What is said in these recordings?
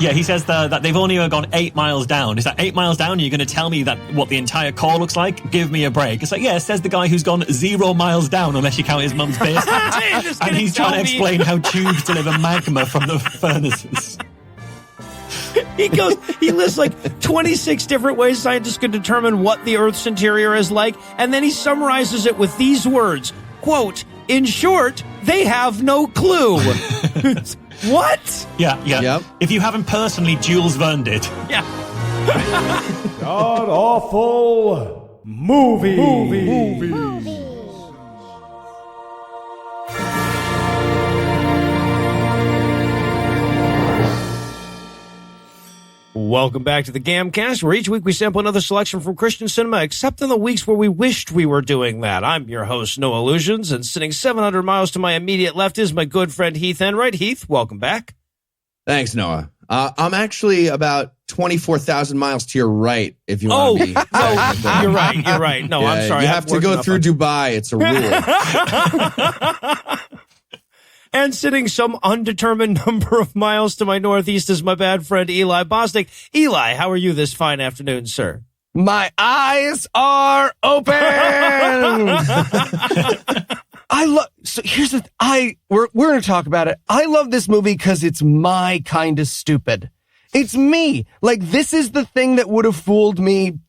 Yeah, he says that they've only gone 8 miles down. Is that 8 miles down? You're going to tell me that what the entire core looks like? Give me a break. It's like, yeah, says the guy who's gone 0 miles down, unless you count his mum's base. And he's trying to explain how tubes deliver magma from the furnaces. He lists like 26 different ways scientists can determine what the Earth's interior is like, and then he summarizes it with these words, quote, "In short, they have no clue." What? Yeah. Yep. If you haven't personally Jules Verned it. Yeah. God-awful movie. Welcome back to the GAMcast, where each week we sample another selection from Christian cinema, except in the weeks where we wished we were doing that. I'm your host, Noah Lugeons, and sitting 700 miles to my immediate left is my good friend Heath Enright. Heath, welcome back. Thanks, Noah. I'm actually about 24,000 miles to your right, if you want to be. You're right. No, Yeah, I'm sorry. You have to go through Dubai. It's a rule. And sitting some undetermined number of miles to my northeast is my bad friend Eli Bosnick. Eli, how are you this fine afternoon, sir? My eyes are open. So here's we're going to talk about it. I love this movie because it's my kind of stupid. It's me. Like, this is the thing that would have fooled me.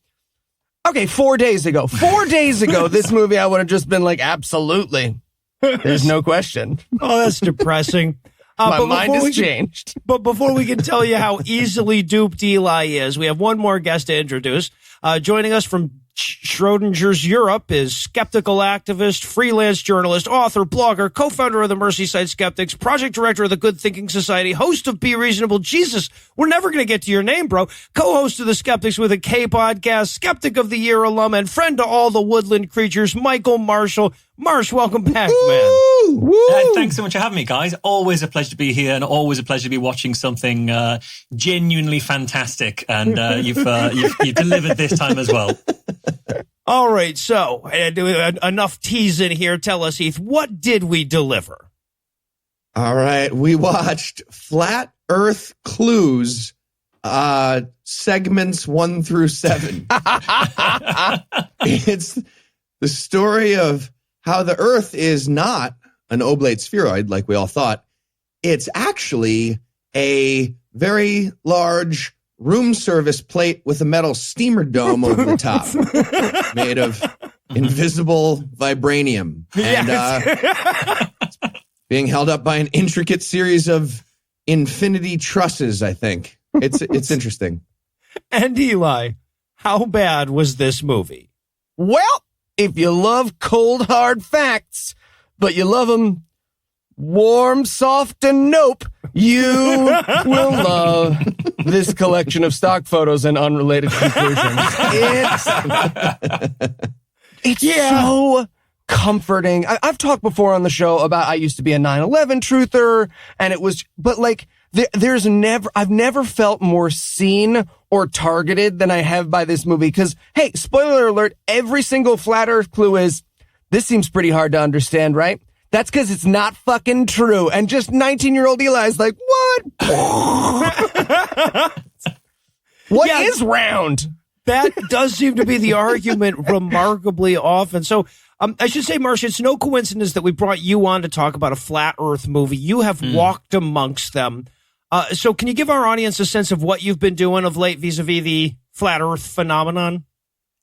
Okay, 4 days ago. 4 days ago, this movie, I would have just been like, absolutely. There's no question. Oh, that's depressing. My mind has changed. But before we can tell you how easily duped Eli is, we have one more guest to introduce. Joining us from Schrodinger's Europe is skeptical activist, freelance journalist, author, blogger, co-founder of the Merseyside Skeptics, project director of the Good Thinking Society, host of Be Reasonable. Jesus, we're never going to get to your name, bro. Co-host of the Skeptics with a K podcast, Skeptic of the Year alum, and friend to all the woodland creatures, Michael Marshall. Marsh, welcome back, man. Woo! Thanks so much for having me, guys. Always a pleasure to be here, and always a pleasure to be watching something genuinely fantastic. And you've delivered this time as well. All right, so enough tease in here. Tell us, Heath, what did we deliver? All right. We watched Flat Earth Clues, segments 1 through 7. It's the story of how the Earth is not an oblate spheroid like we all thought. It's actually a very large room service plate with a metal steamer dome over the top, made of invisible vibranium, and being held up by an intricate series of infinity trusses. I think it's interesting. And Eli, how bad was this movie? Well, if you love cold, hard facts, but you love them warm, soft, and nope, you will love this collection of stock photos and unrelated conclusions. It's so comforting. I've talked before on the show about I used to be a 9/11 truther, and it was, but like, I've never felt more seen or targeted than I have by this movie. Because, hey, spoiler alert, every single flat Earth clue is, this seems pretty hard to understand, right? That's because it's not fucking true. And just 19-year-old Eli's like, what? What is round? That does seem to be the argument remarkably often. So I should say, Marcia, it's no coincidence that we brought you on to talk about a flat Earth movie. You have walked amongst them. So can you give our audience a sense of what you've been doing of late vis-a-vis the flat Earth phenomenon?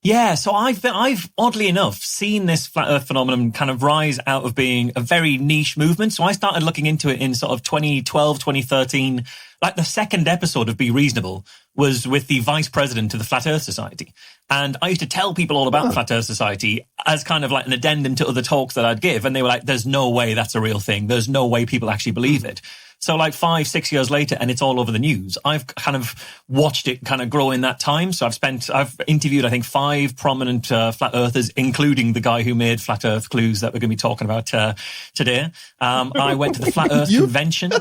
Yeah, so I've oddly enough seen this flat Earth phenomenon kind of rise out of being a very niche movement. So I started looking into it in sort of 2012, 2013. Like the second episode of Be Reasonable was with the vice president of the Flat Earth Society. And I used to tell people all about the Flat Earth Society as kind of like an addendum to other talks that I'd give. And they were like, there's no way that's a real thing. There's no way people actually believe it. So like 5-6 years later, and it's all over the news, I've kind of watched it kind of grow in that time. So I've interviewed, I think, 5 prominent flat earthers, including the guy who made Flat Earth Clues that we're going to be talking about today. I went to the Flat Earth Convention.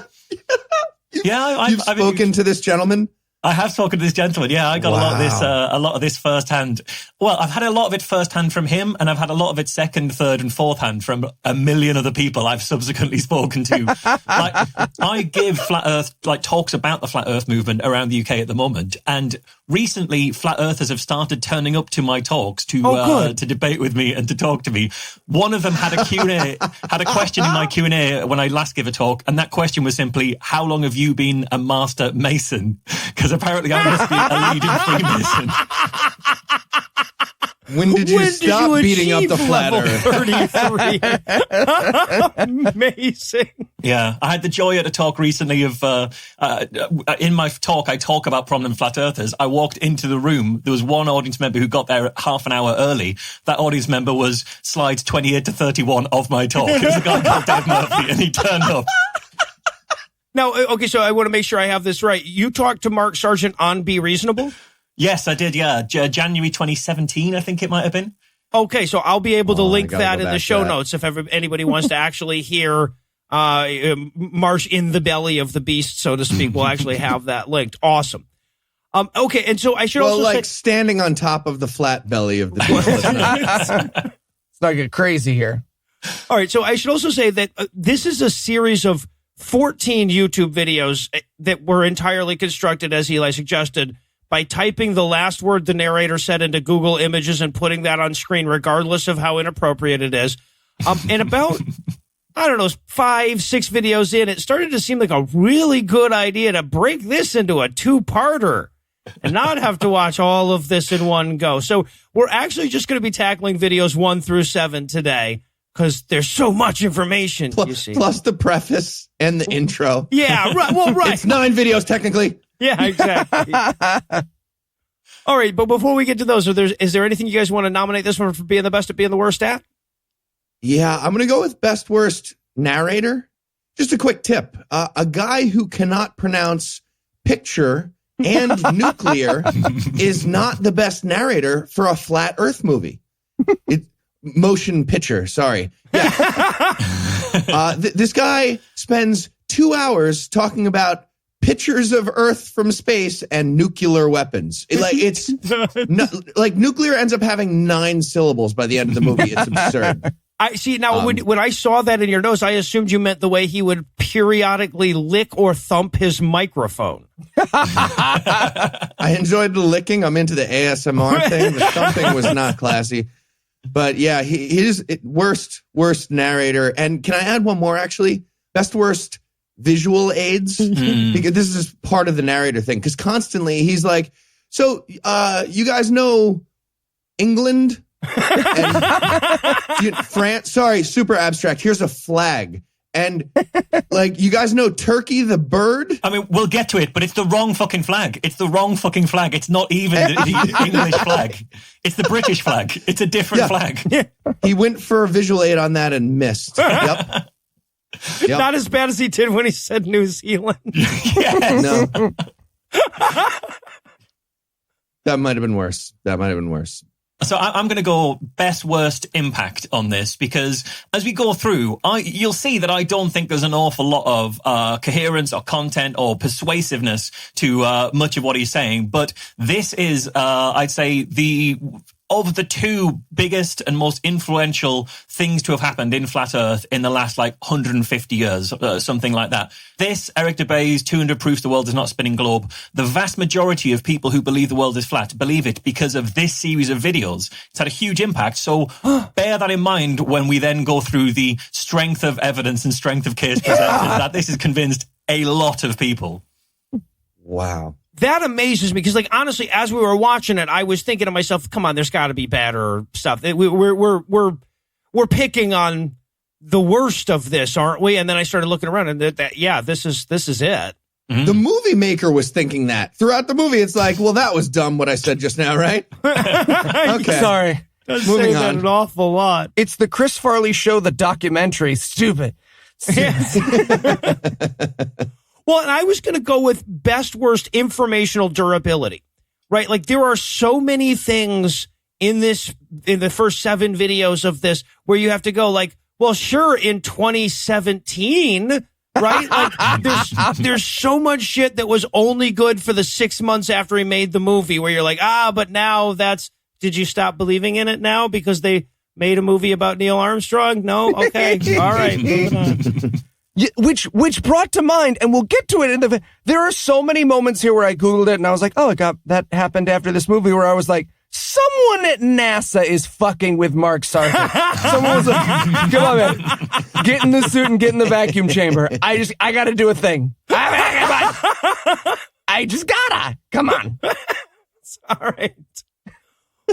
You've spoken to this gentleman? I have spoken to this gentleman. Yeah, I got a lot of this firsthand. Well, I've had a lot of it firsthand from him, and I've had a lot of it second, third, and fourth hand from a million other people I've subsequently spoken to. Like, I give flat Earth talks about the flat Earth movement around the UK at the moment, and recently flat earthers have started turning up to my talks to debate with me and to talk to me. One of them had a Q&A, had a question in my Q&A when I last gave a talk, and that question was simply, how long have you been a master mason? Because apparently I must be a leading Freemason. When did you stop beating up the flat Earth? 33. Amazing. Yeah, I had the joy at a talk recently of, in my talk, I talk about prominent flat earthers. I walked into the room. There was one audience member who got there half an hour early. That audience member was slides 28 to 31 of my talk. It was a guy called Dave Murphy, and he turned up. Now, okay, so I want to make sure I have this right. You talked to Mark Sargent on Be Reasonable? Yes, I did, yeah. January 2017, I think it might have been. Okay, so I'll be able to link that in the show notes if anybody wants to actually hear Marsh in the belly of the beast, so to speak. We'll actually have that linked. Awesome. Okay, and so I should also say... standing on top of the flat belly of the beast. Let's not get crazy here. All right, so I should also say that this is a series of 14 YouTube videos that were entirely constructed, as Eli suggested, by typing the last word the narrator said into Google Images and putting that on screen, regardless of how inappropriate it is. And about, 5-6 videos in, it started to seem like a really good idea to break this into a two-parter and not have to watch all of this in one go. So we're actually just going to be tackling videos 1 through 7 today, because there's so much information, you see. Plus the preface and the intro. Yeah, right. Well, right. It's 9 videos, technically. Yeah, exactly. All right, but before we get to those, is there anything you guys want to nominate this one for being the best at being the worst at? Yeah, I'm going to go with best worst narrator. Just a quick tip. A guy who cannot pronounce picture and nuclear is not the best narrator for a flat Earth movie. Motion picture, sorry. Yeah. This guy spends 2 hours talking about pictures of Earth from space and nuclear weapons. Nuclear ends up having 9 syllables by the end of the movie. It's absurd. I see. Now, when I saw that in your notes, I assumed you meant the way he would periodically lick or thump his microphone. I enjoyed the licking. I'm into the ASMR thing. The thumping was not classy. But yeah, he's worst narrator. And can I add one more, actually? Best worst visual aids? Because this is part of the narrator thing. Because constantly he's like, so you guys know England? And France? Sorry, super abstract. Here's a flag. And you guys know Turkey, the bird? I mean, we'll get to it, but it's the wrong fucking flag. It's the wrong fucking flag. It's not even the English flag. It's the British flag. It's a different flag. He went for a visual aid on that and missed. Yep. Not as bad as he did when he said New Zealand. Yes. No. That might have been worse. So I'm going to go best worst impact on this, because as we go through, you'll see that I don't think there's an awful lot of coherence or content or persuasiveness to much of what he's saying. But this is, I'd say, of the 2 biggest and most influential things to have happened in flat Earth in the last 150 years, something like that. This, Eric Dubé's 200 Proofs the World is Not a Spinning Globe, the vast majority of people who believe the world is flat believe it because of this series of videos. It's had a huge impact. So bear that in mind when we then go through the strength of evidence and strength of case presented, that this has convinced a lot of people. Wow. That amazes me because, honestly, as we were watching it, I was thinking to myself, "Come on, there's got to be better stuff. We're picking on the worst of this, aren't we?" And then I started looking around, and this is it. Mm-hmm. The movie maker was thinking that throughout the movie. It's like, well, that was dumb what I said just now, right? Okay, sorry. Moving on. An awful lot. It's the Chris Farley Show, the documentary. Stupid. Well, and I was going to go with best worst informational durability, right? There are so many things in the first 7 videos of this where you have to go well, sure, in 2017, Right? Like there's so much shit that was only good for the 6 months after he made the movie where you're like, but now did you stop believing in it now because they made a movie about Neil Armstrong? No? Okay. All right. Moving on. Yeah, which brought to mind, and we'll get to it there are so many moments here where I Googled it and I was like, that happened after this movie, where I was like, someone at NASA is fucking with Mark Sargent. Someone was like, come on, man. Get in the suit and get in the vacuum chamber. I gotta do a thing. I just gotta. Come on. All right.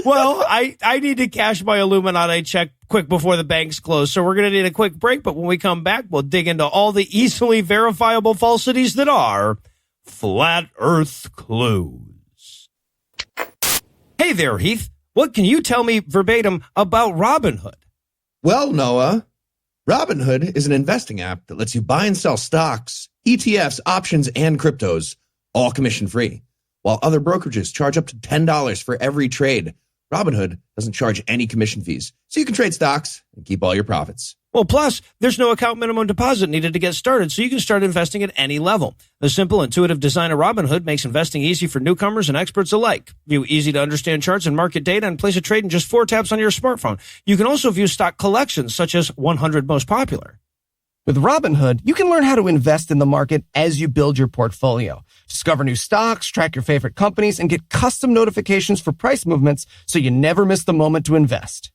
Well, I need to cash my Illuminati check quick before the banks close, so we're going to need a quick break, but when we come back, we'll dig into all the easily verifiable falsities that are Flat Earth clues. Hey there, Heath. What can you tell me verbatim about Robinhood? Well, Noah, Robinhood is an investing app that lets you buy and sell stocks, ETFs, options, and cryptos, all commission-free. While other brokerages charge up to $10 for every trade, Robinhood doesn't charge any commission fees, so you can trade stocks and keep all your profits. Well, plus, there's no account minimum deposit needed to get started, so you can start investing at any level. The simple, intuitive design of Robinhood makes investing easy for newcomers and experts alike. View easy-to-understand charts and market data and place a trade in just 4 taps on your smartphone. You can also view stock collections, such as 100 most popular. With Robinhood, you can learn how to invest in the market as you build your portfolio. Discover new stocks, track your favorite companies, and get custom notifications for price movements so you never miss the moment to invest.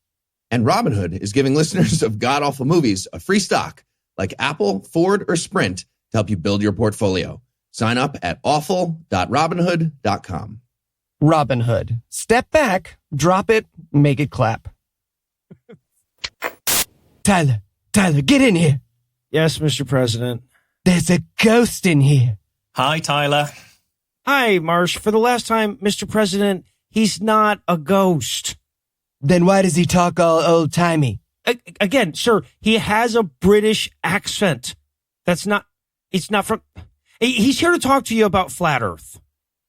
And Robinhood is giving listeners of God Awful Movies a free stock like Apple, Ford, or Sprint to help you build your portfolio. Sign up at awful.robinhood.com. Robinhood. Step back, drop it, make it clap. Tyler, get in here. Yes, Mr. President. There's a ghost in here. Hi, Tyler. Hi, Marsh. For the last time, Mr. President, he's not a ghost. Then why does he talk all old-timey? Again, sir, he has a British accent. It's not from... He's here to talk to you about Flat Earth.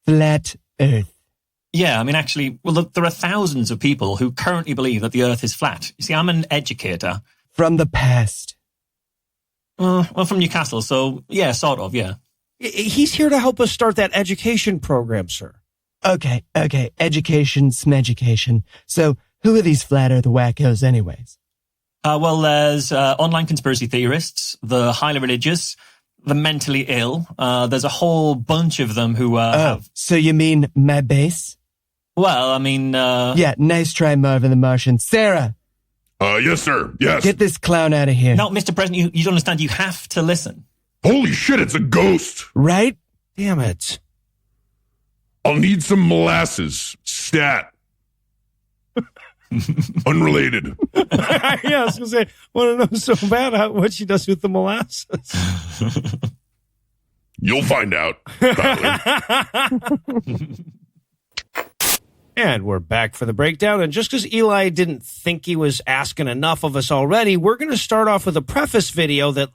Flat Earth. Yeah, I mean, actually, well, look, there are thousands of people who currently believe that the Earth is flat. You see, I'm an educator. From the past. Well, from Newcastle, so yeah, sort of, yeah. He's here to help us start that education program, sir. Okay. Education, smeducation. So, who are these flat earth wackos anyways? Well, there's online conspiracy theorists, the highly religious, the mentally ill. There's a whole bunch of them who have... So you mean my base? Well, I mean... Yeah, nice try, Marvin the Martian. Sarah! Yes, sir. Yes. Get this clown out of here. No, Mr. President, you don't understand. You have to listen. Holy shit, it's a ghost. Right? Damn it. I'll need some molasses. Stat. Unrelated. Yeah, I was going to say, want to know so bad what she does with the molasses. You'll find out. And we're back for the breakdown. And just because Eli didn't think he was asking enough of us already, we're going to start off with a preface video that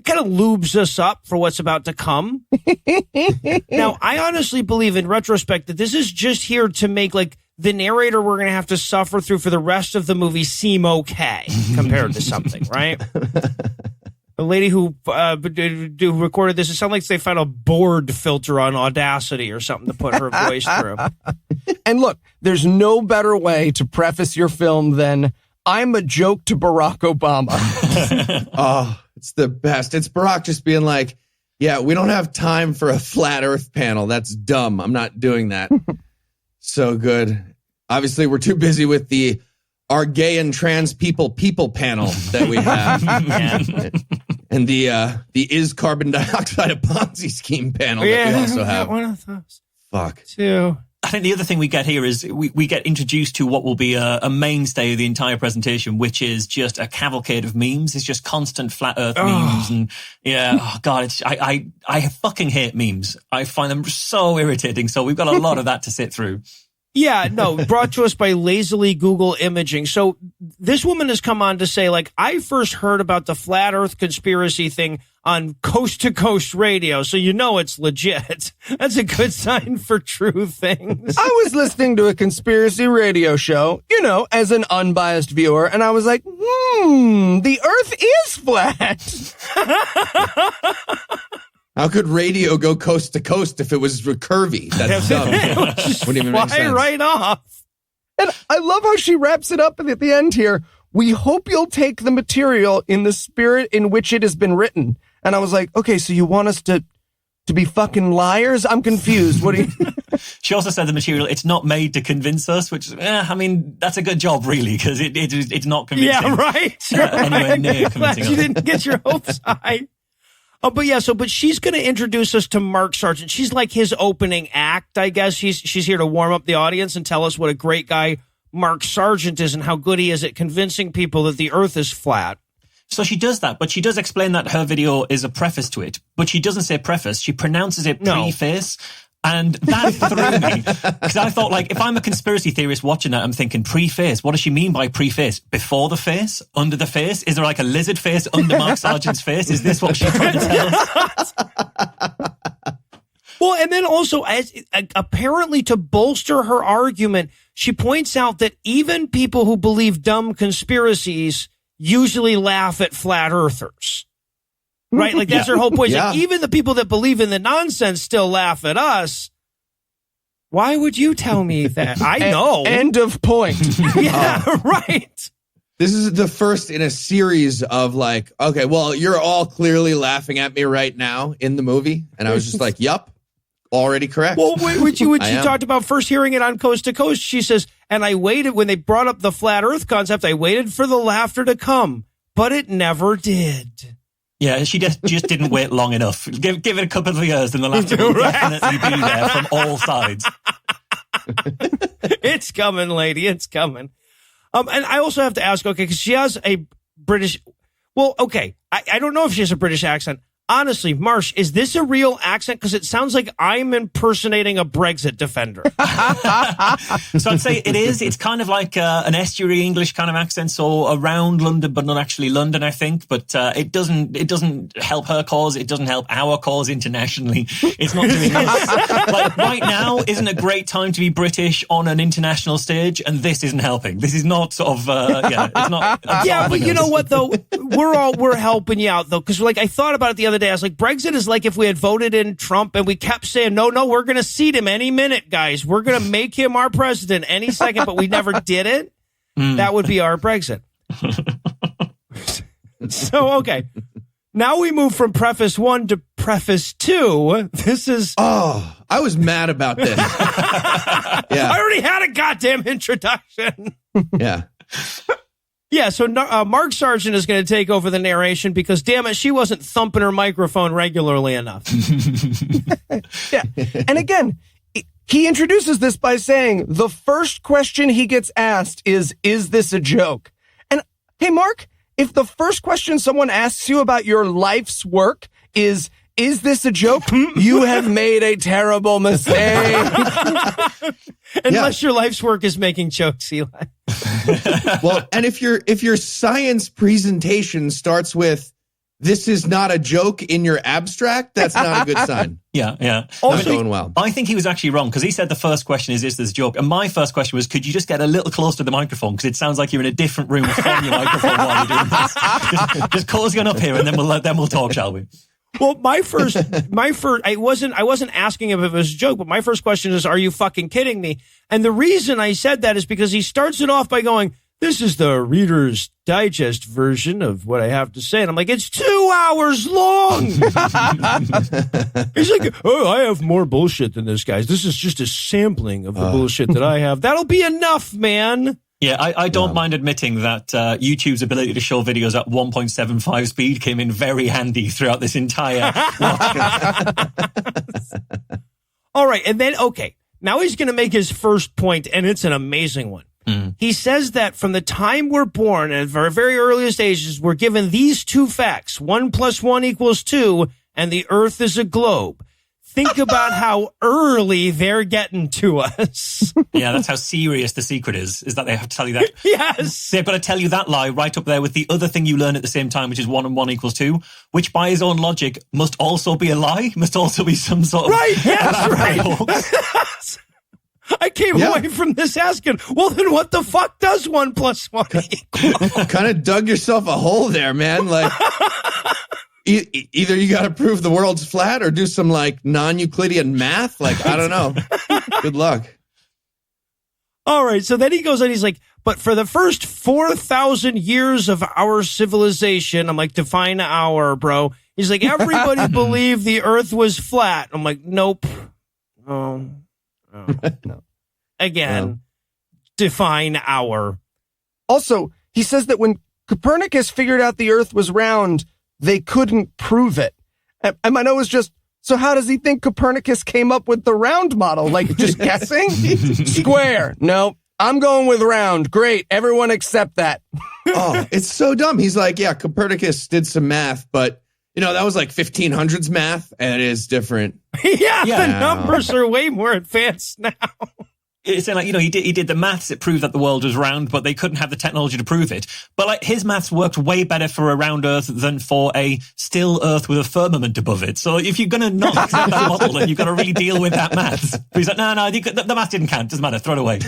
kind of lubes us up for what's about to come. Now, I honestly believe in retrospect that this is just here to make like the narrator we're going to have to suffer through for the rest of the movie seem okay compared to something, right? The lady who recorded this, it sounds like they found a board filter on Audacity or something to put her voice through. And look, there's no better way to preface your film than I'm a joke to Barack Obama. Oh, it's the best. It's Barack just being like, yeah, we don't have time for a flat earth panel. That's dumb. I'm not doing that. So good. Obviously, we're too busy with the our gay and trans people panel that we have. Yeah. And the is carbon dioxide a Ponzi scheme panel that we also have. One of those. Fuck. Too. I think the other thing we get here is we get introduced to what will be a mainstay of the entire presentation, which is just a cavalcade of memes. It's just constant flat earth memes. And yeah, oh God, I fucking hate memes. I find them so irritating. So we've got a lot of that to sit through. Yeah, no, brought to us by Lazily Google Imaging. So this woman has come on to say, like, I first heard about the flat earth conspiracy thing on Coast to Coast radio. So you know it's legit. That's a good sign for true things. I was listening to a conspiracy radio show, you know, as an unbiased viewer, and I was like, the earth is flat. How could radio go coast to coast if it was curvy? That's dumb. Wouldn't even make Fly sense. right off. And I love how she wraps it up at the end here. We hope you'll take the material in the spirit in which it has been written. And I was like, okay, so you want us to be fucking liars? I'm confused. What do you... She also said the material, it's not made to convince us, which, I mean, that's a good job, really, because it's not convincing. Yeah, right. Anywhere near Glad convincing you us. didn't get your hopes high. Oh, but she's going to introduce us to Mark Sargent. She's like his opening act, I guess. She's here to warm up the audience and tell us what a great guy Mark Sargent is and how good he is at convincing people that the earth is flat. So she does that, but she does explain that her video is a preface to it, but she doesn't say preface. She pronounces it preface. And that threw me, because I thought, like, if I'm a conspiracy theorist watching that, I'm thinking preface. What does she mean by preface? Before the face? Under the face? Is there like a lizard face under Mark Sargent's face? Is this what she's trying to tell us? Well, and then also, apparently to bolster her argument, she points out that even people who believe dumb conspiracies usually laugh at flat earthers. Right? Like, that's her whole point. Yeah. Like, even the people that believe in the nonsense still laugh at us. Why would you tell me that? I know. End of point. Yeah, right. This is the first in a series of like, okay, well, you're all clearly laughing at me right now in the movie. And I was just like, yup, already correct. Well, when she I am. talked about first hearing it on Coast to Coast, she says, and I waited, when they brought up the flat earth concept, I waited for the laughter to come, but it never did. Yeah, she just didn't wait long enough. Give it a couple of years and the laughter will definitely be there from all sides. It's coming, lady. It's coming. And I also have to ask, okay, because she has a British, well, okay, I don't know if she has a British accent. Honestly, Marsh, is this a real accent? Because it sounds like I'm impersonating a Brexit defender. So I'd say it is. It's kind of like an estuary English kind of accent, so around London, but not actually London, I think. But it doesn't help her cause. It doesn't help our cause internationally. It's not doing this. Like right now isn't a great time to be British on an international stage, and this isn't helping. This is not sort of it's not. Yeah, but you know what though? We're helping you out though, because like I thought about it the other day. I was like, Brexit is like if we had voted in Trump and we kept saying, no, we're going to seat him any minute, guys. We're going to make him our president any second, but we never did it. That would be our Brexit. So, okay. Now we move from preface 1 to preface 2. This is... Oh, I was mad about this. Yeah. I already had a goddamn introduction. Yeah. Yeah, so Mark Sargent is going to take over the narration because, damn it, she wasn't thumping her microphone regularly enough. Yeah. And again, he introduces this by saying the first question he gets asked is this a joke? And hey, Mark, if the first question someone asks you about your life's work is this a joke? You have made a terrible mistake. Unless your life's work is making jokes, Eli. Well, and if your science presentation starts with "this is not a joke" in your abstract, that's not a good sign. Yeah. Not going well. I think he was actually wrong because he said the first question is this a joke? And my first question was, could you just get a little closer to the microphone? Because it sounds like you're in a different room from your microphone while you're doing this. Just close your up here and then we'll talk, shall we? Well, I wasn't asking if it was a joke, but my first question is, are you fucking kidding me? And the reason I said that is because he starts it off by going, this is the Reader's Digest version of what I have to say. And I'm like, it's 2 hours long. He's like, oh, I have more bullshit than this, guys. This is just a sampling of the bullshit that I have. That'll be enough, man. Yeah, I don't mind admitting that YouTube's ability to show videos at 1.75 speed came in very handy throughout this entire watch. All right, and then, okay, now he's going to make his first point, and it's an amazing one. He says that from the time we're born, at our very earliest ages, we're given these two facts, 1 + 1 = 2, and the Earth is a globe. think about how early they're getting to us. Yeah, that's how serious the secret is that they have to tell you that. Yes. They've got to tell you that lie right up there with the other thing you learn at the same time, which is 1 and 1 equals 2, which by his own logic must also be a lie, must also be some sort of... Right, yes, right. I came away from this asking, well, then what the fuck does 1 + 1 equal? Kind of dug yourself a hole there, man. Like, either you got to prove the world's flat or do some like non-Euclidean math. Like, I don't know. Good luck. All right. So then he goes on. He's like, but for the first 4,000 years of our civilization, I'm like, define our, bro. He's like, everybody believed the earth was flat. I'm like, nope. Oh, no. Again, define our. Also, he says that when Copernicus figured out the earth was round, they couldn't prove it. And my note was just, so how does he think Copernicus came up with the round model? Like, just guessing? Square. No, I'm going with round. Great. Everyone accept that. Oh, it's so dumb. He's like, yeah, Copernicus did some math, but, you know, that was like 1500s math, and it is different. Yeah, the numbers are way more advanced now. It's like, you know, he did the maths that proved that the world was round, but they couldn't have the technology to prove it. But like his maths worked way better for a round Earth than for a still Earth with a firmament above it. So if you're going to not accept that model, then you've got to really deal with that maths. But he's like, no, the math didn't count. Doesn't matter. Throw it away.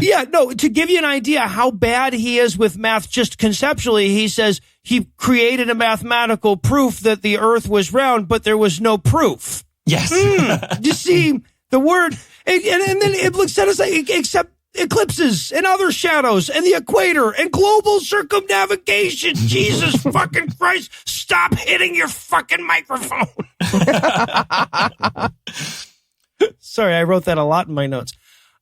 Yeah, no, to give you an idea how bad he is with math, just conceptually, he says he created a mathematical proof that the Earth was round, but there was no proof. Yes. You see, the word, and then it looks at us like, except eclipses and other shadows and the equator and global circumnavigation. Jesus fucking Christ, stop hitting your fucking microphone. Sorry, I wrote that a lot in my notes.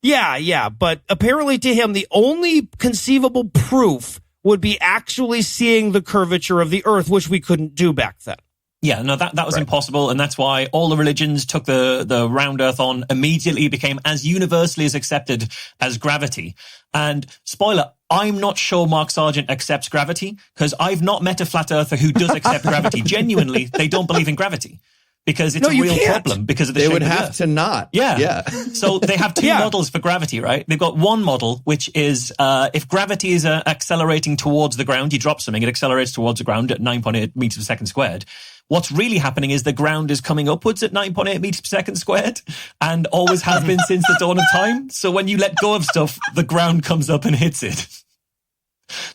Yeah, but apparently to him, the only conceivable proof would be actually seeing the curvature of the Earth, which we couldn't do back then. Yeah, no, that was impossible, and that's why all the religions took the round Earth on, immediately became as universally as accepted as gravity. And spoiler, I'm not sure Mark Sargent accepts gravity, because I've not met a flat earther who does accept gravity. Genuinely, they don't believe in gravity. Because it's a real problem because of the shape of the Earth. They would have to not. Yeah. So they have two models for gravity, right? They've got one model, which is if gravity is accelerating towards the ground, you drop something, it accelerates towards the ground at 9.8 meters per second squared. What's really happening is the ground is coming upwards at 9.8 meters per second squared and always has been since the dawn of time. So when you let go of stuff, the ground comes up and hits it.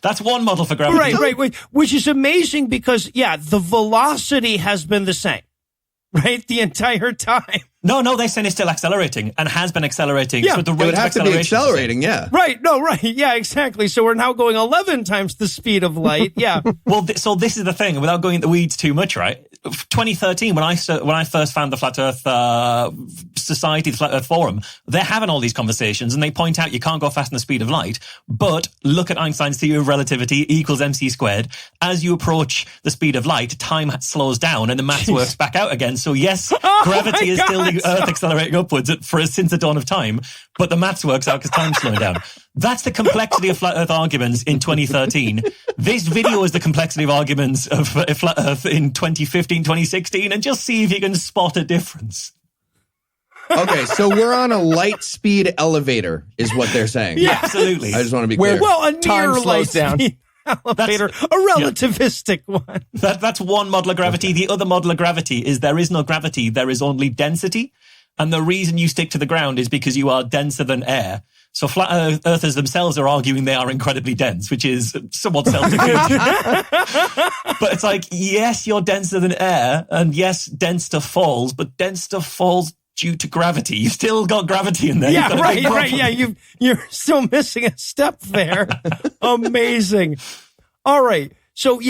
That's one model for gravity. Right. Which is amazing because, the velocity has been the same. Right, the entire time. No, they're saying it's still accelerating and has been accelerating. Yeah, so the it rate would have to be accelerating, yeah. Right, yeah, exactly. So we're now going 11 times the speed of light, yeah. Well, so this is the thing, without going into the weeds too much, right? 2013, when I first found the Flat Earth Society, the Flat Earth Forum, they're having all these conversations and they point out you can't go faster than the speed of light, but look at Einstein's theory of relativity equals mc squared. As you approach the speed of light, time slows down and the math works back out again. So yes, gravity is still the Earth accelerating upwards since the dawn of time, but the maths works out because time's slowing down. That's the complexity of flat Earth arguments in 2013. This video is the complexity of arguments of flat Earth in 2015, 2016, and just see if you can spot a difference. Okay, so we're on a light speed elevator, is what they're saying. Yeah, absolutely. I just want to be clear. Well, a near light speed elevator, a relativistic one. That's one model of gravity. The other model of gravity is there is no gravity, there is only density. And the reason you stick to the ground is because you are denser than air. So flat earthers themselves are arguing they are incredibly dense, which is somewhat self-defeating. But it's like, yes, you're denser than air, and yes, dense stuff falls, but dense stuff falls due to gravity. You've still got gravity in there. Yeah, right. Yeah, you're still missing a step there. Amazing. All right. So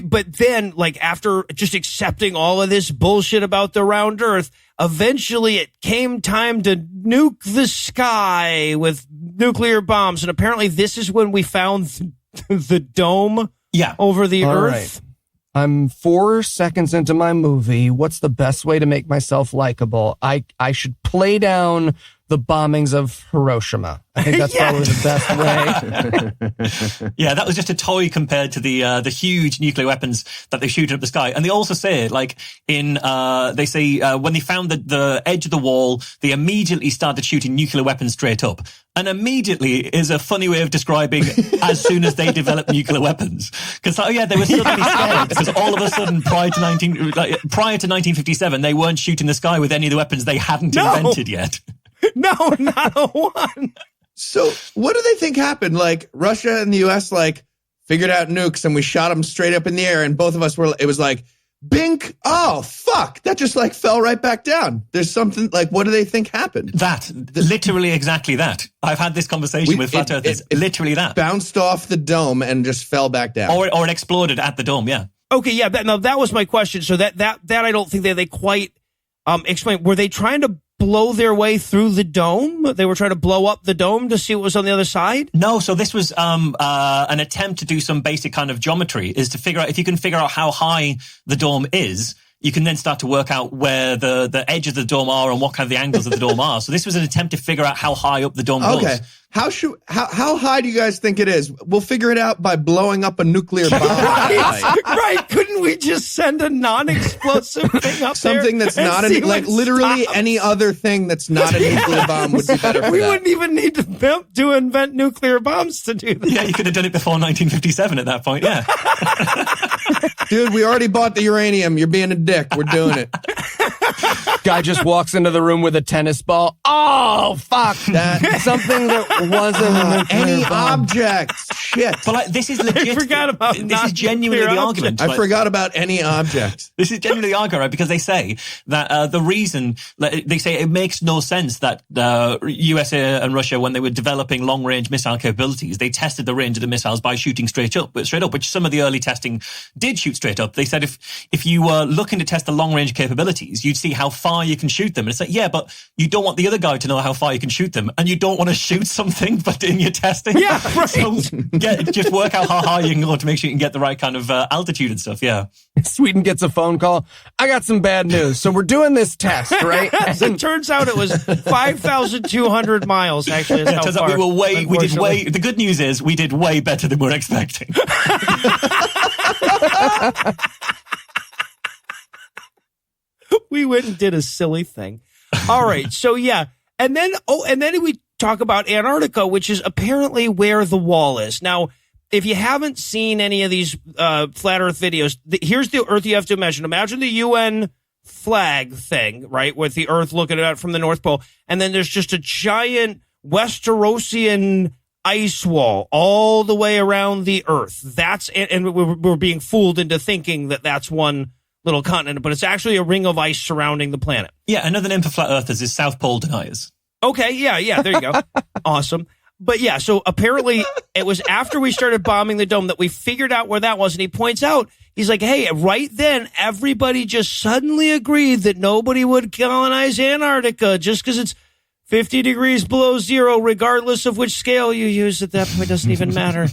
but then like after just accepting all of this bullshit about the round Earth, eventually it came time to nuke the sky with nuclear bombs. And apparently this is when we found the dome over the Earth. Right. I'm 4 seconds into my movie. What's the best way to make myself likable? I should play down the bombings of Hiroshima. I think that's probably the best way. Yeah, that was just a toy compared to the huge nuclear weapons that they shoot up the sky. And they also say, like, when they found the edge of the wall, they immediately started shooting nuclear weapons straight up. And immediately is a funny way of describing as soon as they developed nuclear weapons. Because, they were suddenly scared because all of a sudden, prior to 1957, they weren't shooting the sky with any of the weapons they hadn't invented yet. No, not a one. So what do they think happened? Like, Russia and the U.S. figured out nukes, and we shot them straight up in the air, and both of us it was like, bink, oh, fuck, that just fell right back down. There's something, what do they think happened? Literally exactly that. I've had this conversation with flat earthers. Literally that. Bounced off the dome and just fell back down. Or it exploded at the dome, yeah. Okay, yeah, that was my question. So that I don't think they quite explained. Were they trying to blow their way through the dome? They were trying to blow up the dome to see what was on the other side? No, so this was an attempt to do some basic kind of geometry, is to figure out, if you can figure out how high the dome is, you can then start to work out where the edges of the dome are and what kind of the angles of the dome are. So this was an attempt to figure out how high up the dome goes. Okay. How high do you guys think it is? We'll figure it out by blowing up a nuclear bomb. Right. Couldn't we just send a non-explosive thing up Something there? Something that's not literally any other thing that's not a nuclear bomb would be better for We that. wouldn't even need to invent nuclear bombs to do that. Yeah, you could have done it before 1957 at that point, yeah. Dude, we already bought the uranium. You're being a dick. We're doing it. Guy just walks into the room with a tennis ball. Oh, fuck. That Something that wasn't a nuclear any bomb. objects. Shit. But this is legit. I forgot about this is genuinely the argument. I forgot about any objects. This is genuinely the argument, right? Because they say that the reason, they say it makes no sense that USA and Russia, when they were developing long-range missile capabilities, they tested the range of the missiles by shooting straight up, which some of the early testing did shoot straight up. They said if you were looking to test the long-range capabilities, you'd see how far you can shoot them. And it's like, yeah, but you don't want the other guy to know how far you can shoot them, and you don't want to shoot something but in your testing. Yeah, right. So just work out how high you can go to make sure you can get the right kind of altitude and stuff, yeah. Sweden gets a phone call. I got some bad news. So we're doing this test, right? It turns out it was 5,200 miles, actually. Yeah, it turns out the good news is we did way better than we were expecting. We went and did a silly thing. All right. So yeah. And then we talk about Antarctica, which is apparently where the wall is. Now, if you haven't seen any of these flat Earth videos, here's the Earth you have to imagine. Imagine the UN flag thing, right, with the Earth looking at it from the North Pole, and then there's just a giant Westerosian ice wall all the way around the Earth. And we're being fooled into thinking that that's one little continent, but it's actually a ring of ice surrounding the planet. Yeah, another name for flat earthers is South Pole deniers. Okay, yeah, there you go. Awesome. But yeah, so apparently it was after we started bombing the dome that we figured out where that was. And he points out, he's like, hey, right then, everybody just suddenly agreed that nobody would colonize Antarctica just because it's 50 degrees below zero, regardless of which scale you use at that point. Doesn't even matter.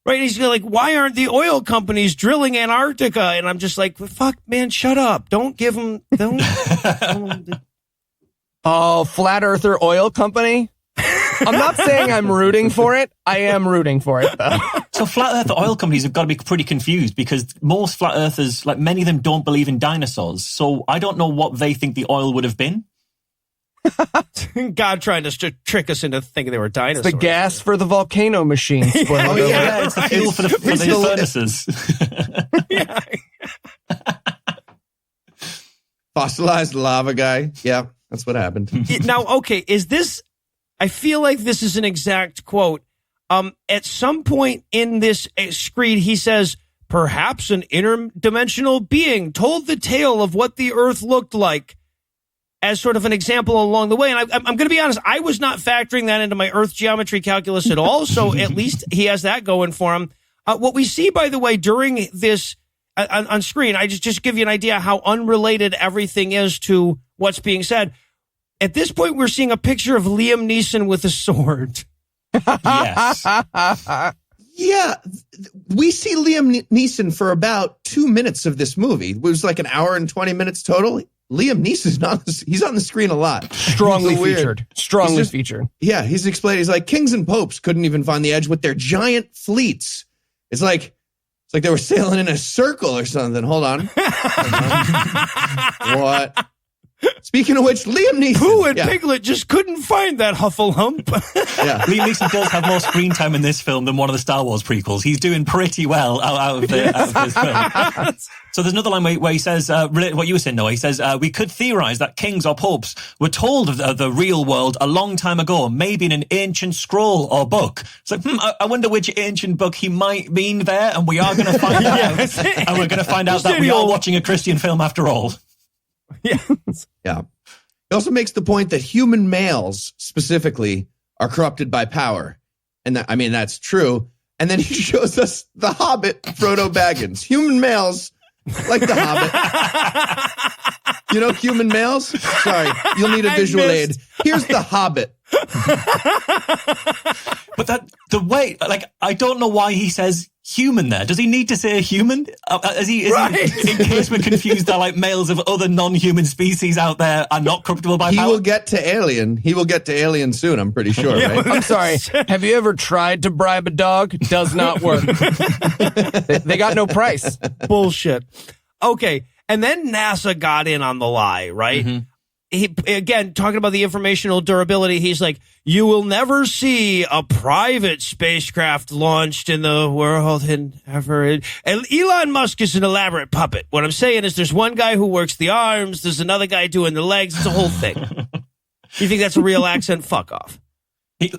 Right? He's like, why aren't the oil companies drilling Antarctica? And I'm just like, fuck, man, shut up. Don't give them. Oh, flat earther oil company? I'm not saying I'm rooting for it. I am rooting for it, though. So flat earth oil companies have got to be pretty confused because most flat earthers, many of them don't believe in dinosaurs. So I don't know what they think the oil would have been. God trying to trick us into thinking they were dinosaurs. The gas for the volcano machine. Oh, yeah, it's the fuel for the furnaces. Yeah. Fossilized lava guy. Yeah, that's what happened. Now, okay, I feel like this is an exact quote. At some point in this screed, he says, perhaps an interdimensional being told the tale of what the Earth looked like as sort of an example along the way. And I'm going to be honest, I was not factoring that into my Earth geometry calculus at all. So at least he has that going for him. What we see, by the way, during this on screen, I just give you an idea how unrelated everything is to what's being said. At this point, we're seeing a picture of Liam Neeson with a sword. Yes. Yeah, we see Liam Neeson for about 2 minutes of this movie. It was like an hour and 20 minutes total. Liam Neeson he's on the screen a lot. Strongly He's featured. Strongly featured. Yeah, he's explaining. He's like, kings and popes couldn't even find the edge with their giant fleets. It's like they were sailing in a circle or something. Hold on. What? Speaking of which, Liam Neeson. Pooh and Piglet just couldn't find that Hufflehump. Yeah. Liam Neeson does have more screen time in this film than one of the Star Wars prequels. He's doing pretty well out of this film. So there's another line where he says, what you were saying, Noah, he says, we could theorize that kings or popes were told of the real world a long time ago, maybe in an ancient scroll or book. It's like, I wonder which ancient book he might mean there, and we are going to find out. And we're going to find out that we are watching a Christian film after all. Yeah. He also makes the point that human males specifically are corrupted by power. And that's true. And then he shows us the Hobbit, Frodo Baggins. Human males, like the Hobbit. You know human males? Sorry, you'll need a visual aid. Here's the Hobbit. But the way, I don't know why he says human there. Does he need to say human? Is he in case we're confused that males of other non-human species out there are not corruptible by power? He will get to alien soon, I'm pretty sure, right? I'm sorry. Have you ever tried to bribe a dog? Does not work. They got no price. Bullshit. Okay. And then NASA got in on the lie, right? Mm-hmm. He, again, talking about the informational durability, he's like, you will never see a private spacecraft launched in the world ever. And Elon Musk is an elaborate puppet. What I'm saying is there's one guy who works the arms, there's another guy doing the legs. It's a whole thing. You think that's a real accent? Fuck off.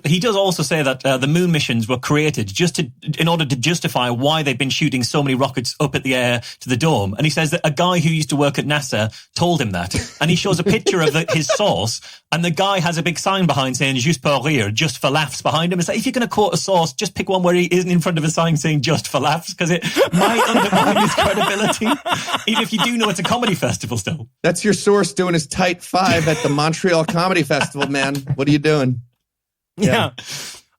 He does also say that the moon missions were created in order to justify why they've been shooting so many rockets up at the air to the dome. And he says that a guy who used to work at NASA told him that. And he shows a picture of his source, and the guy has a big sign behind saying "Juste pour rire," just for laughs behind him. It's like, if you're going to quote a source, just pick one where he isn't in front of a sign saying "just for laughs," because it might undermine his credibility, even if you do know it's a comedy festival still. That's your source doing his tight five at the Montreal Comedy Festival, man. What are you doing? Yeah.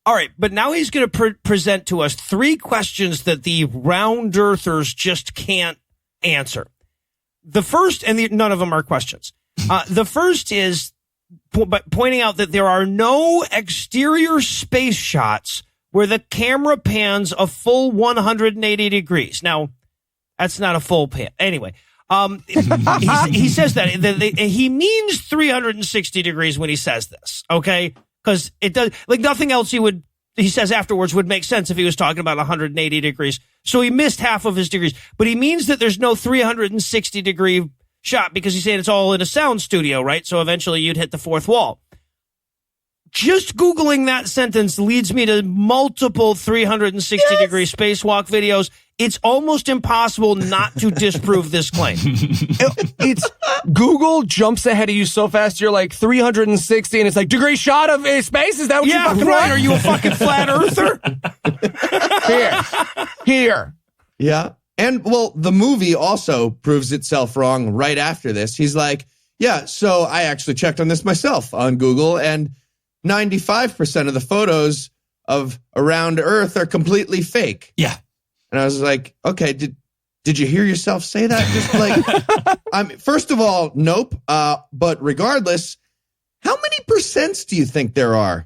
All right. But now he's going to present to us 3 questions that the round earthers just can't answer. The first, and none of them are questions. The first is pointing out that there are no exterior space shots where the camera pans a full 180 degrees. Now, that's not a full pan. Anyway. He says that he means 360 degrees when he says this. Okay. Because it does, nothing else he says afterwards would make sense if he was talking about 180 degrees. So he missed half of his degrees. But he means that there's no 360 degree shot because he's saying it's all in a sound studio, right? So eventually you'd hit the fourth wall. Just Googling that sentence leads me to multiple 360 degree spacewalk videos. It's almost impossible not to disprove this claim. It's Google jumps ahead of you so fast. You're like 360 and it's like degree shot of space. Is that what you fucking right? Are you a fucking flat earther? Here. Yeah. And well, the movie also proves itself wrong right after this. He's like, yeah, so I actually checked on this myself on Google, and 95% of the photos of around Earth are completely fake. Yeah. And I was like, okay, did you hear yourself say that? Just first of all, nope. But regardless, how many percents do you think there are?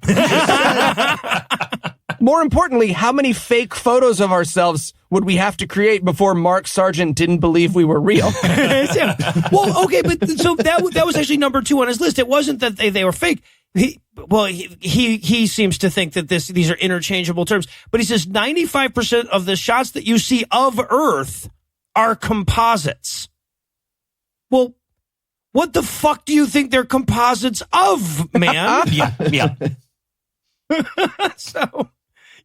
More importantly, how many fake photos of ourselves would we have to create before Mark Sargent didn't believe we were real? Yeah. Well, okay, but so that was actually number 2 on his list. It wasn't that they were fake. He seems to think that these are interchangeable terms, but he says 95% of the shots that you see of Earth are composites. Well, what the fuck do you think they're composites of, man? Yeah. So,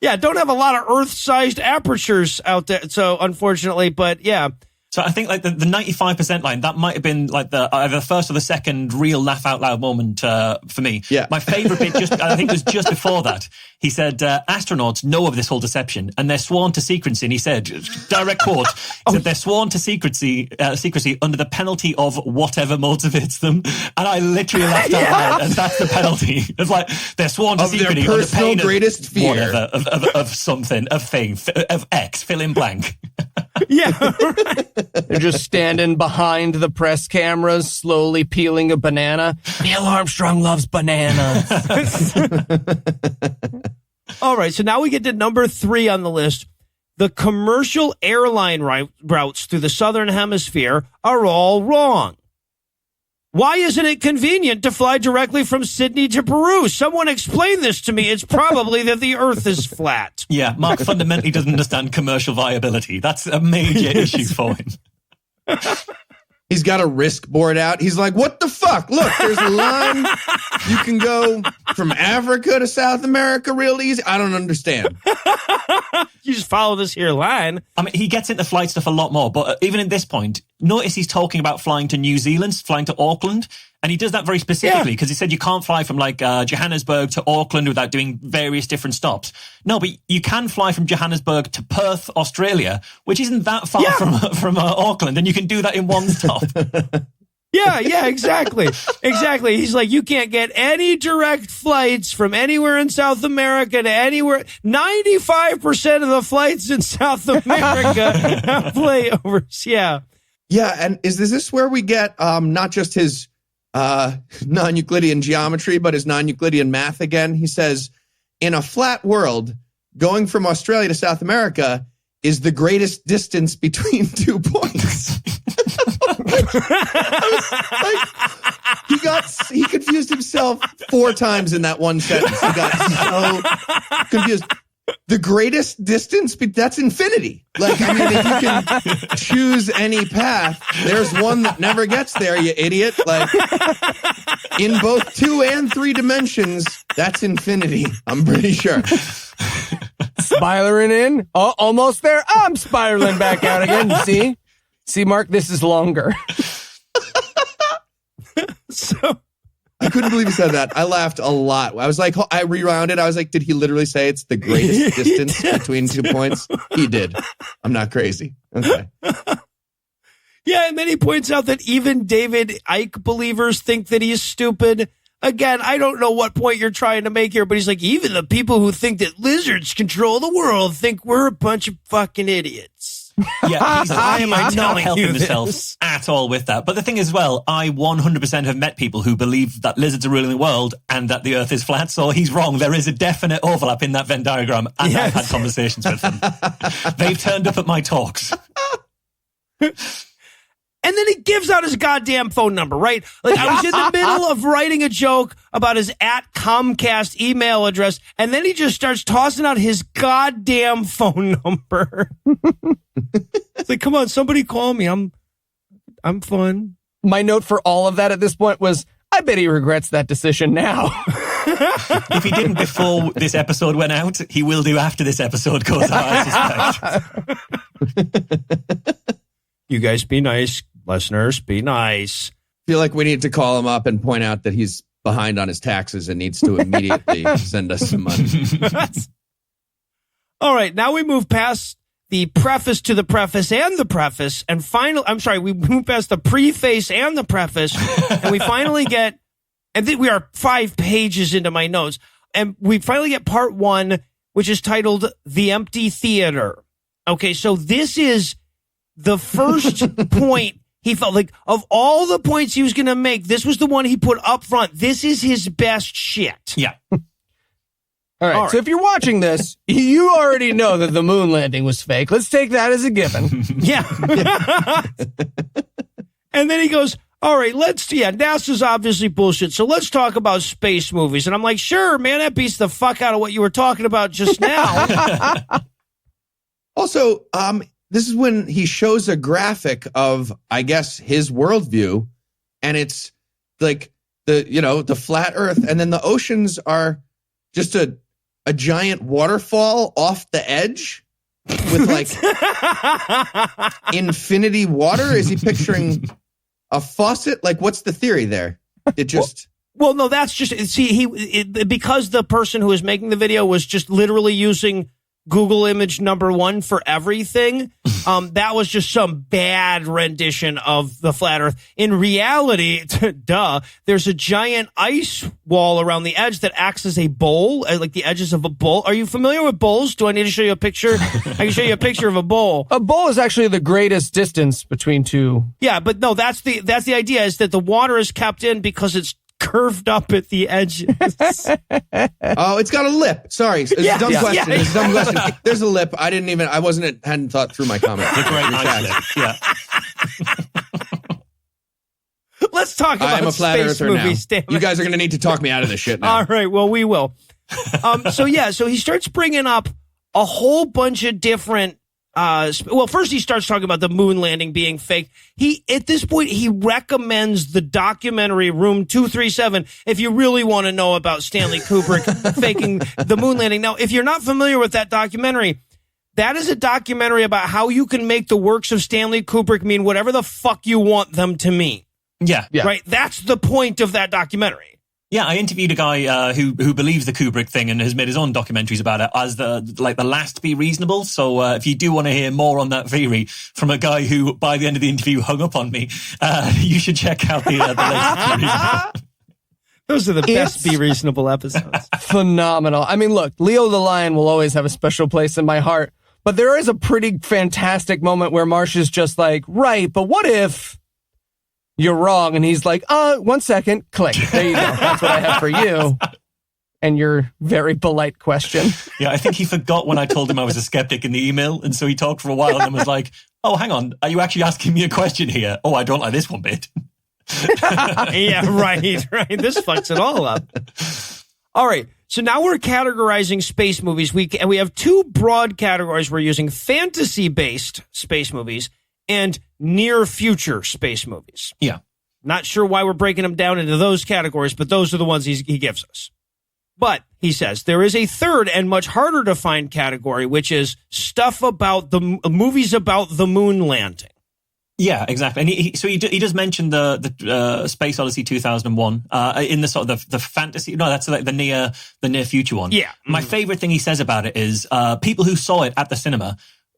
yeah, don't have a lot of Earth-sized apertures out there. So, unfortunately, but yeah. So I think the 95% line, that might have been either the first or the second real laugh out loud moment for me. Yeah. My favorite bit, I think, was just before that. He said, astronauts know of this whole deception and they're sworn to secrecy. And he said, direct quote, said they're sworn to secrecy under the penalty of whatever motivates them. And I literally laughed out loud, and that's the penalty. It's like, they're sworn to secrecy their personal under the pain greatest fear. Whatever, of something, of thing, of X, fill in blank. Yeah, right. They're just standing behind the press cameras, slowly peeling a banana. Neil Armstrong loves bananas. All right, so now we get to number 3 on the list. The commercial airline routes through the southern hemisphere are all wrong. Why isn't it convenient to fly directly from Sydney to Peru? Someone explain this to me. It's probably that the Earth is flat. Yeah, Mark fundamentally doesn't understand commercial viability. That's a major issue for him. He's got a risk board out. He's like, what the fuck? Look, there's a line. You can go from Africa to South America real easy. I don't understand. You just follow this here line. I mean, he gets into flight stuff a lot more, but even at this point, notice he's talking about flying to New Zealand, flying to Auckland, and he does that very specifically because he said you can't fly from like Johannesburg to Auckland without doing various different stops. No, but you can fly from Johannesburg to Perth, Australia, which isn't that far from Auckland, and you can do that in one stop. Yeah, exactly. Exactly. He's like, you can't get any direct flights from anywhere in South America to anywhere. 95% of the flights in South America have layovers. Yeah. Yeah, and is this where we get not just his non-Euclidean geometry, but his non-Euclidean math again? He says, in a flat world, going from Australia to South America is the greatest distance between 2 points. He confused himself 4 times in that one sentence. He got so confused. The greatest distance, that's infinity. Like, I mean, if you can choose any path, there's one that never gets there, you idiot. Like, in both 2 and 3 dimensions, that's infinity. I'm pretty sure. Spiraling in. Oh, almost there. I'm spiraling back out again. See, Mark, this is longer. So I couldn't believe he said that. I laughed a lot. I was like, I rewound. I was like, did he literally say it's the greatest distance between 2 points? He did. I'm not crazy. Okay. Yeah, and then he points out that even David Icke believers think that he's stupid. Again, I don't know what point you're trying to make here, but he's like, even the people who think that lizards control the world think we're a bunch of fucking idiots. Yeah, he's Why am I not telling helping you himself this? at all with that. But the thing is, well, I 100% have met people who believe that lizards are ruling the world and that the Earth is flat. So he's wrong. There is a definite overlap in that Venn diagram, and Yes. I've had conversations with them. They've turned up at my talks. And then he gives out his goddamn phone number, right? Like, I was in the middle of writing a joke about his @Comcast email address, and then he just starts tossing out his goddamn phone number. It's like, come on, somebody call me. I'm fun. My note for all of that at this point was, I bet he regrets that decision now. If he didn't before this episode went out, he will do after this episode goes out, I suspect. You guys be nice. Listeners, be nice. I feel like we need to call him up and point out that he's behind on his taxes and needs to immediately send us some money. All right, now we move past the preface to the preface and the preface, and we move past the preface and the preface, and we finally get, and we are 5 pages into my notes, and we finally get part 1, which is titled The Empty Theater. Okay, so this is the first point he felt like, of all the points he was going to make, this was the one he put up front. This is his best shit. Yeah. All right. So if you're watching this, you already know that the moon landing was fake. Let's take that as a given. Yeah. And then he goes, all right, NASA's obviously bullshit, so let's talk about space movies. And I'm like, sure, man, that beats the fuck out of what you were talking about just now. Also, this is when he shows a graphic of, I guess, his worldview, and it's like the flat Earth, and then the oceans are just a giant waterfall off the edge with like infinity water. Is he picturing a faucet? Like, what's the theory there? It just. Well, no, that's just, because the person who was making the video was just literally using Google image #1 for everything. That was just some bad rendition of the flat Earth. In reality, duh, there's a giant ice wall around the edge that acts as a bowl, like the edges of a bowl. Are you familiar with bowls? Do I need to show you a picture? I can show you a picture of a bowl. A bowl is actually the greatest distance between two. Yeah, but no, that's the idea, is that the water is kept in because it's curved up at the edges. Oh, it's got a lip. Sorry, it's a dumb question. Yeah. It's a dumb question. There's a lip. Hadn't thought through my comment. The great ice lip. Yeah. Let's talk about I'm a flat space earther movies. now. Damn it. You guys are going to need to talk me out of this shit now. All right, well, we will. So he starts bringing up a whole bunch of different. First he starts talking about the moon landing being fake. At this point, he recommends the documentary Room 237 if you really want to know about Stanley Kubrick faking the moon landing. Now, if you're not familiar with that documentary, that is a documentary about how you can make the works of Stanley Kubrick mean whatever the fuck you want them to mean. Yeah. Right? That's the point of that documentary. Yeah, I interviewed a guy who believes the Kubrick thing and has made his own documentaries about it as the last be reasonable. So if you do want to hear more on that theory from a guy who, by the end of the interview, hung up on me, you should check out the latest series. Those are the best Be Reasonable episodes. Phenomenal. I mean, look, Leo the Lion will always have a special place in my heart, but there is a pretty fantastic moment where Marsh is just like, right, but what if you're wrong? And he's like, 1 second, click. There you go. That's what I have for you. And your very polite question. Yeah, I think he forgot when I told him I was a skeptic in the email. And so he talked for a while and was like, oh, hang on. Are you actually asking me a question here? Oh, I don't like this one bit. Yeah, right. This fucks it all up. All right. So now we're categorizing space movies. We have two broad categories we're using: fantasy-based space movies and near-future space movies. Yeah. Not sure why we're breaking them down into those categories, but those are the ones he gives us. But, he says, there is a third and much harder to find category, which is stuff about movies about the moon landing. Yeah, exactly. And he does mention the Space Odyssey 2001 in the sort of the fantasy. No, that's like the near future one. Yeah. My favorite thing he says about it is people who saw it at the cinema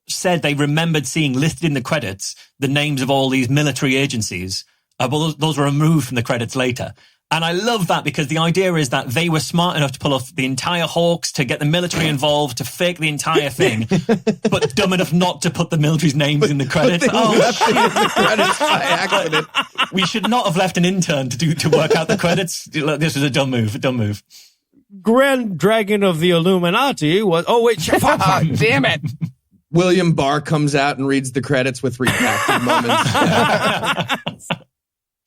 said they remembered seeing listed in the credits the names of all these military agencies. But those were removed from the credits later. And I love that because the idea is that they were smart enough to pull off the entire Hawks, to get the military involved, to fake the entire thing, but dumb enough not to put the military's names in the credits. The credits by accident. We should not have left an intern to work out the credits. This was a dumb move. Grand Dragon of the Illuminati was... Oh, wait. Damn it. William Barr comes out and reads the credits with redacted moments.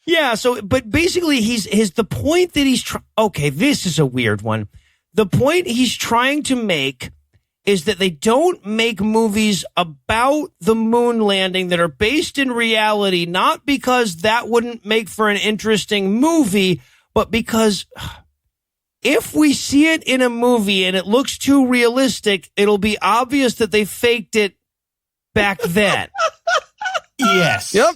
Yeah, but basically the point that he's okay, this is a weird one. The point he's trying to make is that they don't make movies about the moon landing that are based in reality, not because that wouldn't make for an interesting movie, but because if we see it in a movie and it looks too realistic, it'll be obvious that they faked it back then. Yes. Yep.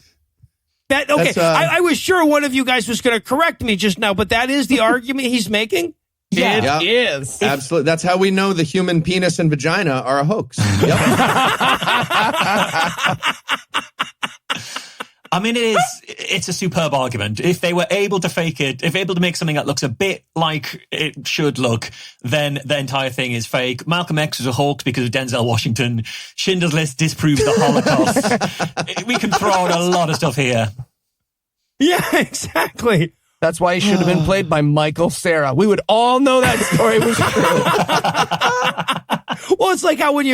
I was sure one of you guys was going to correct me just now, but that is the argument he's making? Yeah. It is. Absolutely. That's how we know the human penis and vagina are a hoax. Yep. I mean, it's a superb argument. If they were able to fake it, if able to make something that looks a bit like it should look, then the entire thing is fake. Malcolm X was a hoax because of Denzel Washington. Schindler's List disproves the Holocaust. We can throw out a lot of stuff here. Yeah, exactly. That's why he should have been played by Michael Cera. We would all know that story was true. Well, it's like how when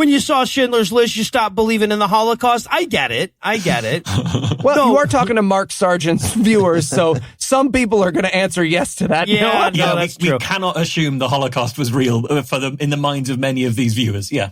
you saw Schindler's List, you stopped believing in the Holocaust. I get it. Well, you are talking to Mark Sargent's viewers, so some people are going to answer yes to that. Yeah, that's true. We cannot assume the Holocaust was real in the minds of many of these viewers. Yeah.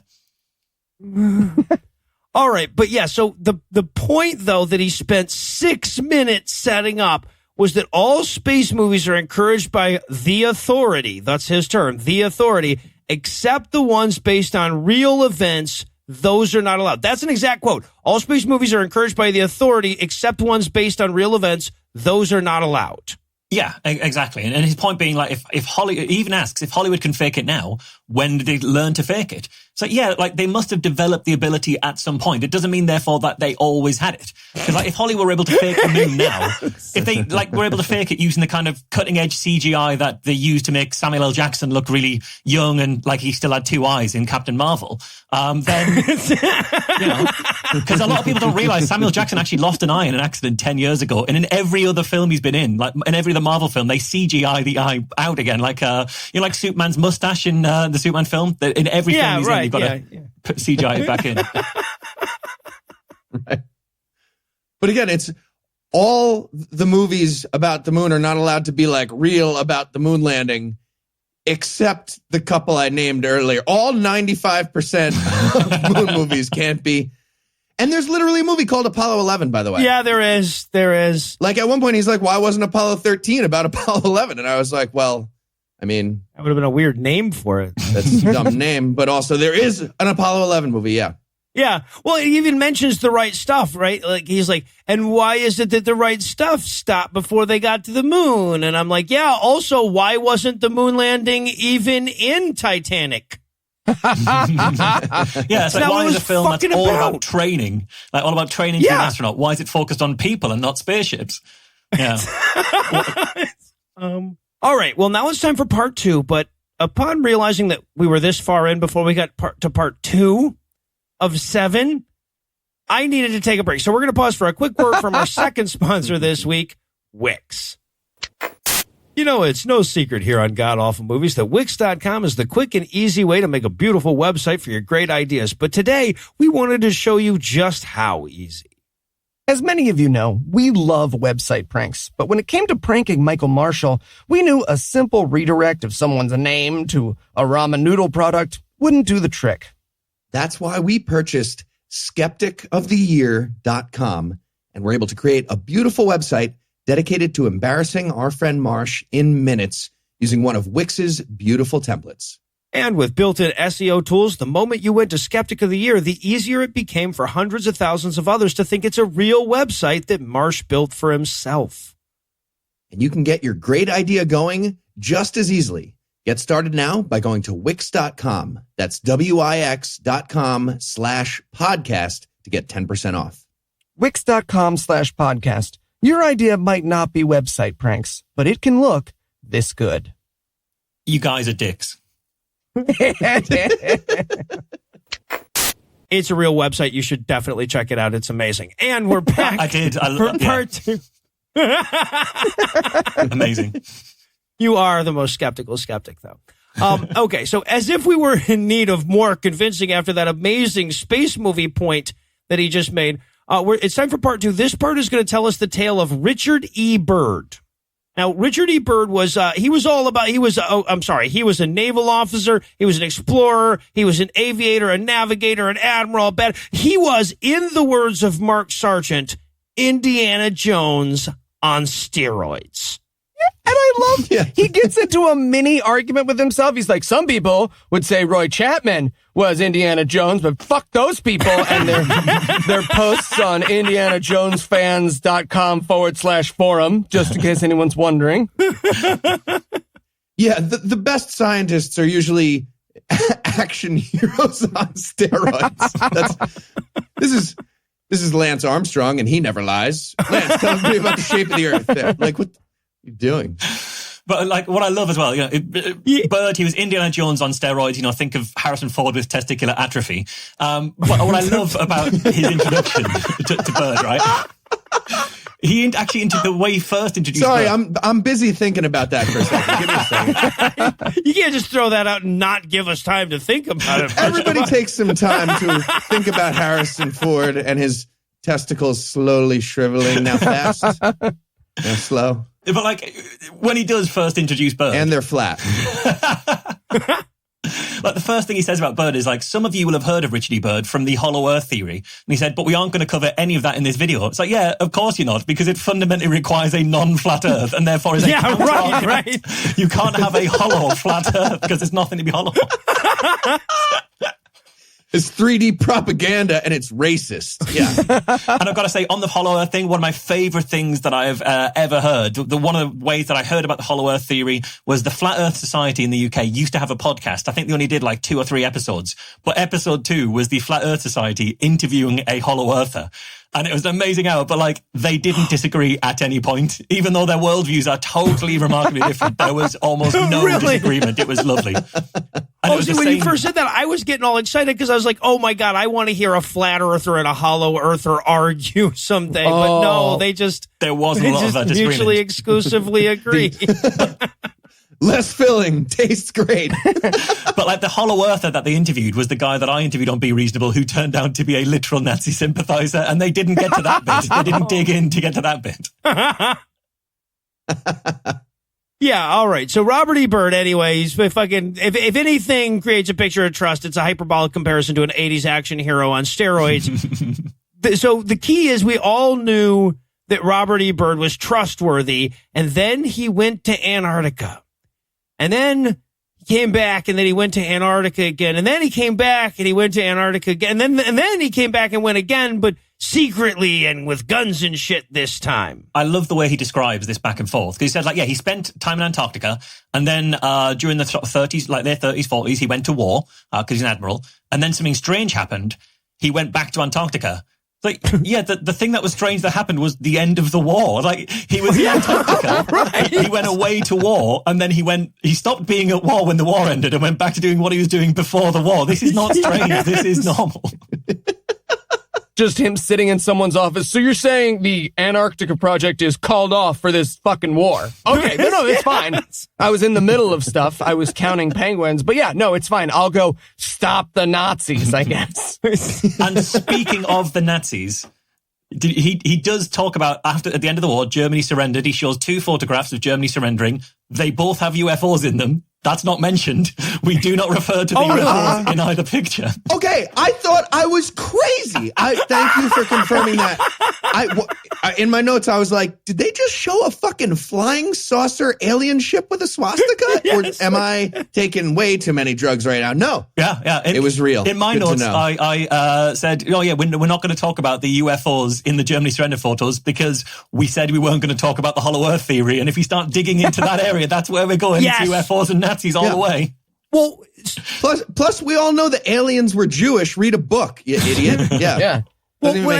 All right, but yeah, so the point, though, that he spent 6 minutes setting up was that all space movies are encouraged by the authority. That's his term, the authority, except the ones based on real events. Those are not allowed. That's an exact quote. All space movies are encouraged by the authority, except ones based on real events. Those are not allowed. Yeah, exactly. And his point being, like, if Hollywood even asks if Hollywood can fake it now, when did they learn to fake it? So yeah, like they must have developed the ability at some point. It doesn't mean therefore that they always had it. Because like if Hollywood were able to fake the moon now, if they like were able to fake it using the kind of cutting edge CGI that they used to make Samuel L. Jackson look really young and like he still had 2 eyes in Captain Marvel, then you know, because a lot of people don't realize Samuel Jackson actually lost an eye in an accident 10 years ago, and in every other film he's been in, like in every other Marvel film, they CGI the eye out again, like like Superman's mustache in the Superman film. In every film he's in, you've got to put CGI it back in. Right. But again, it's all the movies about the moon are not allowed to be like real about the moon landing, except the couple I named earlier. All 95% of moon movies can't be. And there's literally a movie called Apollo 11, by the way. Yeah, there is. There is. Like at one point, he's like, why wasn't Apollo 13 about Apollo 11? And I was like, well, I mean, that would have been a weird name for it. That's a dumb name. But also, there is an Apollo 11 movie, yeah. Yeah. Well, he even mentions the right stuff, right? Like, he's like, and why is it that the right stuff stopped before they got to the moon? And I'm like, yeah, also, why wasn't the moon landing even in Titanic? Yeah, so why is a film that's all about training, like all about training to an astronaut, why is it focused on people and not spaceships? Yeah. All right, well, now it's time for part 2, but upon realizing that we were this far in before we got to part 2 of 7, I needed to take a break. So we're going to pause for a quick word from our second sponsor this week, Wix. You know, it's no secret here on God Awful Movies that Wix.com is the quick and easy way to make a beautiful website for your great ideas. But today, we wanted to show you just how easy. As many of you know, we love website pranks, but when it came to pranking Michael Marshall, we knew a simple redirect of someone's name to a ramen noodle product wouldn't do the trick. That's why we purchased skepticoftheyear.com and were able to create a beautiful website dedicated to embarrassing our friend Marsh in minutes using one of Wix's beautiful templates. And with built-in SEO tools, the moment you went to Skeptic of the Year, the easier it became for hundreds of thousands of others to think it's a real website that Marsh built for himself. And you can get your great idea going just as easily. Get started now by going to Wix.com. That's Wix.com/podcast to get 10% off. Wix.com/podcast. Your idea might not be website pranks, but it can look this good. You guys are dicks. It's a real website. You should definitely check it out. It's amazing. And we're back. I did. For part 2. Amazing. You are the most skeptical skeptic, though. Okay, so as if we were in need of more convincing after that amazing space movie point that he just made, it's time for part 2. This part is going to tell us the tale of Richard E. Byrd. Now, Richard E. Byrd was, he was a naval officer, he was an explorer, he was an aviator, a navigator, an admiral, he was, in the words of Mark Sargent, Indiana Jones on steroids. And I love he gets into a mini argument with himself. He's like, some people would say Roy Chapman was Indiana Jones, but fuck those people and their posts on indianajonesfans.com/forum, just in case anyone's wondering. Yeah, the best scientists are usually action heroes on steroids. This is Lance Armstrong, and he never lies. Lance, tell me about the shape of the Earth. Like, what are you doing? But like what I love as well, you know, Byrd, he was Indiana Jones on steroids. You know, think of Harrison Ford with testicular atrophy. But what I love about his introduction to Byrd, right? He actually into the way he first introduced. Sorry, Byrd. I'm busy thinking about that for a second. Give me a second. You can't just throw that out and not give us time to think about it. Everybody takes some time to think about Harrison Ford and his testicles slowly shriveling. Now fast, now slow. But like when he does first introduce Byrd, and they're flat. Like the first thing he says about Byrd is like, some of you will have heard of Richard E. Byrd from the Hollow Earth theory. And he said, but we aren't going to cover any of that in this video. It's like, yeah, of course you're not, because it fundamentally requires a non-flat Earth, and therefore is a right. You can't have a hollow flat Earth because there's nothing to be hollow. It's 3D propaganda and it's racist. Yeah. And I've got to say, on the Hollow Earth thing, one of my favorite things that I've ever heard, one of the ways that I heard about the Hollow Earth theory was the Flat Earth Society in the UK used to have a podcast. I think they only did like 2 or 3 episodes. But episode 2 was the Flat Earth Society interviewing a Hollow Earther. And it was an amazing hour, but like they didn't disagree at any point, even though their worldviews are totally remarkably different. There was almost no disagreement. It was lovely. And When you first said that, I was getting all excited because I was like, oh my God, I want to hear a flat earther and a hollow earther argue someday. But no, there wasn't a lot of that disagreement. Mutually exclusively agree. Less filling, tastes great. But like the Hollow Earther that they interviewed was the guy that I interviewed on Be Reasonable, who turned out to be a literal Nazi sympathizer, and they didn't get to that bit. They didn't dig in to get to that bit. Yeah, all right. So Robert Ebert, anyway, he's fucking, if anything creates a picture of trust, it's a hyperbolic comparison to an 80s action hero on steroids. So the key is we all knew that Robert Ebert was trustworthy, and then he went to Antarctica. And then he came back, and then he went to Antarctica again. And then he came back, and he went to Antarctica again. And then he came back and went again, but secretly and with guns and shit this time. I love the way he describes this back and forth. Because he said, like, yeah, he spent time in Antarctica. And then during the sort of 30s, like their 30s, 40s, he went to war because he's an admiral. And then something strange happened. He went back to Antarctica. Like, yeah, the thing that was strange that happened was the end of the war. Like, he was in Antarctica, right. He went away to war, and then he stopped being at war when the war ended and went back to doing what he was doing before the war. This is not strange. Yes. This is normal. Just him sitting in someone's office. So you're saying the Antarctica project is called off for this fucking war? Okay, no, it's fine. I was in the middle of stuff. I was counting penguins, but yeah, no, it's fine. I'll go stop the Nazis, I guess. And speaking of the Nazis, he does talk about at the end of the war, Germany surrendered. He shows 2 photographs of Germany surrendering. They both have UFOs in them. That's not mentioned. We do not refer to the UFOs in either picture. Okay, I thought I was crazy. Thank you for confirming that. In my notes, I was like, did they just show a fucking flying saucer alien ship with a swastika? Yes. Or am I taking way too many drugs right now? No. Yeah. It was real. In my notes, I said, oh yeah, we're not going to talk about the UFOs in the Germany surrender photos because we said we weren't going to talk about the Hollow Earth theory. And if you start digging into that area, that's where we're going. Yes. UFOs and Nazis all the way. Well, plus we all know the aliens were Jewish. Read a book, you idiot. Yeah. Well,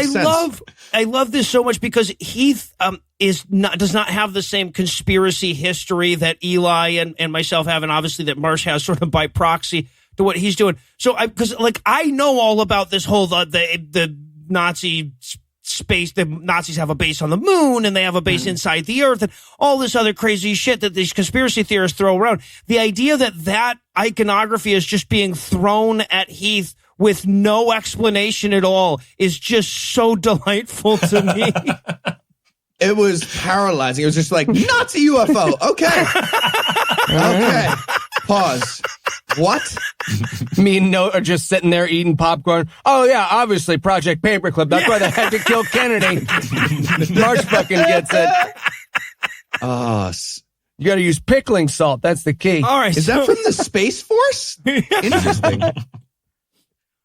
I love this so much because Heath does not have the same conspiracy history that Eli and myself have, and obviously that Marsh has sort of by proxy to what he's doing. So I know all about this whole the Nazi space. The Nazis have a base on the moon and they have a base inside the earth and all this other crazy shit that these conspiracy theorists throw around. The idea that iconography is just being thrown at Heath with no explanation at all is just so delightful to me. It was paralyzing. It was just like, Nazi UFO. Okay. Okay. Pause. What? Or just sitting there eating popcorn. Oh, yeah, obviously, Project Paperclip. That's why they had to kill Kennedy. Marsh fucking gets it. You got to use pickling salt. That's the key. All right. Is that from the Space Force? Interesting.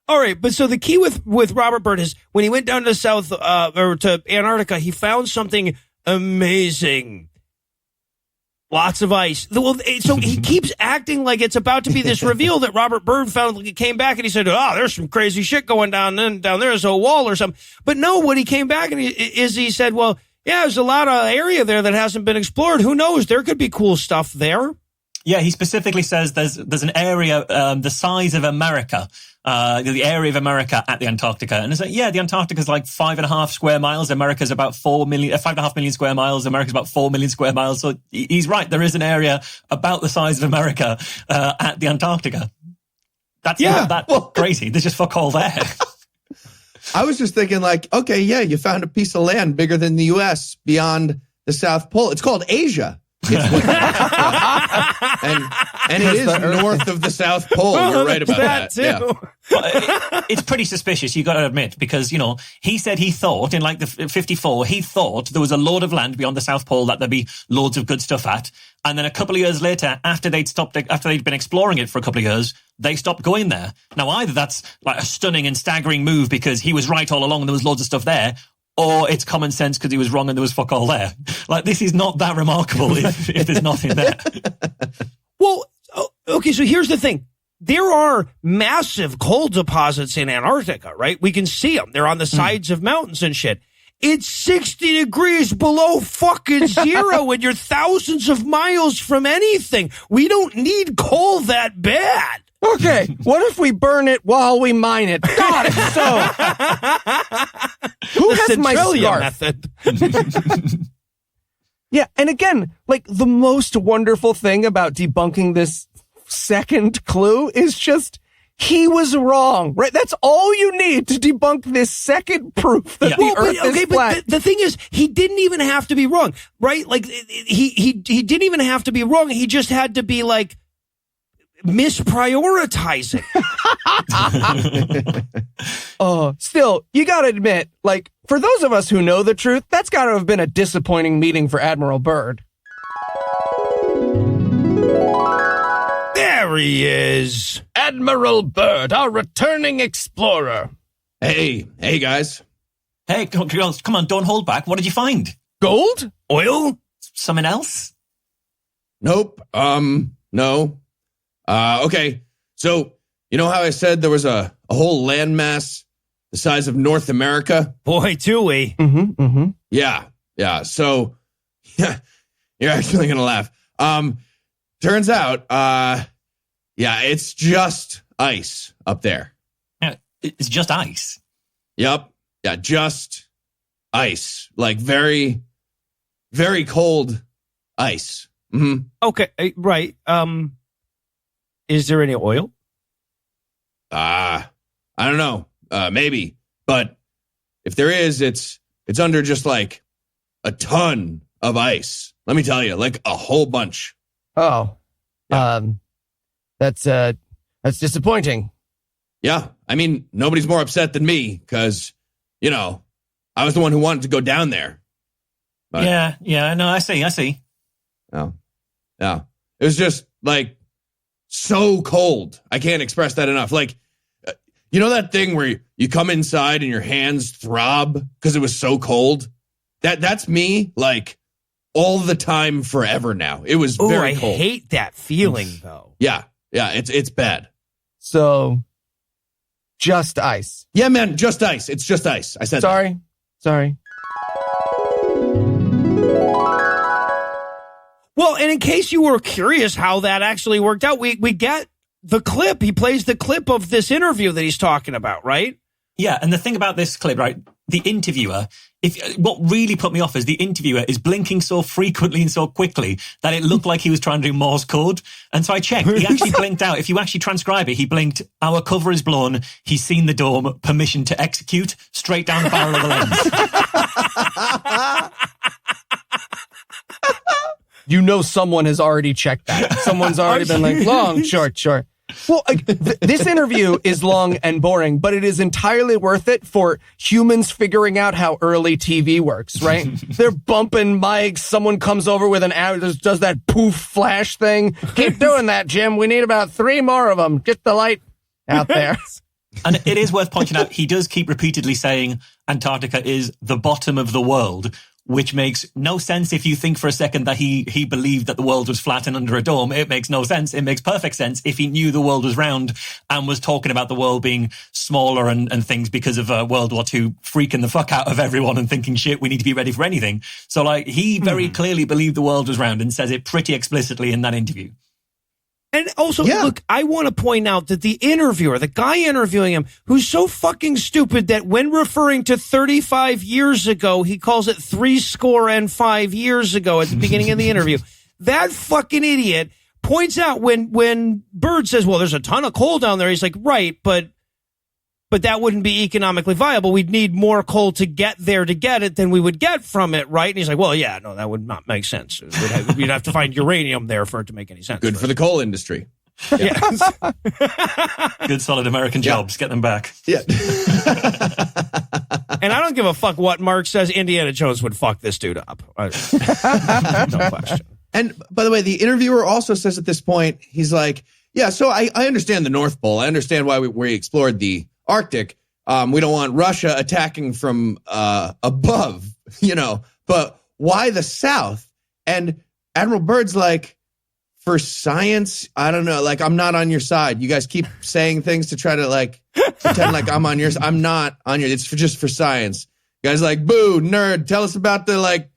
All right, but so the key with Robert Burt is when he went down to to Antarctica, he found something amazing. Lots of ice. Well, so he keeps acting like it's about to be this reveal that Robert Byrd found. He came back and he said, "Oh, there's some crazy shit going down there. There's a wall or something." But no, when he came back and he said, "Well, yeah, there's a lot of area there that hasn't been explored. Who knows? There could be cool stuff there." Yeah, he specifically says there's an area the size of America, the area of America at the Antarctica. And it's like, yeah, the Antarctica is like 5.5 square miles. America's about 5.5 million square miles. America's about 4 million square miles. So he's right. There is an area about the size of America at the Antarctica. That's not that crazy. There's just fuck all there. I was just thinking like, okay, yeah, you found a piece of land bigger than the U.S. beyond the South Pole. It's called Asia. And it is north of the South Pole. You're right about that. Too. Yeah. It's pretty suspicious, you got to admit, because, he said he thought in like the 54, he thought there was a load of land beyond the South Pole that there'd be loads of good stuff at. And then a couple of years later, after they'd been exploring it for a couple of years, they stopped going there. Now, either that's like a stunning and staggering move because he was right all along and there was loads of stuff there, or it's common sense because he was wrong and there was fuck all there. Like, this is not that remarkable if there's nothing there. Well, okay, so here's the thing. There are massive coal deposits in Antarctica, right? We can see them. They're on the sides of mountains and shit. It's 60 degrees below fucking zero and you're thousands of miles from anything. We don't need coal that bad. Okay, what if we burn it while we mine it? God, it's so... Who has my scarf? Method. Yeah, and again, like, the most wonderful thing about debunking this second clue is just he was wrong, right? That's all you need to debunk this second proof that the Earth is flat. But the thing is, he didn't even have to be wrong, right? Like, he didn't even have to be wrong. He just had to be, like, misprioritizing. Still, you gotta admit, like, for those of us who know the truth, that's gotta have been a disappointing meeting for Admiral Byrd. There he is. Admiral Byrd, our returning explorer. Hey, guys. Hey, come on, don't hold back. What did you find? Gold? Oil? Something else? Nope. No. Okay. So, you know how I said there was a whole landmass the size of North America? Boy, do we. Yeah. So, you're actually going to laugh. Turns out, it's just ice up there. Yeah, it's just ice. Yep. Yeah, just ice. Like very, very cold ice. Mm-hmm. Okay, right. Is there any oil? I don't know. Maybe. But if there is, it's under just like a ton of ice. Let me tell you, like a whole bunch. Oh, yeah. That's disappointing. Yeah. I mean, nobody's more upset than me because, I was the one who wanted to go down there. But, yeah. No, I see. Oh, yeah. It was just like so cold. I can't express that enough. Like, you know that thing where you come inside and your hands throb because it was so cold? That's me, like, all the time forever now. It was very cold. I hate that feeling, though. Yeah, it's bad. So, just ice. Yeah, man, just ice. It's just ice. I said Sorry. Well, and in case you were curious how that actually worked out, we get the clip. He plays the clip of this interview that he's talking about, right? Yeah, and the thing about this clip, right, the interviewer, what really put me off is the interviewer is blinking so frequently and so quickly that it looked like he was trying to do Morse code. And so I checked. He actually blinked out. If you actually transcribe it, he blinked, "Our cover is blown. He's seen the dome. Permission to execute," straight down the barrel of the lens. You know someone has already checked that. Someone's already been like, long, short. Well, this interview is long and boring, but it is entirely worth it for humans figuring out how early TV works, right? They're bumping mics. Someone comes over with an hour, does that poof flash thing. Keep doing that, Jim. We need about 3 more of them. Get the light out there. And it is worth pointing out, he does keep repeatedly saying Antarctica is the bottom of the world, which makes no sense if you think for a second that he believed that the world was flat and under a dome. It makes no sense. It makes perfect sense if he knew the world was round and was talking about the world being smaller and things because of World War II freaking the fuck out of everyone and thinking, shit, we need to be ready for anything. So, like, he very clearly believed the world was round and says it pretty explicitly in that interview. And also, look, I want to point out that the interviewer, the guy interviewing him, who's so fucking stupid that when referring to 35 years ago, he calls it 65 years ago at the beginning of the interview. That fucking idiot points out when Byrd says, well, there's a ton of coal down there. He's like, right, but but that wouldn't be economically viable. We'd need more coal to get there to get it than we would get from it, right? And he's like, well, yeah, no, that would not make sense. We'd have to find uranium there for it to make any sense. Good for the coal industry. Yeah. Good solid American jobs. Get them back. Yeah. And I don't give a fuck what Mark says. Indiana Jones would fuck this dude up. No question. And by the way, the interviewer also says at this point, he's like, yeah, so I understand the North Pole. I understand why we explored the Arctic. We don't want Russia attacking from above, but why the South? And Admiral Byrd's like, for science, I don't know. Like, I'm not on your side. You guys keep saying things to try to pretend like I'm on yours. I'm not on your. It's just for science. You guys like, boo, nerd. Tell us about the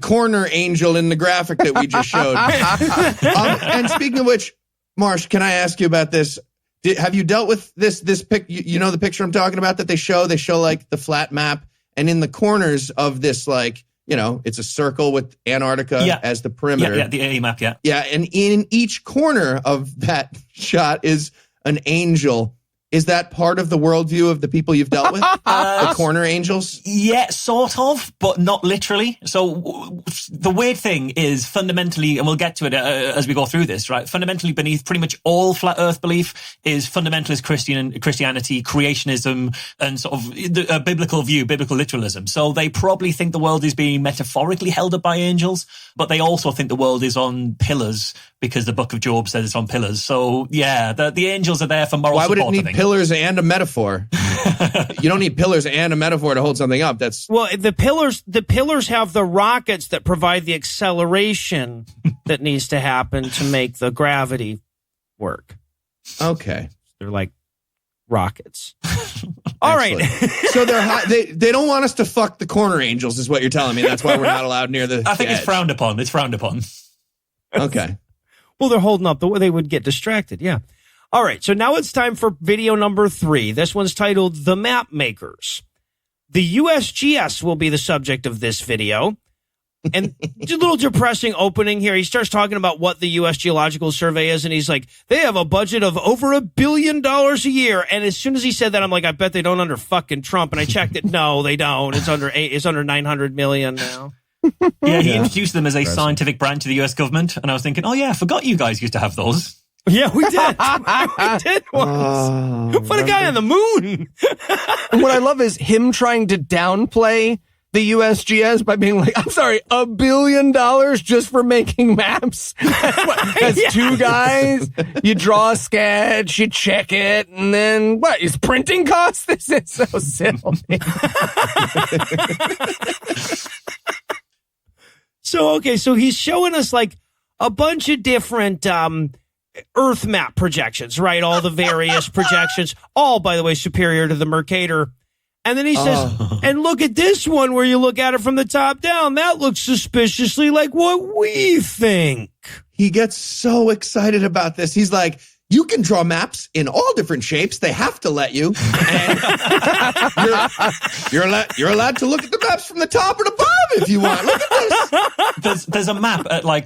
corner angel in the graphic that we just showed. And speaking of which, Marsh, can I ask you about this? Have you dealt with this pic? You know the picture I'm talking about that they show? They show like the flat map, and in the corners of this, it's a circle with Antarctica as the perimeter. Yeah, the A map, yeah. Yeah, and in each corner of that shot is an angel. Is that part of the worldview of the people you've dealt with? The corner angels? Yeah, sort of, but not literally. So the weird thing is fundamentally, and we'll get to it as we go through this, right? Fundamentally beneath pretty much all flat earth belief is fundamentalist Christianity, creationism, and sort of a biblical view, biblical literalism. So they probably think the world is being metaphorically held up by angels, but they also think the world is on pillars because the book of Job says it's on pillars. So yeah, the angels are there for moral support. Why would it need pillars and a metaphor? You don't need pillars and a metaphor to hold something up. The pillars have the rockets that provide the acceleration that needs to happen to make the gravity work. Okay. They're like rockets. All right. So they don't want us to fuck the corner angels is what you're telling me. That's why we're not allowed near the I think edge. It's frowned upon. It's frowned upon. Okay. Well, they're holding up they would get distracted. Yeah. All right. So now it's time for video number 3. This one's titled The Map Makers. The USGS will be the subject of this video. And it's a little depressing opening here. He starts talking about what the U.S. Geological Survey is, and he's like, they have a budget of over $1 billion a year. And as soon as he said that, I'm like, I bet they don't under fucking Trump. And I checked it. No, they don't. It's under 900 million now. Yeah, he introduced them as a scientific branch of the U.S. government, and I was thinking, oh yeah, I forgot you guys used to have those. Yeah, we did. We did once. Put a guy on the moon. What I love is him trying to downplay the USGS by being like, I'm sorry, $1 billion just for making maps? That's 2 guys. You draw a sketch, you check it, and then what? Is printing costs? This is so silly. So he's showing us like a bunch of different Earth map projections, right? All the various projections, all, by the way, superior to the Mercator. And then he says, and look at this one where you look at it from the top down. That looks suspiciously like what we think. He gets so excited about this. He's like, you can draw maps in all different shapes. They have to let you. And you're allowed to look at the maps from the top and above if you want. Look at this. There's a map at I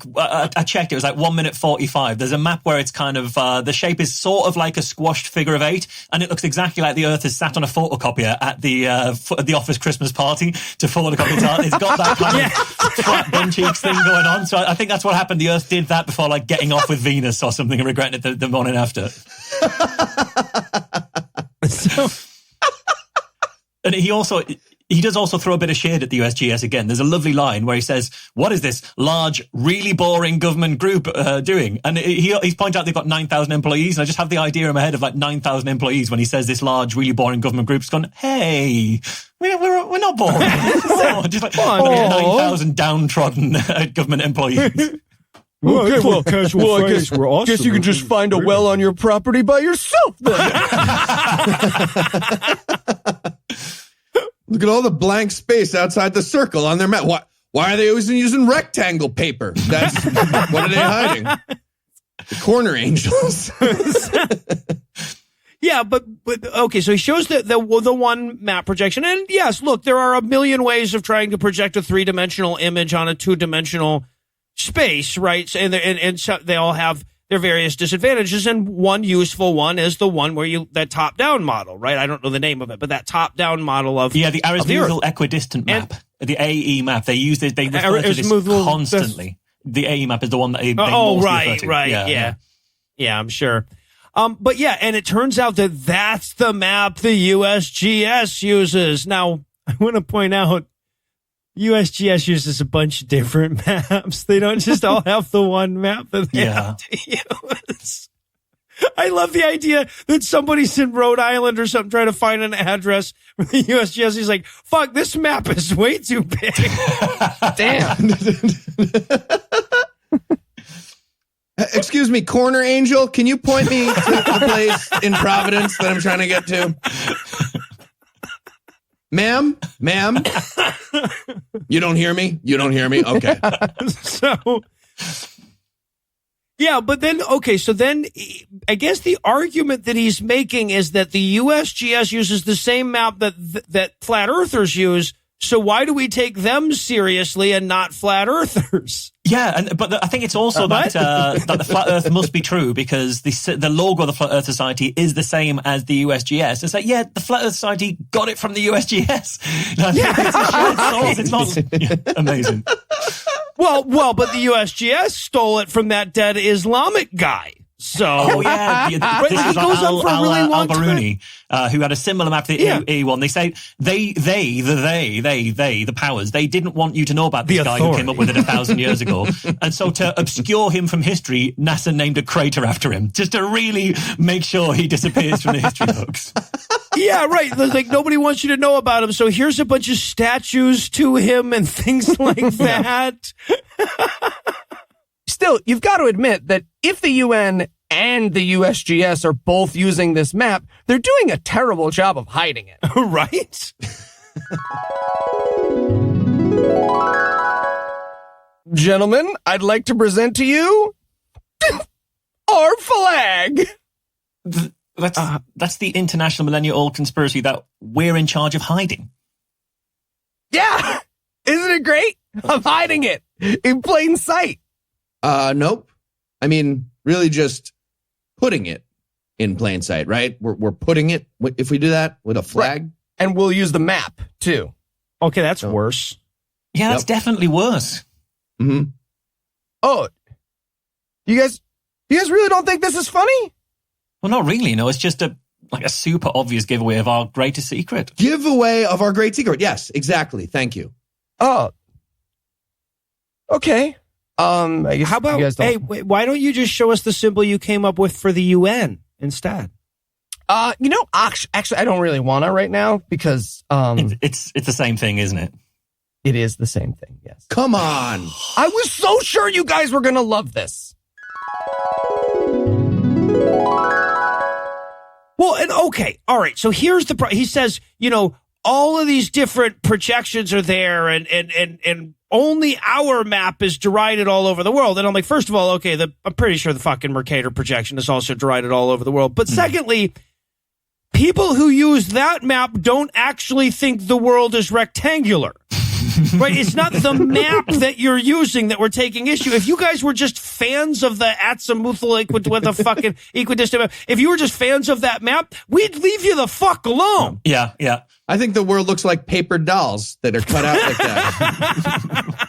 checked, it was like 1 minute 45. There's a map where it's kind of, the shape is sort of like a squashed figure of 8, and it looks exactly like the Earth is sat on a photocopier at the office Christmas party to photocopy its art. It's got that kind of flat bun cheeks thing going on. So I think that's what happened. The Earth did that before getting off with Venus or something and regretting it the morning after. And he does also throw a bit of shade at the USGS again. There's a lovely line where he says, what is this large, really boring government group doing? And he's pointed out they've got 9,000 employees. And I just have the idea in my head of 9,000 employees when he says this large, really boring government group's gone, hey, we're not boring. So just 9,000 downtrodden government employees. Okay, well, casual I guess we're awesome. Guess you can just find a well on your property by yourself then. Look at all the blank space outside the circle on their map. Why are they always using rectangle paper? What are they hiding? The corner angels. Yeah, but okay, so he shows the one map projection. And yes, look, there are a million ways of trying to project a 3-dimensional image on a 2-dimensional space, right? And so they all have there are various disadvantages, and one useful one is the one where that top-down model, right? I don't know the name of it, but that top-down model of the Aerial Earth. Equidistant Map, the AE map. They use it. They refer to this constantly. The AE map is the one that they mostly refer to. Right, yeah, I'm sure. But yeah, and it turns out that that's the map the USGS uses. Now, I want to point out, USGS uses a bunch of different maps. They don't just all have the one map that they have to use. I love the idea that somebody's in Rhode Island or something trying to find an address for the USGS. He's like, fuck, this map is way too big. Damn. Excuse me, Corner Angel, can you point me to the place in Providence that I'm trying to get to? Ma'am? You don't hear me? Okay. So, yeah, but then, okay, so then I guess the argument that he's making is that the USGS uses the same map that flat earthers use. So why do we take them seriously and not flat earthers? Yeah, but I think it's also that the flat Earth must be true because the logo of the Flat Earth Society is the same as the USGS. It's like, yeah, the Flat Earth Society got it from the USGS. It's a shared source. It's not amazing. Well, but the USGS stole it from that dead Islamic guy. So, this is goes on for a really long Al-Baruni, who had a similar map to the A one. They say the powers, they didn't want you to know about this guy who came up with it 1,000 years ago. And so to obscure him from history, NASA named a crater after him, just to really make sure he disappears from the history books. Yeah, right. Like, nobody wants you to know about him. So here's a bunch of statues to him and things like that. Still, you've got to admit that if the UN and the USGS are both using this map, they're doing a terrible job of hiding it. Right? Gentlemen, I'd like to present to you our flag. That's the international millennia-old conspiracy that we're in charge of hiding. Yeah! Isn't it great? I'm hiding it in plain sight. Nope. I mean, really just putting it in plain sight, right? We're putting it, if we do that, with a flag. Right. And we'll use the map, too. Okay, that's worse. Yeah, that's definitely worse. Mm-hmm. Oh, you guys really don't think this is funny? Well, not really, no. It's just a super obvious giveaway of our greatest secret. Giveaway of our great secret. Yes, exactly. Thank you. Oh. Okay. I guess how about, why don't you just show us the symbol you came up with for the UN instead? Actually, I don't really want to right now because it's the same thing, isn't it? It is the same thing, yes. Come on. I was so sure you guys were going to love this. Well, and okay, all right. So here's he says, all of these different projections are there and only our map is derided all over the world. And I'm like, first of all, okay, I'm pretty sure the fucking Mercator projection is also derided all over the world. But secondly, people who use that map don't actually think the world is rectangular. Right? It's not the map that you're using that we're taking issue. If you guys were just fans of the Azimuthal with the fucking equidistant map, if you were just fans of that map, we'd leave you the fuck alone. Yeah. I think the world looks like paper dolls that are cut out like that.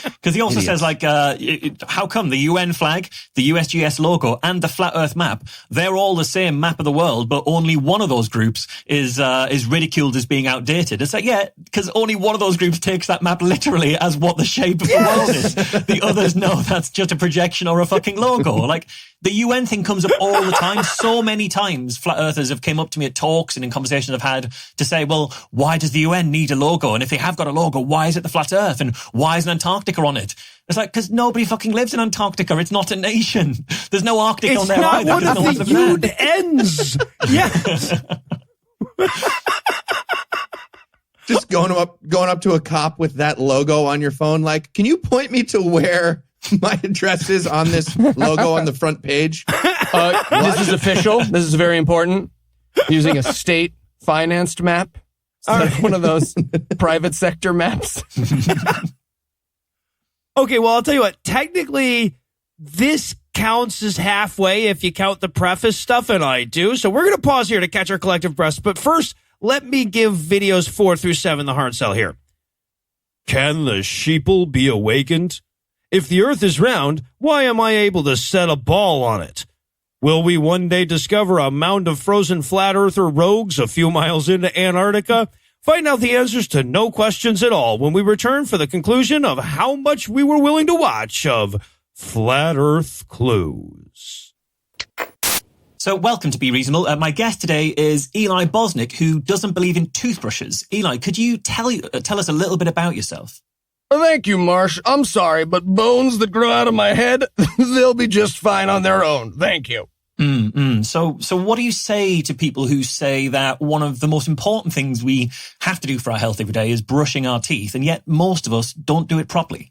Because he also says, how come the UN flag, the USGS logo, and the Flat Earth map, they're all the same map of the world, but only one of those groups is ridiculed as being outdated. It's like, yeah, because only one of those groups takes that map literally as what the shape of the world is. The others know that's just a projection or a fucking logo. Like, the UN thing comes up all the time. So many times flat earthers have came up to me at talks and in conversations I've had to say, well, why does the UN need a logo? And if they have got a logo, why is it the flat earth? And why isn't Antarctica on it? It's like, because nobody fucking lives in Antarctica. It's not a nation. There's no Arctic on there either. It's not one of the UNs. Yes. Just going up to a cop with that logo on your phone, like, can you point me to where my address is on this logo on the front page? This is official. This is very important. Using a state-financed map. One of those private sector maps. Okay, well, I'll tell you what. Technically, this counts as halfway if you count the preface stuff, and I do. So we're going to pause here to catch our collective breaths. But first, let me give videos 4 through 7 the hard sell here. Can the sheeple be awakened? If the earth is round, why am I able to set a ball on it? Will we one day discover a mound of frozen flat earther rogues a few miles into Antarctica? Find out the answers to no questions at all when we return for the conclusion of how much we were willing to watch of Flat Earth Clues. So welcome to Be Reasonable. My guest today is Eli Bosnick, who doesn't believe in toothbrushes. Eli, could you tell us a little bit about yourself? Thank you, Marsh. I'm sorry, but bones that grow out of my head, they'll be just fine on their own. Thank you. So what do you say to people who say that one of the most important things we have to do for our health every day is brushing our teeth, and yet most of us don't do it properly?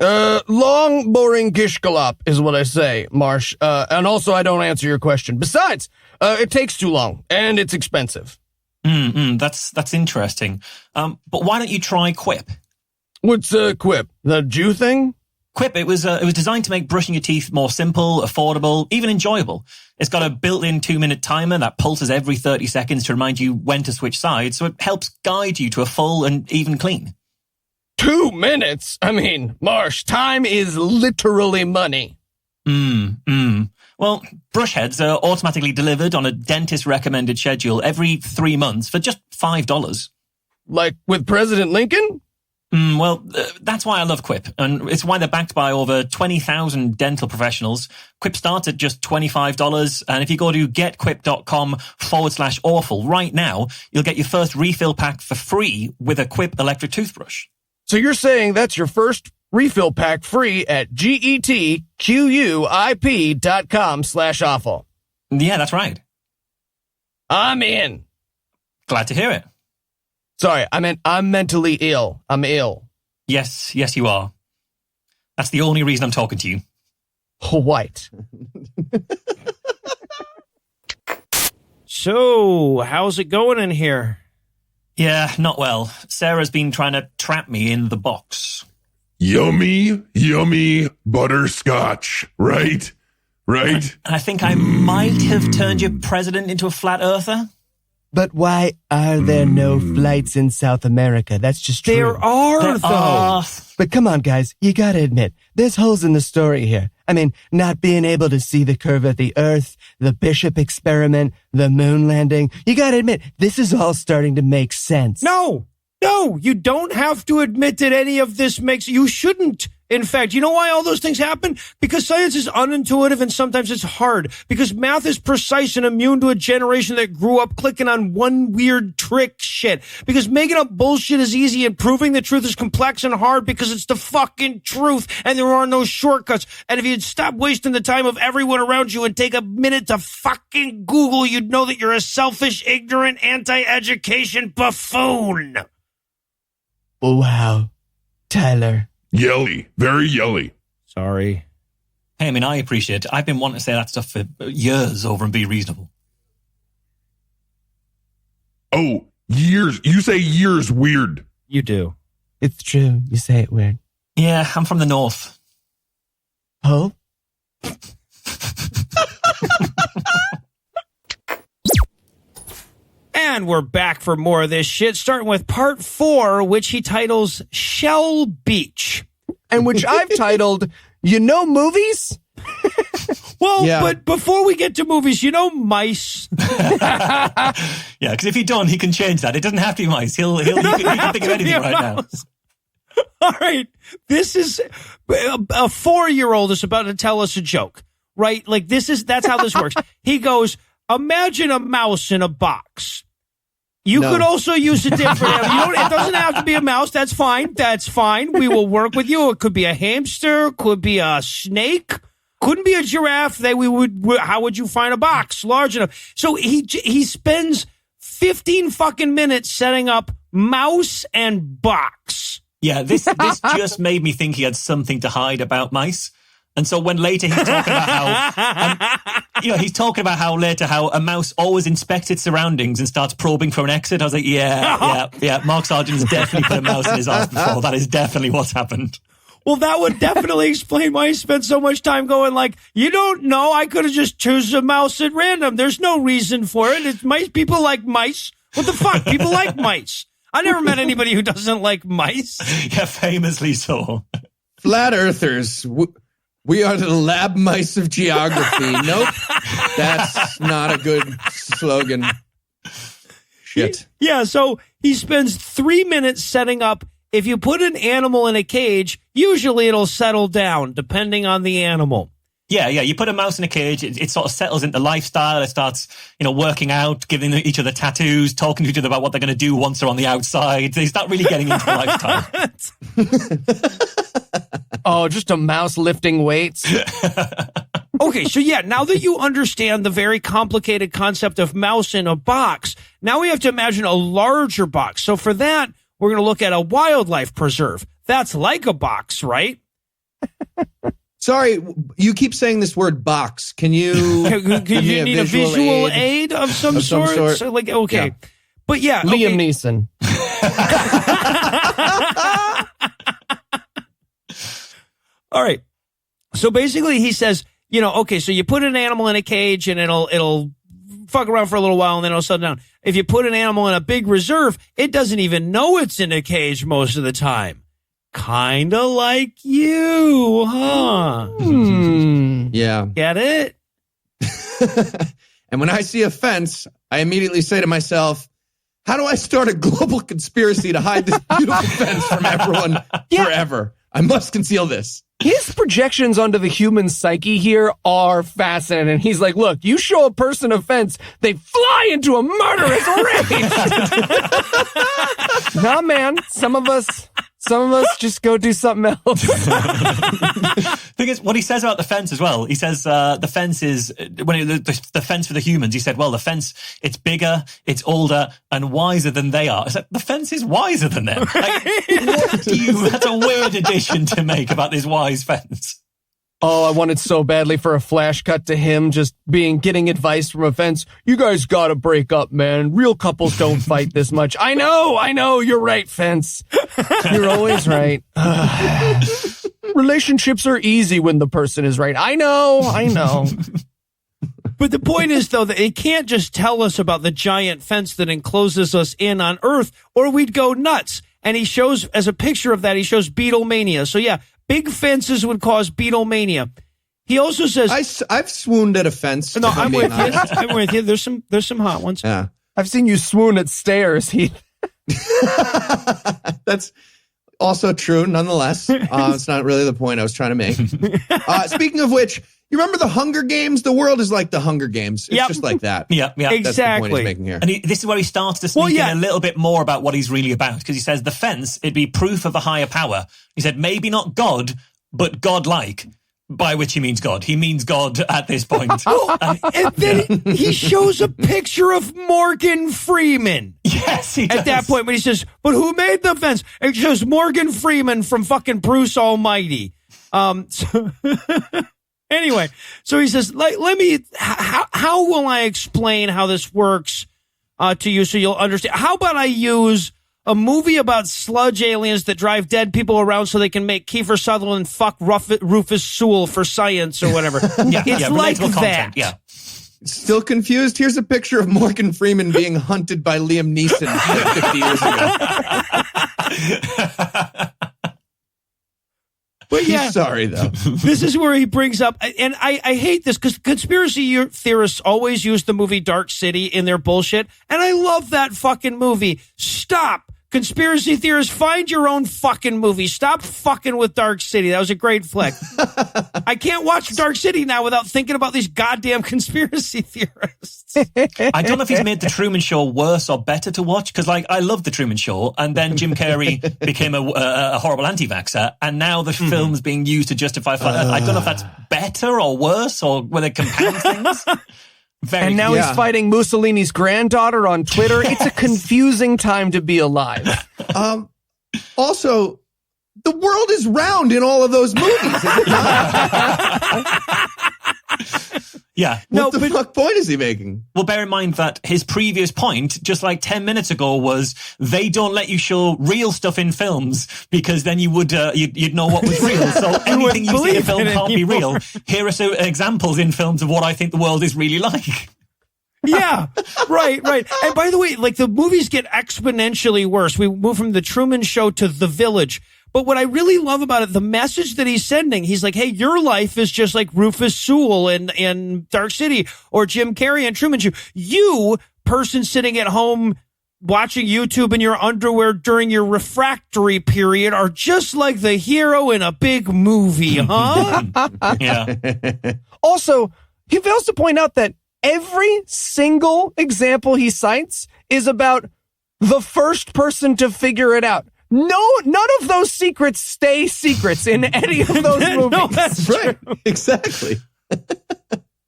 Long, boring gishgalop is what I say, Marsh. And also I don't answer your question. Besides, it takes too long, and it's expensive. That's interesting. But why don't you try Quip? What's Quip? The Jew thing? Quip, it was designed to make brushing your teeth more simple, affordable, even enjoyable. It's got a built-in 2-minute timer that pulses every 30 seconds to remind you when to switch sides, so it helps guide you to a full and even clean. 2 minutes? I mean, Marsh, time is literally money. Well, brush heads are automatically delivered on a dentist-recommended schedule every 3 months for just $5. Like with President Lincoln? That's why I love Quip, and it's why they're backed by over 20,000 dental professionals. Quip starts at just $25, and if you go to getquip.com/awful right now, you'll get your first refill pack for free with a Quip electric toothbrush. So you're saying that's your first refill pack free at getquip.com/awful. Yeah, that's right. I'm in. Glad to hear it. Sorry, I meant I'm mentally ill. I'm ill. Yes, you are. That's the only reason I'm talking to you. White. So, how's it going in here? Yeah, not well. Sarah's been trying to trap me in the box. Yummy, yummy butterscotch, right? I think I might have turned your president into a flat earther. But why are there no flights in South America? That's just true. There are, though. But come on, guys. You gotta admit, there's holes in the story here. I mean, not being able to see the curve of the Earth, the Bishop experiment, the moon landing. You gotta admit, this is all starting to make sense. No, you don't have to admit that any of this makes... You shouldn't. In fact, you know why all those things happen? Because science is unintuitive and sometimes it's hard. Because math is precise and immune to a generation that grew up clicking on one weird trick shit. Because making up bullshit is easy and proving the truth is complex and hard because it's the fucking truth and there are no shortcuts. And if you'd stop wasting the time of everyone around you and take a minute to fucking Google, you'd know that you're a selfish, ignorant, anti-education buffoon. Wow. Tyler. Yelly, very yelly. Sorry. Hey, I mean, I appreciate it. I've been wanting to say that stuff for years over and Be Reasonable. Oh, years. You say years weird. You do. It's true. You say it weird. Yeah, I'm from the north. Oh? And we're back for more of this shit, starting with part 4, which he titles Shell Beach. And which I've titled, You Know Movies? Well, yeah. But before we get to movies, you know mice. Yeah, because if you don't, he can change that. It doesn't have to be mice. He can think of anything right now. All right. This is a 4-year-old is about to tell us a joke, right? Like that's how this works. He goes, imagine a mouse in a box. You could also use a different animal. It doesn't have to be a mouse. That's fine. We will work with you. It could be a hamster. Could be a snake. Couldn't be a giraffe. How would you find a box large enough? So he spends 15 fucking minutes setting up mouse and box. Yeah, this just made me think he had something to hide about mice. And so when later he's talking about how a mouse always inspects its surroundings and starts probing for an exit, I was like, yeah. Mark Sargent's definitely put a mouse in his ass before. That is definitely what's happened. Well, that would definitely explain why he spent so much time going like, you don't know, I could have just chosen a mouse at random. There's no reason for it. It's mice. People like mice. What the fuck? People like mice. I never met anybody who doesn't like mice. Yeah, famously so. Flat earthers. We are the lab mice of geography. Nope. That's not a good slogan. Shit. Yeah, so he spends 3 minutes setting up. If you put an animal in a cage, usually it'll settle down, depending on the animal. Yeah. You put a mouse in a cage, it sort of settles into lifestyle. It starts, working out, giving each other tattoos, talking to each other about what they're going to do once they're on the outside. They start really getting into lifestyle. Oh, just a mouse lifting weights. Okay, so yeah, now that you understand the very complicated concept of mouse in a box, now we have to imagine a larger box. So for that, we're going to look at a wildlife preserve. That's like a box, right? Sorry, you keep saying this word box. Can you Could you need a visual aid of some sort? So, like, okay. Yeah. But yeah. Liam Neeson. All right. So basically he says, okay, so you put an animal in a cage and it'll fuck around for a little while and then it'll settle down. If you put an animal in a big reserve, it doesn't even know it's in a cage most of the time. Kinda like you, huh? Yeah. Get it? And when I see a fence, I immediately say to myself, how do I start a global conspiracy to hide this beautiful fence from everyone forever? I must conceal this. His projections onto the human psyche here are fascinating. He's like, look, you show a person a fence, they fly into a murderous rage. Nah, man. Some of us just go do something else. Thing is, what he says about the fence as well, he says the fence is, the fence for the humans, he said, well, the fence, it's bigger, it's older, and wiser than they are. It's like, the fence is wiser than them. Like, that's a weird addition to make about this wise fence. Oh, I wanted so badly for a flash cut to him just getting advice from a fence. You guys gotta break up, man. Real couples don't fight this much. I know. You're right, fence. You're always right. Relationships are easy when the person is right. I know. But the point is, though, that it can't just tell us about the giant fence that encloses us in on Earth, or we'd go nuts. And he shows, as a picture of that, he shows Beatlemania. So yeah, big fences would cause Beatlemania. He also says, I've swooned at a fence. No, I'm with you. I'm with you. There's some hot ones. Yeah. I've seen you swoon at stairs, Heath. That's also true, nonetheless. It's not really the point I was trying to make. Speaking of which, you remember the Hunger Games? The world is like the Hunger Games. It's just like that. Yeah. Exactly. That's the point he's making here. And this is where he starts to sneak in a little bit more about what he's really about, because he says the fence, it'd be proof of a higher power. He said maybe not God, but God-like. By which he means God. He means God at this point. And then he shows a picture of Morgan Freeman. Yes, he does. At that point, when he says, but who made the fence? It shows Morgan Freeman from fucking Bruce Almighty. Anyway, so he says, how will I explain how this works to you so you'll understand? How about I use a movie about sludge aliens that drive dead people around so they can make Kiefer Sutherland fuck Rufus Sewell for science or whatever. It's like that. Content, yeah. Still confused? Here's a picture of Morgan Freeman being hunted by Liam Neeson 50 years ago. But yeah, he's sorry, though. This is where he brings up, and I hate this because conspiracy theorists always use the movie Dark City in their bullshit, and I love that fucking movie. Stop. Conspiracy theorists, find your own fucking movie. Stop fucking with Dark City. That was a great flick. I can't watch Dark City now without thinking about these goddamn conspiracy theorists. I don't know if he's made The Truman Show worse or better to watch, because I love The Truman Show, and then Jim Carrey became a horrible anti-vaxxer, and now the film's being used to justify flat Earth. I don't know if that's better or worse, or whether they compound things. And now he's fighting Mussolini's granddaughter on Twitter. It's a confusing time to be alive. Also, the world is round in all of those movies, is it not? Yeah. What the fuck point is he making? Well, bear in mind that his previous point, just like 10 minutes ago, was they don't let you show real stuff in films because then you would, you'd know what was real. So anything you see in a film can't be real. Here are some examples in films of what I think the world is really like. Yeah, right. And by the way, like the movies get exponentially worse. We move from The Truman Show to The Village. But what I really love about it, the message that he's sending, he's like, hey, your life is just like Rufus Sewell in Dark City or Jim Carrey in Truman Show. You, person sitting at home watching YouTube in your underwear during your refractory period, are just like the hero in a big movie, huh? Yeah. Also, he fails to point out that every single example he cites is about the first person to figure it out. No, none of those secrets stay secrets in any of those movies. No, that's Right. true. Exactly.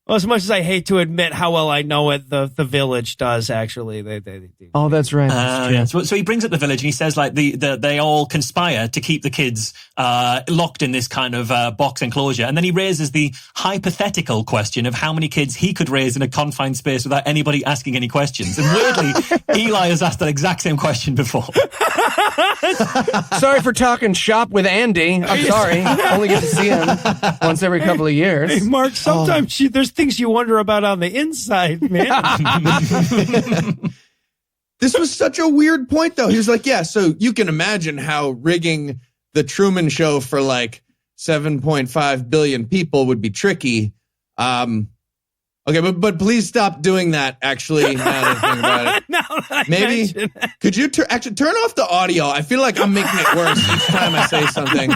Well, as much as I hate to admit how well I know it, the Village does actually. They Oh, that's right. Yeah. So he brings up The Village and he says like they all conspire to keep the kids locked in this kind of box enclosure, and then he raises the hypothetical question of how many kids he could raise in a confined space without anybody asking any questions. And weirdly, Eli has asked that exact same question before. Sorry for talking shop with Andy. I'm sorry. Only get to see him once every couple of years. Hey, Mark, sometimes there's things you wonder about on the inside, man. This was such a weird point, though. He was like, yeah, so you can imagine how rigging the Truman Show for like 7.5 billion people would be tricky. Okay, but please stop doing that, actually, now that I think about it. Now that I Maybe, mention it. could you actually turn off the audio? I feel like I'm making it worse each time I say something.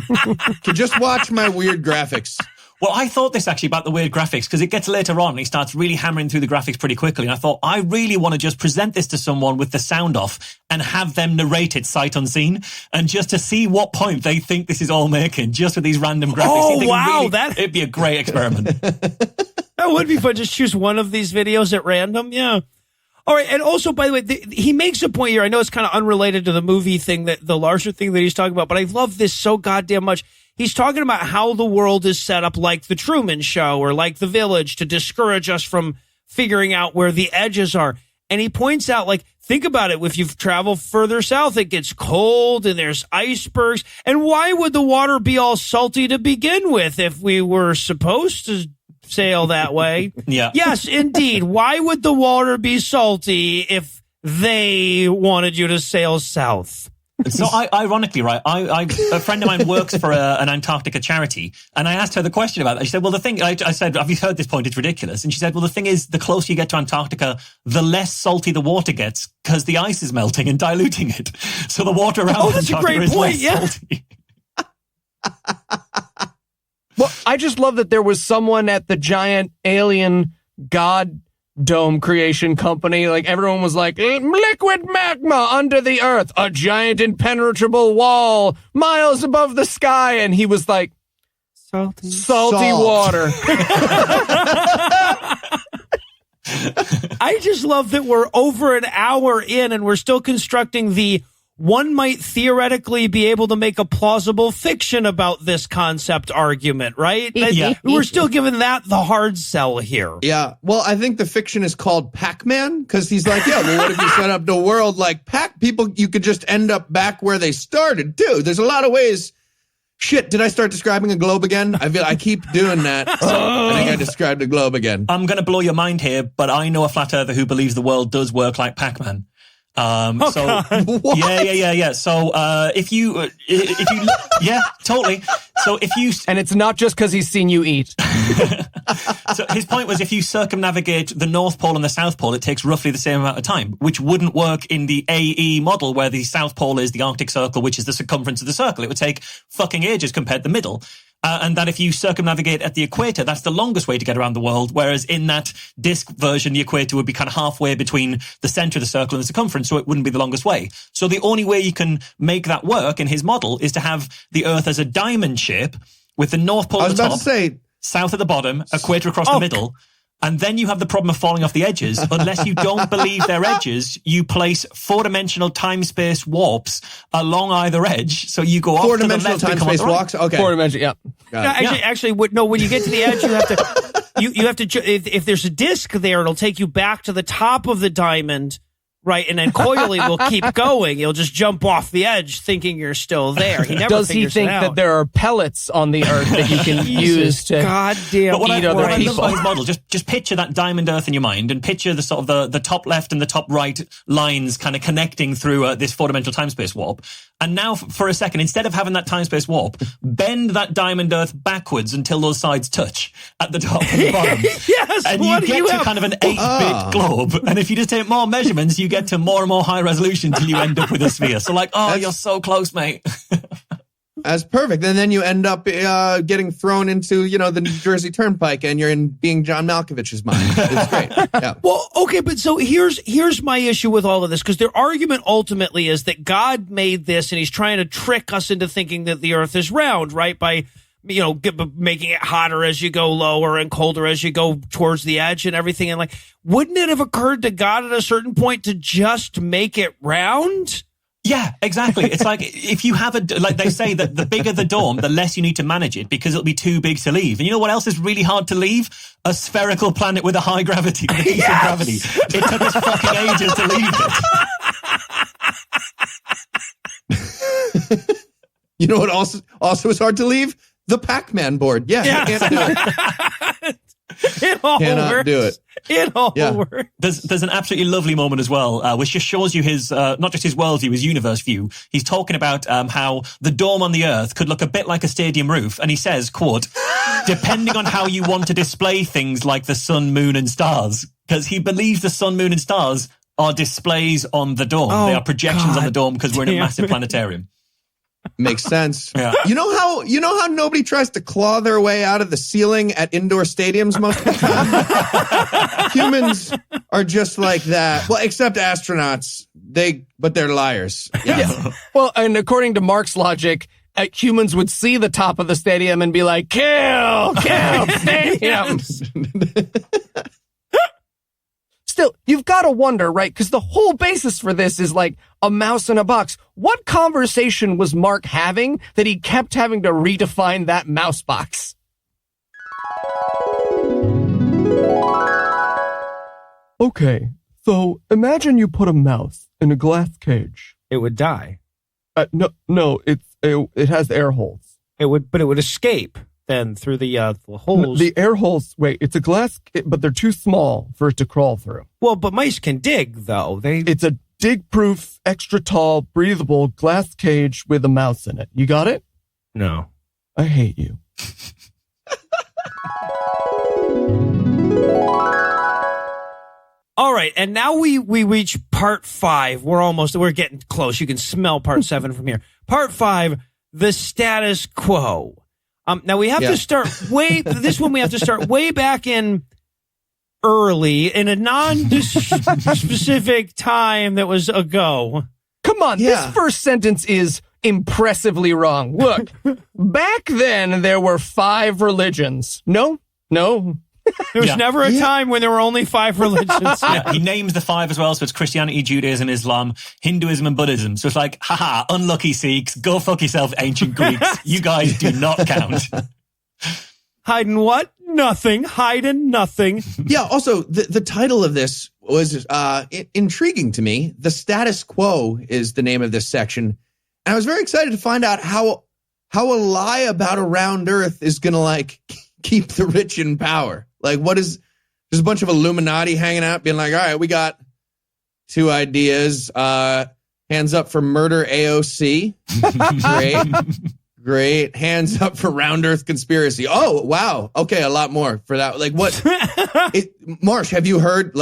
Could just watch my weird graphics. Well, I thought this actually about the weird graphics because it gets later on and he starts really hammering through the graphics pretty quickly. And I thought, I really want to just present this to someone with the sound off and have them narrate it sight unseen and just to see what point they think this is all making just with these random graphics. Oh, wow. Really, it'd be a great experiment. That would be fun. Just choose one of these videos at random. Yeah. All right. And also, by the way, he makes a point here. I know it's kind of unrelated to the movie thing, that the larger thing that he's talking about, but I love this so goddamn much. He's talking about how the world is set up like the Truman Show or like the Village to discourage us from figuring out where the edges are. And he points out, like, think about it. If you've traveled further south, it gets cold and there's icebergs. And why would the water be all salty to begin with if we were supposed to sail that way? Yeah. Yes, indeed. Why would the water be salty if they wanted you to sail south? So ironically, right, a friend of mine works for an Antarctica charity, and I asked her the question about that. She said, well, the thing, I said, have you heard this point? It's ridiculous. And she said, well, the thing is, the closer you get to Antarctica, the less salty the water gets because the ice is melting and diluting it. So the water around that's a Antarctica great is point, less yeah. salty. Well, I just love that there was someone at the giant alien god dome creation company. Like everyone was like, liquid magma under the earth, a giant impenetrable wall miles above the sky. And he was like, salty Salt. water. I just love that we're over an hour in and we're still constructing the one might theoretically be able to make a plausible fiction about this concept argument, right? Yeah. We're still giving that the hard sell here. Yeah. Well, I think the fiction is called Pac-Man because he's like, yeah, well, what if you set up the world like people, you could just end up back where they started too. There's a lot of ways. Shit, did I start describing a globe again? I keep doing that. I think I described a globe again. I'm going to blow your mind here, but I know a flat earther who believes the world does work like Pac-Man. So yeah. So if you yeah, totally. So if you And it's not just because he's seen you eat. So his point was if you circumnavigate the North Pole and the South Pole, it takes roughly the same amount of time, which wouldn't work in the AE model where the South Pole is the Arctic Circle, which is the circumference of the circle. It would take fucking ages compared to the middle. And that if you circumnavigate at the equator, that's the longest way to get around the world. Whereas in that disk version, the equator would be kind of halfway between the center of the circle and the circumference, so it wouldn't be the longest way. So the only way you can make that work in his model is to have the Earth as a diamond shape with the North Pole I at was the about top, to say, south at the bottom, equator across the middle. And then you have the problem of falling off the edges. Unless you don't believe they're edges, you place four-dimensional time-space warps along either edge. So you go off to the left and come on time-space the right. walks? Okay. 4-dimensional, yeah. Got it. Actually, when you get to the edge, you have to you have to, if there's a disc there, it'll take you back to the top of the diamond, right? And then coiling will keep going. You'll just jump off the edge thinking you're still there. He never Does he figures think it out. that there are pellets on the Earth that you can use to goddamn But what I eat other love people? about his model, just picture that diamond Earth in your mind, and picture the sort of the top left and the top right lines kind of connecting through this four-dimensional time-space warp. And now, for a second, instead of having that time-space warp, bend that diamond Earth backwards until those sides touch at the top and the bottom. Yes, and you get to kind of an 8-bit globe. And if you just take more measurements, you get to more and more high resolution till you end up with a sphere. So like, you're so close, mate. That's perfect. And then you end up getting thrown into, the New Jersey Turnpike, and you're being John Malkovich's mind. It's great. Yeah. Well, okay, but so here's my issue with all of this, because their argument ultimately is that God made this and he's trying to trick us into thinking that the Earth is round, right? By, making it hotter as you go lower and colder as you go towards the edge and everything. And like, wouldn't it have occurred to God at a certain point to just make it round? Yeah, exactly. It's like if you have like they say that the bigger the dome, the less you need to manage it because it'll be too big to leave. And you know what else is really hard to leave? A spherical planet with a high gravity, with a decent gravity. It took us fucking ages to leave it. You know what also is hard to leave? The Pac-Man board. Yeah. You can't do it. It all Cannot works. do it. It all works. There's an absolutely lovely moment as well, which just shows you his, not just his worldview, his universe view. He's talking about how the dome on the Earth could look a bit like a stadium roof. And he says, quote, depending on how you want to display things like the sun, moon, and stars. Because he believes the sun, moon, and stars are displays on the dome. They are projections on the dome because we're in a massive planetarium. Makes sense. Yeah. You know how nobody tries to claw their way out of the ceiling at indoor stadiums most of the time? Humans are just like that. Well, except astronauts. But they're liars. Yeah. Well, and according to Mark's logic, humans would see the top of the stadium and be like, kill stadiums. Still, you've got to wonder, right? Because the whole basis for this is like a mouse in a box. What conversation was Mark having that he kept having to redefine that mouse box? Okay, so imagine you put a mouse in a glass cage. It would die. No, it has air holes. But it would escape then through the holes. The air holes, wait, it's a glass, but they're too small for it to crawl through. Well, but mice can dig, though. It's a dig-proof, extra tall, breathable glass cage with a mouse in it. You got it? No. I hate you. All right, and now we reach part 5. We're getting close. You can smell part 7 from here. Part 5, the status quo. Now we have to start this one we have to start way back in early in a non-specific time that was ago. Come on, this first sentence is impressively wrong. Look, back then there were 5 religions. No. There was never a time when there were only 5 religions. Yeah, he names the 5 as well, so it's Christianity, Judaism, Islam, Hinduism, and Buddhism. So it's like, haha, unlucky Sikhs, go fuck yourself, ancient Greeks. You guys do not count. Hiding what? Nothing. Hiding nothing. Yeah, also, the title of this was intriguing to me. The Status Quo is the name of this section. And I was very excited to find out how a lie about a round Earth is going to, keep the rich in power. There's a bunch of Illuminati hanging out being like, all right, we got 2 ideas. Hands up for murder AOC. Great. Hands up for round Earth conspiracy. Oh, wow. Okay, a lot more for that. Marsh, have you heard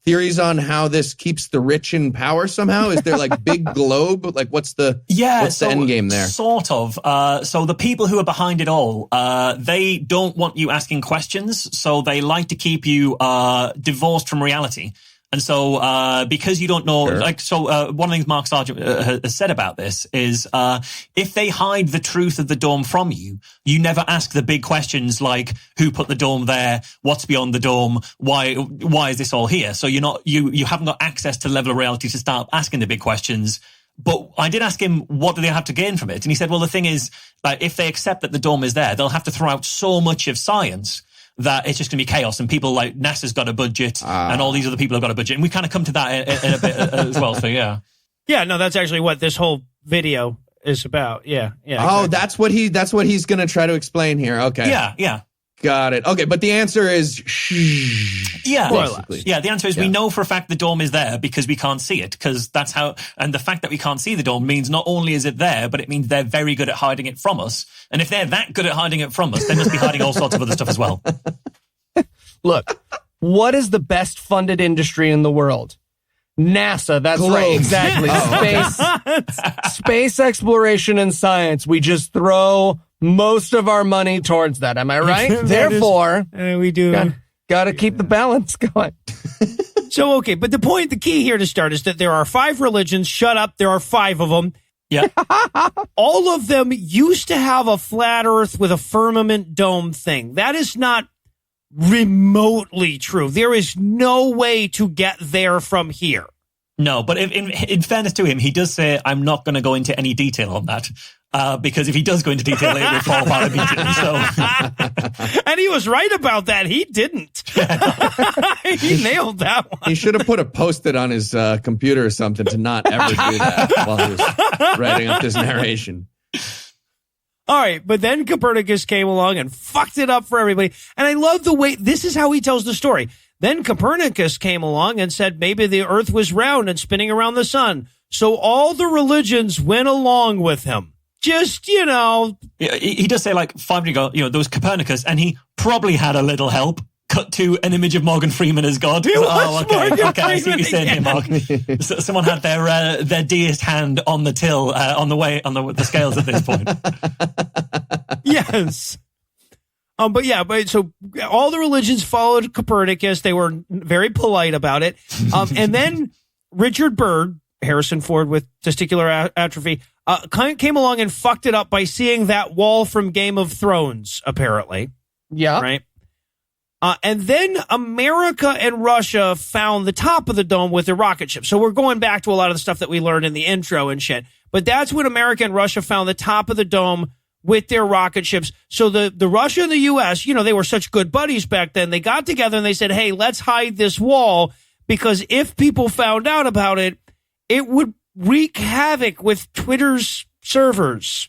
theories on how this keeps the rich in power somehow? Is there big globe? What's the end game there? Sort of. So the people who are behind it all, they don't want you asking questions. So they like to keep you divorced from reality. And so, because you don't know, one of the things Mark Sargent has said about this is, if they hide the truth of the dome from you, you never ask the big questions like, who put the dome there? What's beyond the dome? Why is this all here? So you haven't got access to the level of reality to start asking the big questions. But I did ask him, what do they have to gain from it? And he said, well, the thing is, if they accept that the dome is there, they'll have to throw out so much of science that it's just going to be chaos and people like NASA's got a budget and all these other people have got a budget. And we kind of come to that in a bit as well. So, yeah. Yeah, no, that's actually what this whole video is about. Yeah. Oh, exactly. that's what he's going to try to explain here. Okay. Yeah. Got it. Okay, but the answer is yeah. basically. Yeah, the answer is we know for a fact the dome is there because we can't see it, because that's how, and the fact that we can't see the dome means not only is it there, but it means they're very good at hiding it from us. And if they're that good at hiding it from us, they must be hiding all sorts of other stuff as well. Look, what is the best funded industry in the world? NASA, that's right, exactly. Space exploration and science. We just throw most of our money towards that. Am I right? Therefore, we do. Got to keep the balance going. So, okay, but the key here to start is that there are 5 religions. Shut up. There are 5 of them. Yeah. All of them used to have a flat earth with a firmament dome thing. That is not remotely true. There is no way to get there from here. No, but in fairness to him, he does say, I'm not going to go into any detail on that. Because if he does go into detail, it will fall apart immediately. So. And he was right about that. He didn't. He nailed that one. He should have put a Post-it on his computer or something to not ever do that while he was writing up this narration. All right, but then Copernicus came along and fucked it up for everybody. And I love the way, this is how he tells the story. Then Copernicus came along and said maybe the earth was round and spinning around the sun. So all the religions went along with him. Just, Yeah, he does say like 5 years ago, there was Copernicus and he probably had a little help. Cut to an image of Morgan Freeman as God. Okay, I see what you're saying here, Mark. Someone had their deist hand on the till, on the scales at this point. Yes. But so all the religions followed Copernicus. They were very polite about it. And then Richard Byrd, Harrison Ford with testicular atrophy, came along and fucked it up by seeing that wall from Game of Thrones, apparently. Yeah. Right. And then America and Russia found the top of the dome with their rocket ship. So we're going back to a lot of the stuff that we learned in the intro and shit. But that's when America and Russia found the top of the dome with their rocket ships. So the Russia and the U.S., they were such good buddies back then. They got together and they said, hey, let's hide this wall, because if people found out about it, it would wreak havoc with Twitter's servers.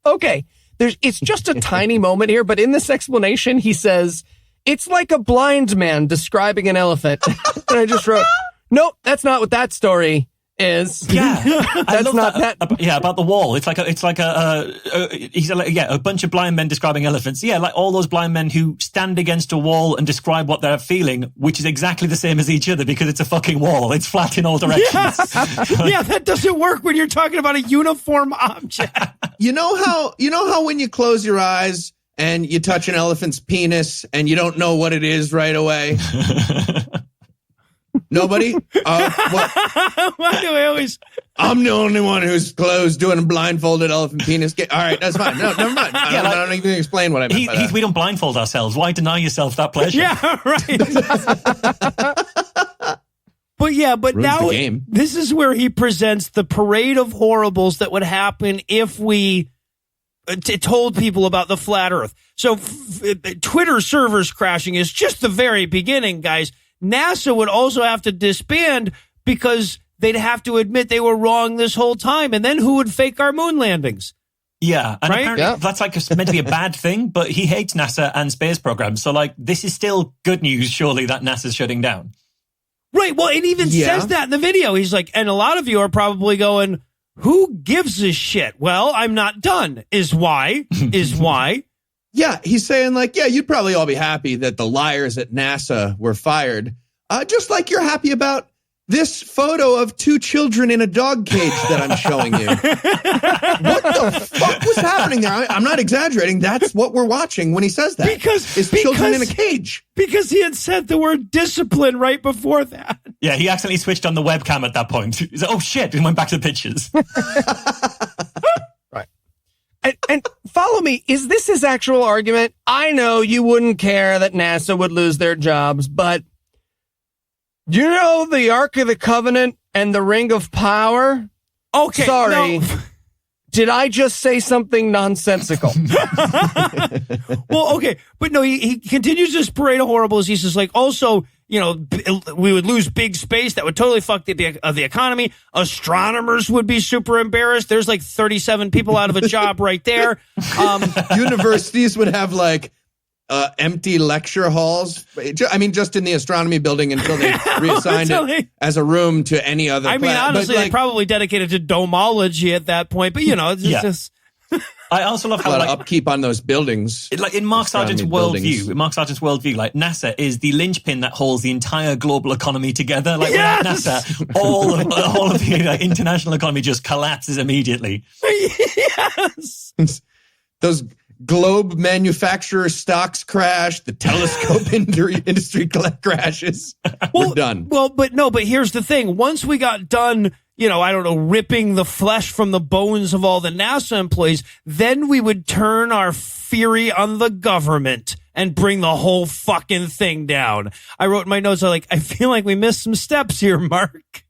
Okay. It's just a tiny moment here, but in this explanation, he says, it's like a blind man describing an elephant. And I just wrote, nope, that's not what that story is. Yeah, that's not that. About the wall. It's like a bunch of blind men describing elephants. Yeah, like all those blind men who stand against a wall and describe what they're feeling, which is exactly the same as each other because it's a fucking wall. It's flat in all directions. Yeah, that doesn't work when you're talking about a uniform object. You know how when you close your eyes and you touch an elephant's penis and you don't know what it is right away? Nobody? What? Why do I always? I'm the only one who's doing a blindfolded elephant penis. All right, that's fine. No, never mind. I don't even explain what I meant by that. We don't blindfold ourselves. Why deny yourself that pleasure? Yeah, right. But Ruins now the game. This is where he presents the parade of horribles that would happen if we told people about the flat earth. So Twitter servers crashing is just the very beginning, guys. NASA would also have to disband because they'd have to admit they were wrong this whole time. And then who would fake our moon landings? Yeah, and right? apparently that's like meant to be a bad thing, but he hates NASA and space programs. So like this is still good news, surely, that NASA's shutting down. Right. Well, it even says that in the video. He's like, and a lot of you are probably going, who gives a shit? Well, I'm not done is why. Yeah, he's saying you'd probably all be happy that the liars at NASA were fired. Just like you're happy about this photo of 2 children in a dog cage that I'm showing you. What the fuck was happening there? I'm not exaggerating. That's what we're watching when he says that. Because children in a cage. Because he had said the word discipline right before that. Yeah, he accidentally switched on the webcam at that point. He's like, oh shit, and went back to the pictures. Right. And follow me. Is this his actual argument? I know you wouldn't care that NASA would lose their jobs, but do you know the Ark of the Covenant and the Ring of Power? Okay. Sorry. No. Did I just say something nonsensical? Well, okay, but no, he continues this parade of horribles. He says, like, also, you know, we would lose big space. That would totally fuck the economy. Astronomers would be super embarrassed. There's like 37 people out of a job right there. Universities would have like empty lecture halls. I mean, just in the astronomy building until they reassigned it as a room to any other. I mean, honestly, they probably dedicated to domology at that point. But you know, it's just. I also love a how lot like, of upkeep on those buildings. Like in Mark Sargent's worldview, like NASA is the linchpin that holds the entire global economy together. Like without NASA, all of the international economy just collapses immediately. Yes. Those globe manufacturer stocks crash. The telescope industry crashes. We're done. Well, but here's the thing. Once we got done, you know, I don't know, ripping the flesh from the bones of all the NASA employees, then we would turn our fury on the government and bring the whole fucking thing down. I wrote in my notes, I feel like we missed some steps here, Mark.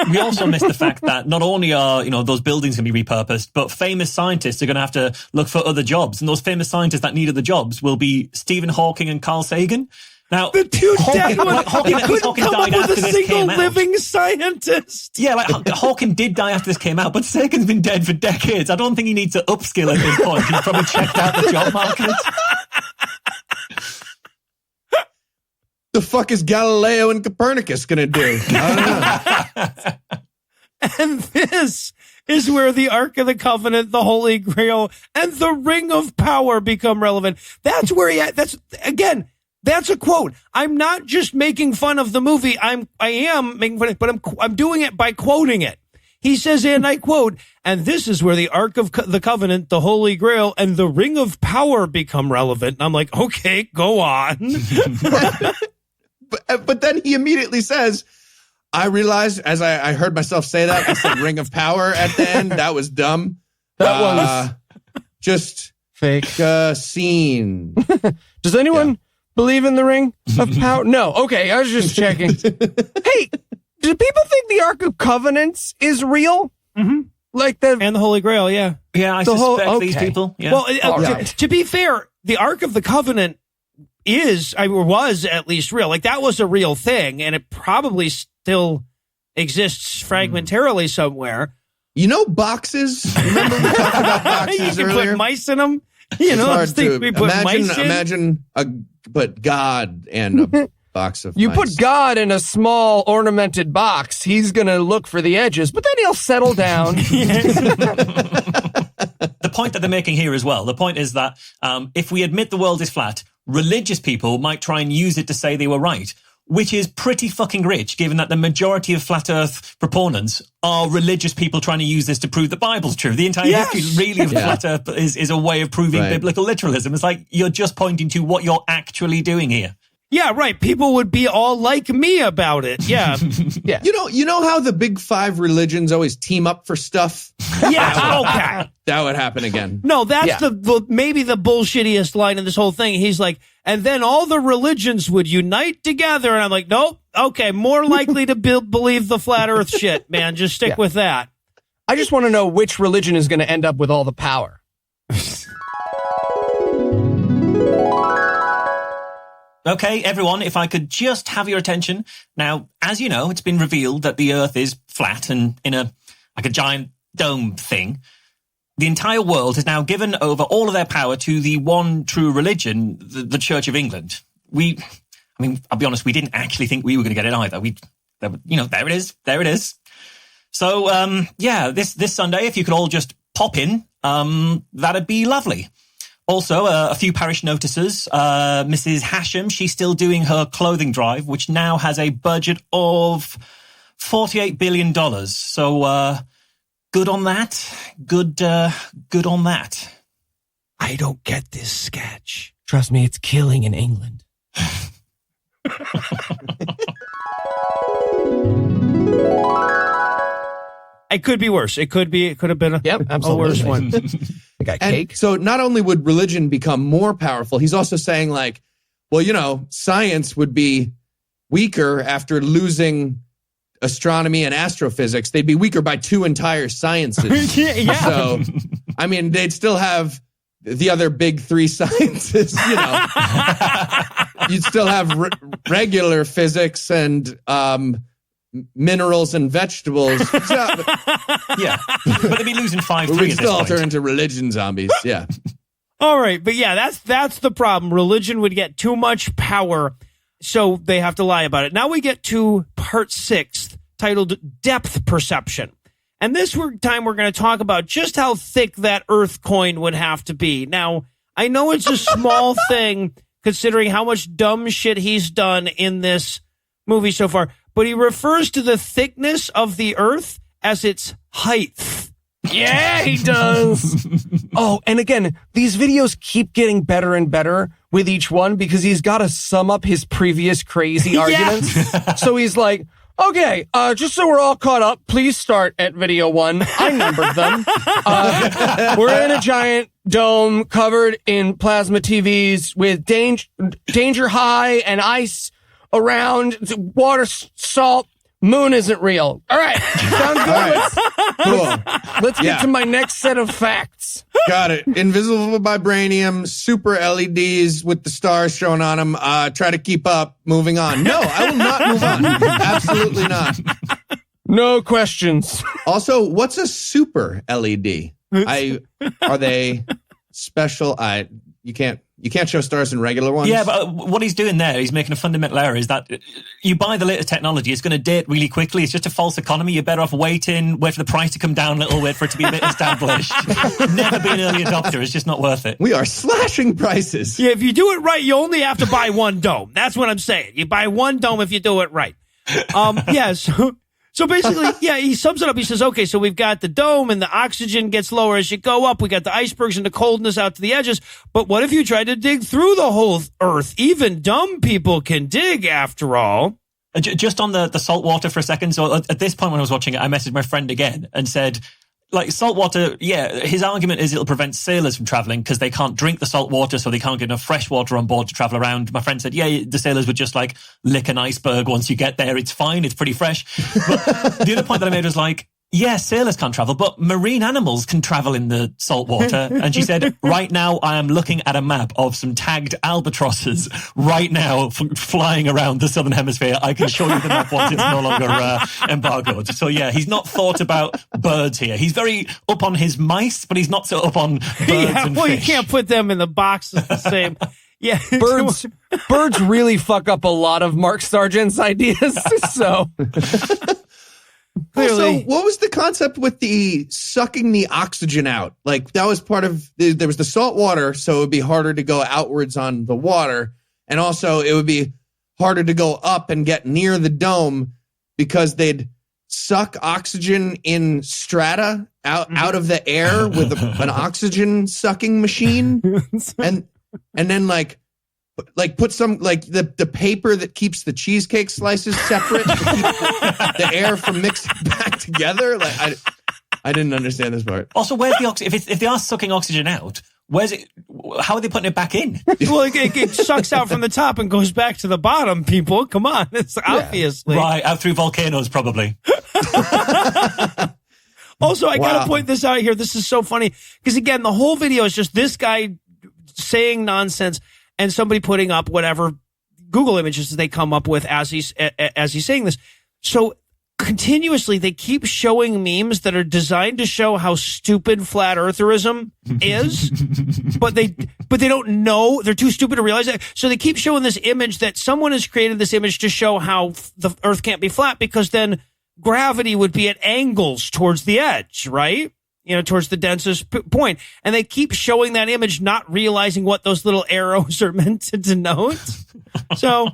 We also missed the fact that not only are, you know, those buildings going to be repurposed, but famous scientists are going to have to look for other jobs. And those famous scientists that needed the jobs will be Stephen Hawking and Carl Sagan. Now, the two dead ones. Hawking couldn't come up with a single living scientist. Yeah, like Hawking did die after this came out, but Sagan's been dead for decades. I don't think he needs to upskill at this point. He's probably checked out the job market. The fuck is Galileo and Copernicus going to do? I don't know. And this is where the Ark of the Covenant, the Holy Grail, and the Ring of Power become relevant. That's where that's a quote. I'm not just making fun of the movie. I am making fun of it, but I'm doing it by quoting it. He says, and I quote, and this is where the Ark of the Covenant, the Holy Grail, and the Ring of Power become relevant. And I'm like, okay, go on. But then he immediately says, I realized as I heard myself say that, I said Ring of Power at the end. That was dumb. That was just fake scene. Does anyone believe in the Ring of Power? No. Okay, I was just checking. Hey, do people think the Ark of Covenants is real? Mm-hmm. Like and the Holy Grail, yeah. Yeah, I suspect these people. Yeah. Well, to be fair, the Ark of the Covenant was at least real. Like that was a real thing, and it probably still exists fragmentarily somewhere. You know, boxes. Remember we talked about boxes you can earlier? Put mice in them. You know, we put mice in. Imagine but God and a box of you mice. put God in a small ornamented box. He's gonna look for the edges, but then he'll settle down. The point that they're making here as well. The point is that if we admit the world is flat, religious people might try and use it to say they were right, which is pretty fucking rich, given that the majority of flat earth proponents are religious people trying to use this to prove the Bible's true. The entire history really of flat earth is a way of proving biblical literalism. It's like you're just pointing to what you're actually doing here. Yeah, right. People would be all like me about it. Yeah. Yeah. You know how the big five religions always team up for stuff? Yeah, okay. That would happen again. No, that's maybe the bullshittiest line in this whole thing. He's like, and then all the religions would unite together. And I'm like, nope. Okay, more likely to believe the flat earth shit, man. Just stick with that. I just want to know which religion is going to end up with all the power. Okay, everyone, if I could just have your attention. Now, as you know, it's been revealed that the Earth is flat and in a giant dome thing. The entire world has now given over all of their power to the one true religion, the Church of England. I'll be honest, we didn't actually think we were going to get it either. There it is. So, this Sunday, if you could all just pop in, that'd be lovely. Also, a few parish notices. Mrs. Hasham, she's still doing her clothing drive, which now has a budget of $48 billion. So, good on that. Good on that. I don't get this sketch. Trust me, it's killing in England. It could be worse. It could have been a worse one. I got cake. So not only would religion become more powerful, he's also saying like, well, science would be weaker after losing astronomy and astrophysics, they'd be weaker by 2 entire sciences. Yeah. So, I mean, they'd still have the other big 3 sciences, you know. You'd still have regular physics and minerals and vegetables. So, Yeah. But they'd be losing 5-3 we'd at still this turn point. into religion zombies. Yeah. All right, but yeah, that's the problem. Religion would get too much power, so they have to lie about it. Now we get to part 6, titled Depth Perception. And this time we're going to talk about just how thick that Earth coin would have to be. Now, I know it's a small thing considering how much dumb shit he's done in this movie so far, but he refers to the thickness of the Earth as its height. Yeah, he does. Oh, and again, these videos keep getting better and better with each one because he's got to sum up his previous crazy arguments. So he's like, okay, just so we're all caught up, please start at video 1. I numbered them. We're in a giant dome covered in plasma TVs with danger high and ice around, water, salt. Moon isn't real. All right. Sounds good. Cool. Let's get to my next set of facts. Got it. Invisible vibranium, super LEDs with the stars shown on them. Try to keep up. Moving on. No, I will not move on. Absolutely not. No questions. Also, what's a super LED? Are they special? You can't show stars in regular ones. Yeah, but what he's doing there, he's making a fundamental error, is that you buy the latest technology, it's going to date really quickly. It's just a false economy. You're better off waiting, wait for the price to come down a little, wait for it to be a bit established. Never be an early adopter. It's just not worth it. We are slashing prices. Yeah, if you do it right, you only have to buy 1 dome. That's what I'm saying. You buy 1 dome if you do it right. Yeah, so basically, yeah, he sums it up. He says, okay, so we've got the dome and the oxygen gets lower as you go up. We got the icebergs and the coldness out to the edges. But what if you tried to dig through the whole Earth? Even dumb people can dig, after all. Just on the salt water for a second. So at this point when I was watching it, I messaged my friend again and said, like, salt water, yeah, his argument is it'll prevent sailors from traveling because they can't drink the salt water, so they can't get enough fresh water on board to travel around. My friend said, yeah, the sailors would just, like, lick an iceberg once you get there. It's fine. It's pretty fresh. But the other point that I made was, like, yeah, sailors can't travel, but marine animals can travel in the salt water. And she said, right now I am looking at a map of some tagged albatrosses right now flying around the southern hemisphere. I can show you the map once it's no longer embargoed. So yeah, he's not thought about birds here. He's very up on his mice, but he's not so up on birds and well, fish. you can't put them in the boxes the same. Yeah, Birds really fuck up a lot of Mark Sargent's ideas. So Also, what was the concept with the sucking the oxygen out? Like, that was part of, there was the salt water, so it would be harder to go outwards on the water. And also, it would be harder to go up and get near the dome because they'd suck oxygen in strata out of the air with an oxygen sucking machine. And then, like put some, like, the paper that keeps the cheesecake slices separate to keep the air from mixing back together. Like, I didn't understand this part. Also, where's the oxygen? If they are sucking oxygen out, where's it? How are they putting it back in? Well, it sucks out from the top and goes back to the bottom, people. Come on. It's obviously. Right, out through volcanoes, probably. Also, I got to point this out here. This is so funny. Because, again, the whole video is just this guy saying nonsense and somebody putting up whatever Google images they come up with as he's saying this. So continuously, they keep showing memes that are designed to show how stupid flat eartherism is, but they don't know. They're too stupid to realize that. So they keep showing this image that someone has created this image to show how the Earth can't be flat because then gravity would be at angles towards the edge, right? You know, towards the densest point. And they keep showing that image, not realizing what those little arrows are meant to denote. So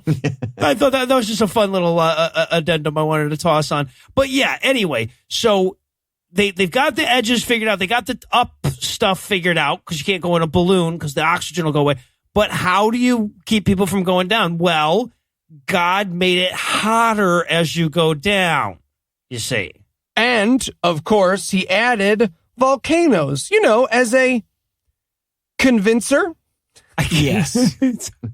I thought that was just a fun little addendum I wanted to toss on. But yeah, anyway, so they've got the edges figured out. They got the up stuff figured out because you can't go in a balloon because the oxygen will go away. But how do you keep people from going down? Well, God made it hotter as you go down, you see. And, of course, he added volcanoes, as a convincer. Yes.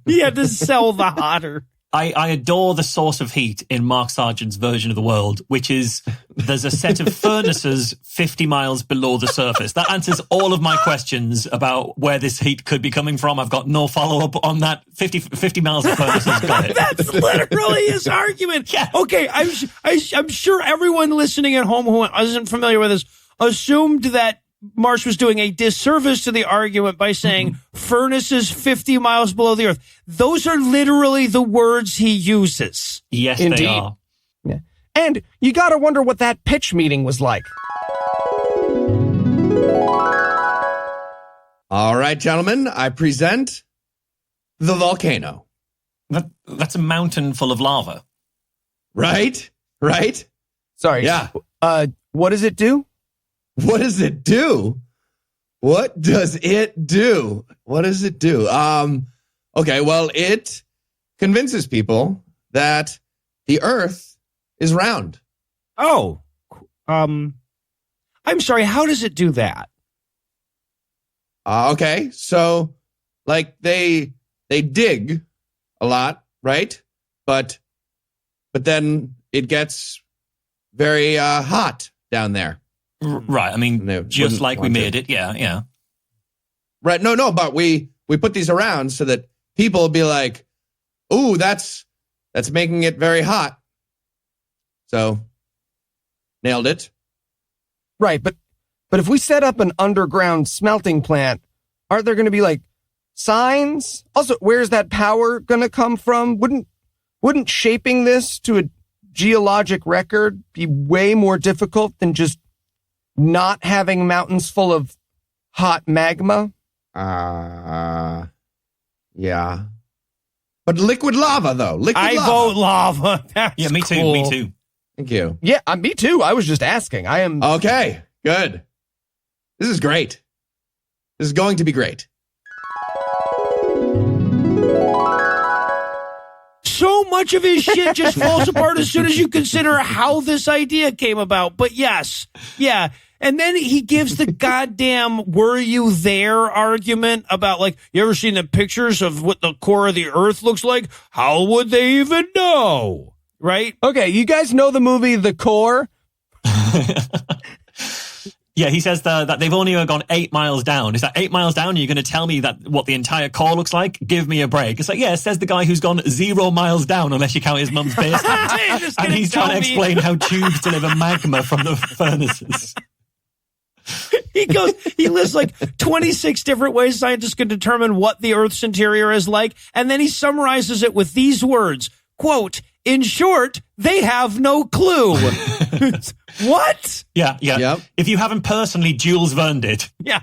He had to sell the hotter. I adore the source of heat in Mark Sargent's version of the world, which is there's a set of furnaces 50 miles below the surface. That answers all of my questions about where this heat could be coming from. I've got no follow-up on that. 50 miles of furnaces, got it. That's literally his argument. Yeah. Okay, I'm sure everyone listening at home who isn't familiar with this assumed that Marsh was doing a disservice to the argument by saying furnaces 50 miles below the earth. Those are literally the words he uses. Yes, Indeed. they are. Yeah. And you got to wonder what that pitch meeting was like. All right, gentlemen, I present the volcano. That's a mountain full of lava. Right? Right? Sorry. Yeah. What does it do? What does it do? What does it do? What does it do? Okay, well, it convinces people that the Earth is round. Oh, I'm sorry. How does it do that? Okay, so like they dig a lot, right? But then it gets very hot down there. Right. I mean, They just wouldn't like we want to. made it. Yeah. Right? No, but we put these around so that people will be like, "Ooh, that's making it very hot." So, nailed it. Right, but if we set up an underground smelting plant, aren't there going to be like signs? Also, where's that power going to come from? Wouldn't shaping this to a geologic record be way more difficult than just not having mountains full of hot magma? Yeah. But liquid lava, though. I vote lava. That's Yeah, me too. cool. Me too. Thank you. Yeah, me too. I was just asking. I am. Okay, good. This is great. This is going to be great. So much of his shit just falls apart as soon as you consider how this idea came about. But yes, yeah. And then he gives the goddamn "were you there" argument about, like, you ever seen the pictures of what the core of the Earth looks like? How would they even know? Right? Okay, you guys know the movie The Core? Yeah, he says that they've only gone 8 miles down. Is that 8 miles down? You're going to tell me that what the entire core looks like? Give me a break. It's like, yeah, says the guy who's gone 0 miles down, unless you count his mum's basement. And he's trying to explain how tubes deliver magma from the furnaces. He lists like 26 different ways scientists can determine what the Earth's interior is like, and then he summarizes it with these words, quote, "In short, they have no clue." What? Yeah. Yep. If you haven't personally Jules Verned it. Yeah.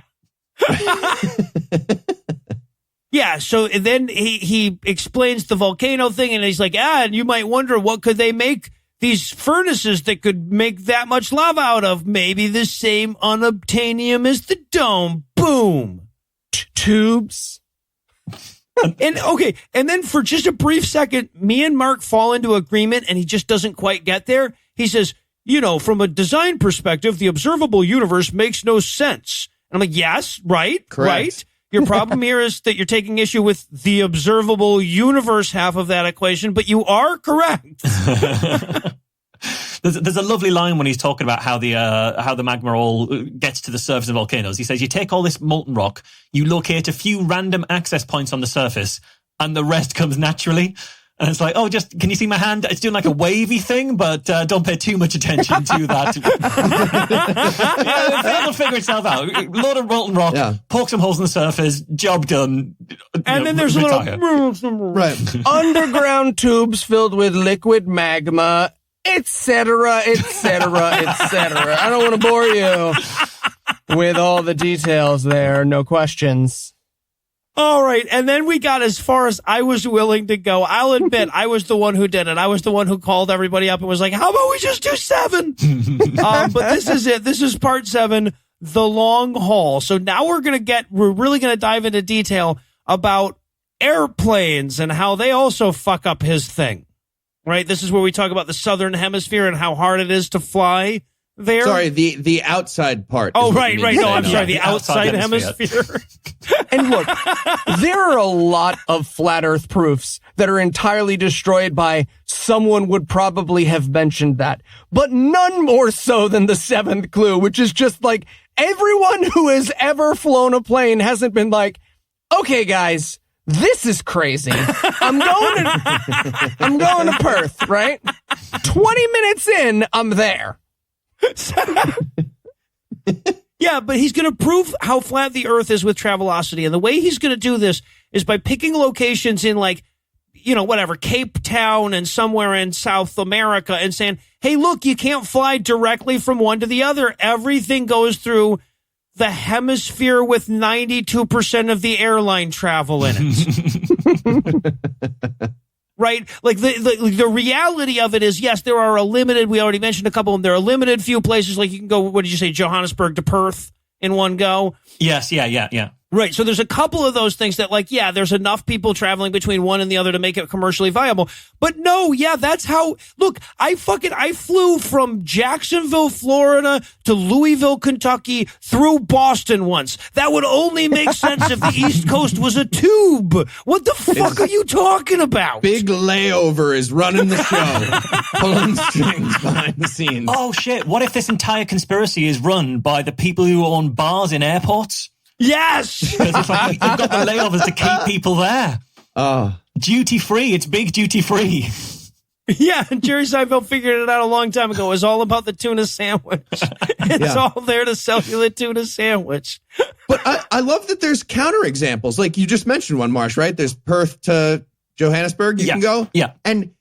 Yeah, so then he explains the volcano thing, and he's like, and you might wonder, what could they make these furnaces that could make that much lava out of? Maybe the same unobtainium as the dome. Boom. Tubes? And then for just a brief second, me and Mark fall into agreement, and he just doesn't quite get there. He says, from a design perspective, the observable universe makes no sense. And I'm like, yes, right, Correct. right. Your problem here is that you're taking issue with the observable universe half of that equation, but you are correct. There's a lovely line when he's talking about how the magma all gets to the surface of volcanoes. He says, you take all this molten rock, you locate a few random access points on the surface, and the rest comes naturally. And it's like, oh, just, can you see my hand? It's doing like a wavy thing, but don't pay too much attention to that. It'll figure itself out. Load of molten rock, poke some holes in the surface, job done. And then there's retire. a little... Right. Underground tubes filled with liquid magma, etc., etc., etc. I don't want to bore you with all the details there. No questions. All right, and then we got as far as I was willing to go. I'll admit, I was the one who did it. I was the one who called everybody up and was like, how about we just do 7? But this is it. This is part 7, the long haul. So now we're really going to dive into detail about airplanes and how they also fuck up his thing, right? This is where we talk about the southern hemisphere and how hard it is to fly there. Sorry, the outside part. Oh, is what right. you need to No, say I'm now. sorry. The outside hemisphere. And look, there are a lot of flat earth proofs that are entirely destroyed by someone would probably have mentioned that, but none more so than the seventh clue, which is just like everyone who has ever flown a plane hasn't been like, okay, guys, this is crazy. I'm going to Perth, right? 20 minutes in, I'm there. Yeah, but he's going to prove how flat the Earth is with Travelocity. And the way he's going to do this is by picking locations in like, whatever, Cape Town and somewhere in South America and saying, hey, look, you can't fly directly from one to the other. Everything goes through the hemisphere with 92% of the airline travel in it. Right? Like the reality of it is, yes, there are we already mentioned a couple of them. There are a limited few places, like you can go, what did you say, Johannesburg to Perth in one go? Yes, yeah. Right. So there's a couple of those things that like, yeah, there's enough people traveling between one and the other to make it commercially viable. But no, yeah, that's how, look, I flew from Jacksonville, Florida to Louisville, Kentucky through Boston once. That would only make sense if the East Coast was a tube. What the fuck are you talking about? Big Layover is running the show, pulling strings behind the scenes. Oh, shit. What if this entire conspiracy is run by the people who own bars in airports? Yes! Because it's like, you've got the layovers to keep people there. Duty free. It's big duty free. Yeah, Jerry Seinfeld figured it out a long time ago. It was all about the tuna sandwich. It's all there to sell you the tuna sandwich. But I love that there's counterexamples. Like you just mentioned one, Marsh, right? There's Perth to Johannesburg. You can go. Yeah. And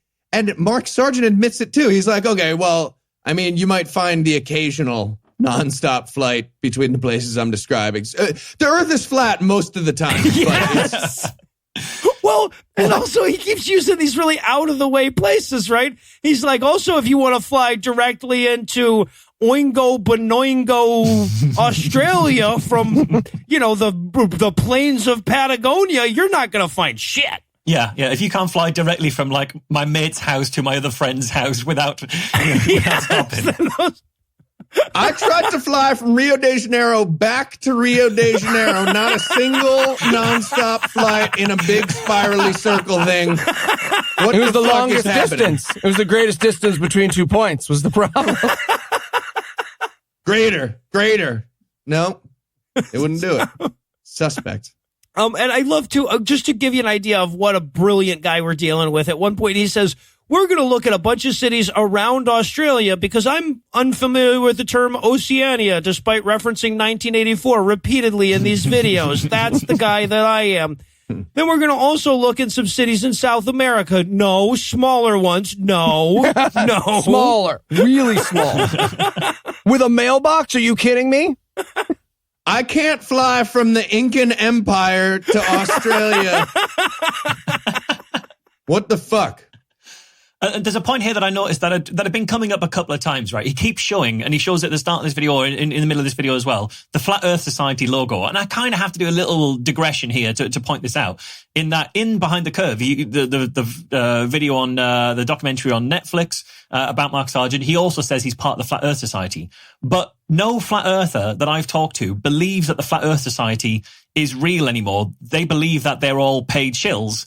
Mark Sargent admits it too. He's like, okay, well, I mean, you might find the occasional nonstop flight between the places I'm describing. The Earth is flat most of the time. Yes. Well, and also he keeps using these really out of the way places, right? He's like, also, if you want to fly directly into Oingo Boingo, Australia from, the plains of Patagonia, you're not going to find shit. Yeah. If you can't fly directly from like my mate's house to my other friend's house without stopping. I tried to fly from Rio de Janeiro back to Rio de Janeiro. Not a single nonstop flight in a big spirally circle thing. It was the longest distance. It was the greatest distance between 2 points was the problem. Greater. No, it wouldn't do it. Suspect. And I love to, just to give you an idea of what a brilliant guy we're dealing with. At one point he says, we're going to look at a bunch of cities around Australia because I'm unfamiliar with the term Oceania, despite referencing 1984 repeatedly in these videos. That's the guy that I am. Then we're going to also look at some cities in South America. No. Smaller ones. No. Smaller. Really small. With a mailbox? Are you kidding me? I can't fly from the Incan Empire to Australia. What the fuck? There's a point here that I noticed that had been coming up a couple of times, right? He keeps showing, and he shows at the start of this video, or in the middle of this video as well, the Flat Earth Society logo. And I kind of have to do a little digression here to point this out. In that, in Behind the Curve, the video on the documentary on Netflix about Mark Sargent, he also says he's part of the Flat Earth Society. But no flat earther that I've talked to believes that the Flat Earth Society is real anymore. They believe that they're all paid shills,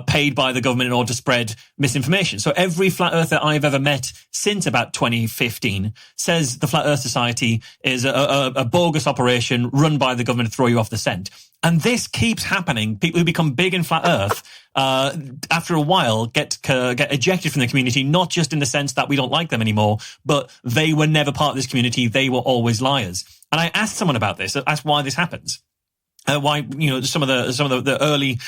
paid by the government in order to spread misinformation. So every flat earther I've ever met since about 2015 says the Flat Earth Society is a bogus operation run by the government to throw you off the scent. And this keeps happening. People who become big in flat earth, after a while get ejected from the community, not just in the sense that we don't like them anymore, but they were never part of this community. They were always liars. And I asked someone about this, asked why this happens. Why, some of the early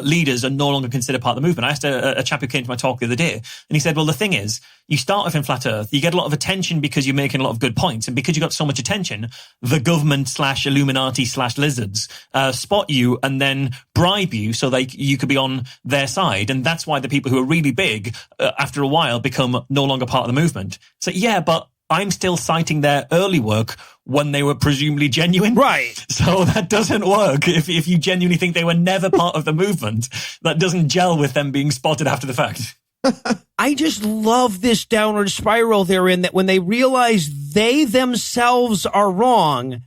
leaders are no longer considered part of the movement. I asked a chap who came to my talk the other day, and he said, well, the thing is, you start off in flat earth, you get a lot of attention because you're making a lot of good points, and because you got so much attention, the government / Illuminati / lizards spot you and then bribe you so you could be on their side, and that's why the people who are really big, after a while, become no longer part of the movement. So yeah, but I'm still citing their early work when they were presumably genuine. Right. So that doesn't work. If you genuinely think they were never part of the movement, that doesn't gel with them being spotted after the fact. I just love this downward spiral they're in, that when they realize they themselves are wrong,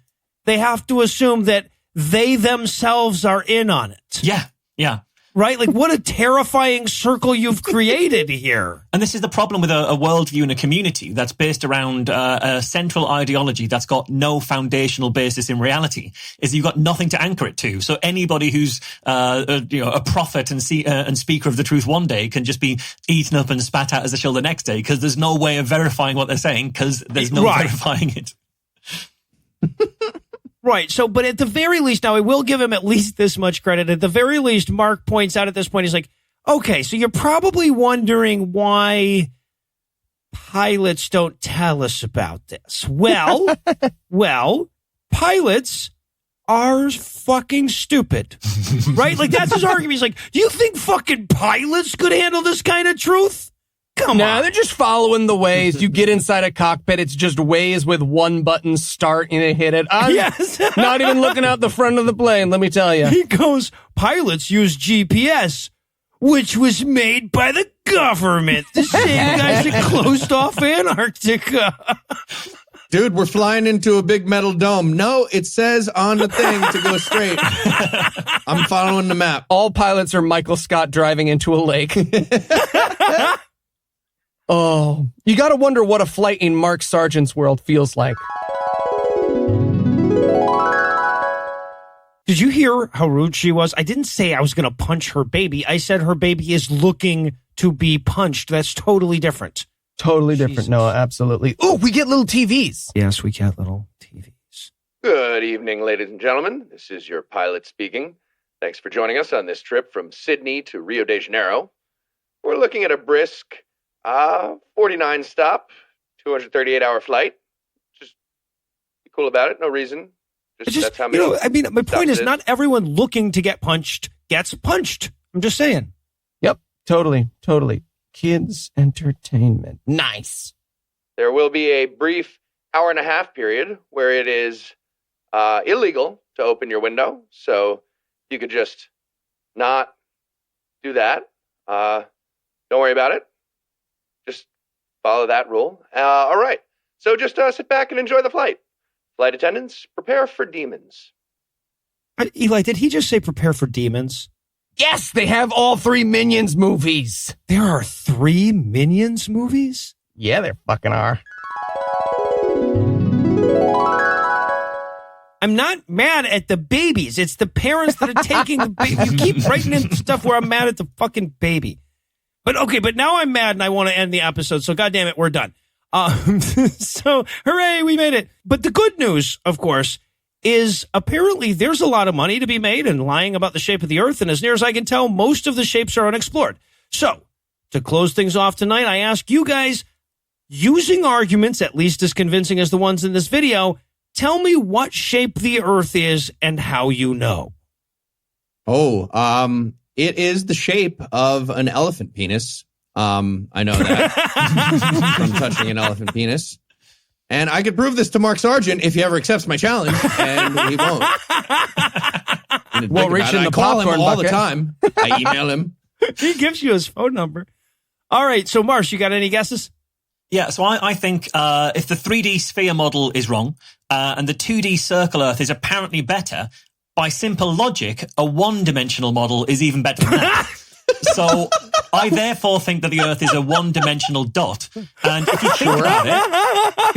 they have to assume that they themselves are in on it. Yeah. Right? Like, what a terrifying circle you've created here. And this is the problem with a worldview and a community that's based around a central ideology that's got no foundational basis in reality, is you've got nothing to anchor it to. So anybody who's a prophet and speaker of the truth one day can just be eaten up and spat at as a shill the next day, because there's no way of verifying what they're saying, because there's no verifying it. Right. So, but at the very least, now I will give him at least this much credit. At the very least, Mark points out at this point, he's like, okay, so you're probably wondering why pilots don't tell us about this. Well, pilots are fucking stupid. Right? Like, that's his argument. He's like, do you think fucking pilots could handle this kind of truth? Come on. They're just following the ways. You get inside a cockpit, it's just ways with one button, start, and hit it. I'm not even looking out the front of the plane, let me tell you. He goes, pilots use GPS, which was made by the government. The same guys that closed off Antarctica. Dude, we're flying into a big metal dome. No, it says on the thing to go straight. I'm following the map. All pilots are Michael Scott driving into a lake. Oh, you got to wonder what a flight in Mark Sargent's world feels like. Did you hear how rude she was? I didn't say I was going to punch her baby. I said her baby is looking to be punched. That's totally different. Totally different. Jesus. No, absolutely. Oh, we get little TVs. Yes, we get little TVs. Good evening, ladies and gentlemen. This is your pilot speaking. Thanks for joining us on this trip from Sydney to Rio de Janeiro. We're looking at a brisk 49 stop, 238-hour flight. Just be cool about it. No reason. That's how many. I mean, my point is, not everyone looking to get punched gets punched. I'm just saying. Yep. Totally. Kids entertainment. Nice. There will be a brief hour-and-a-half period where it is illegal to open your window. So you could just not do that. Don't worry about it. Just follow that rule. All right. So just sit back and enjoy the flight. Flight attendants, prepare for demons. Eli, did he just say prepare for demons? Yes, they have all 3 Minions movies. There are 3 Minions movies? Yeah, there fucking are. I'm not mad at the babies. It's the parents that are taking the baby. You keep writing in stuff where I'm mad at the fucking baby. But now I'm mad and I want to end the episode. So goddamn it, we're done. So hooray, we made it. But the good news, of course, is apparently there's a lot of money to be made in lying about the shape of the Earth. And as near as I can tell, most of the shapes are unexplored. So to close things off tonight, I ask you guys, using arguments at least as convincing as the ones in this video, tell me what shape the Earth is and how you know. It is the shape of an elephant penis. I know that from touching an elephant penis. And I could prove this to Mark Sargent if he ever accepts my challenge, and he won't. Won't reach in the call him popcorn all bucket. the time. I email him. He gives you his phone number. All right, so Marsh, you got any guesses? Yeah, so I think if the 3D sphere model is wrong and the 2D circle Earth is apparently better, by simple logic, a one-dimensional model is even better than that. So I therefore think that the Earth is a one-dimensional dot. And if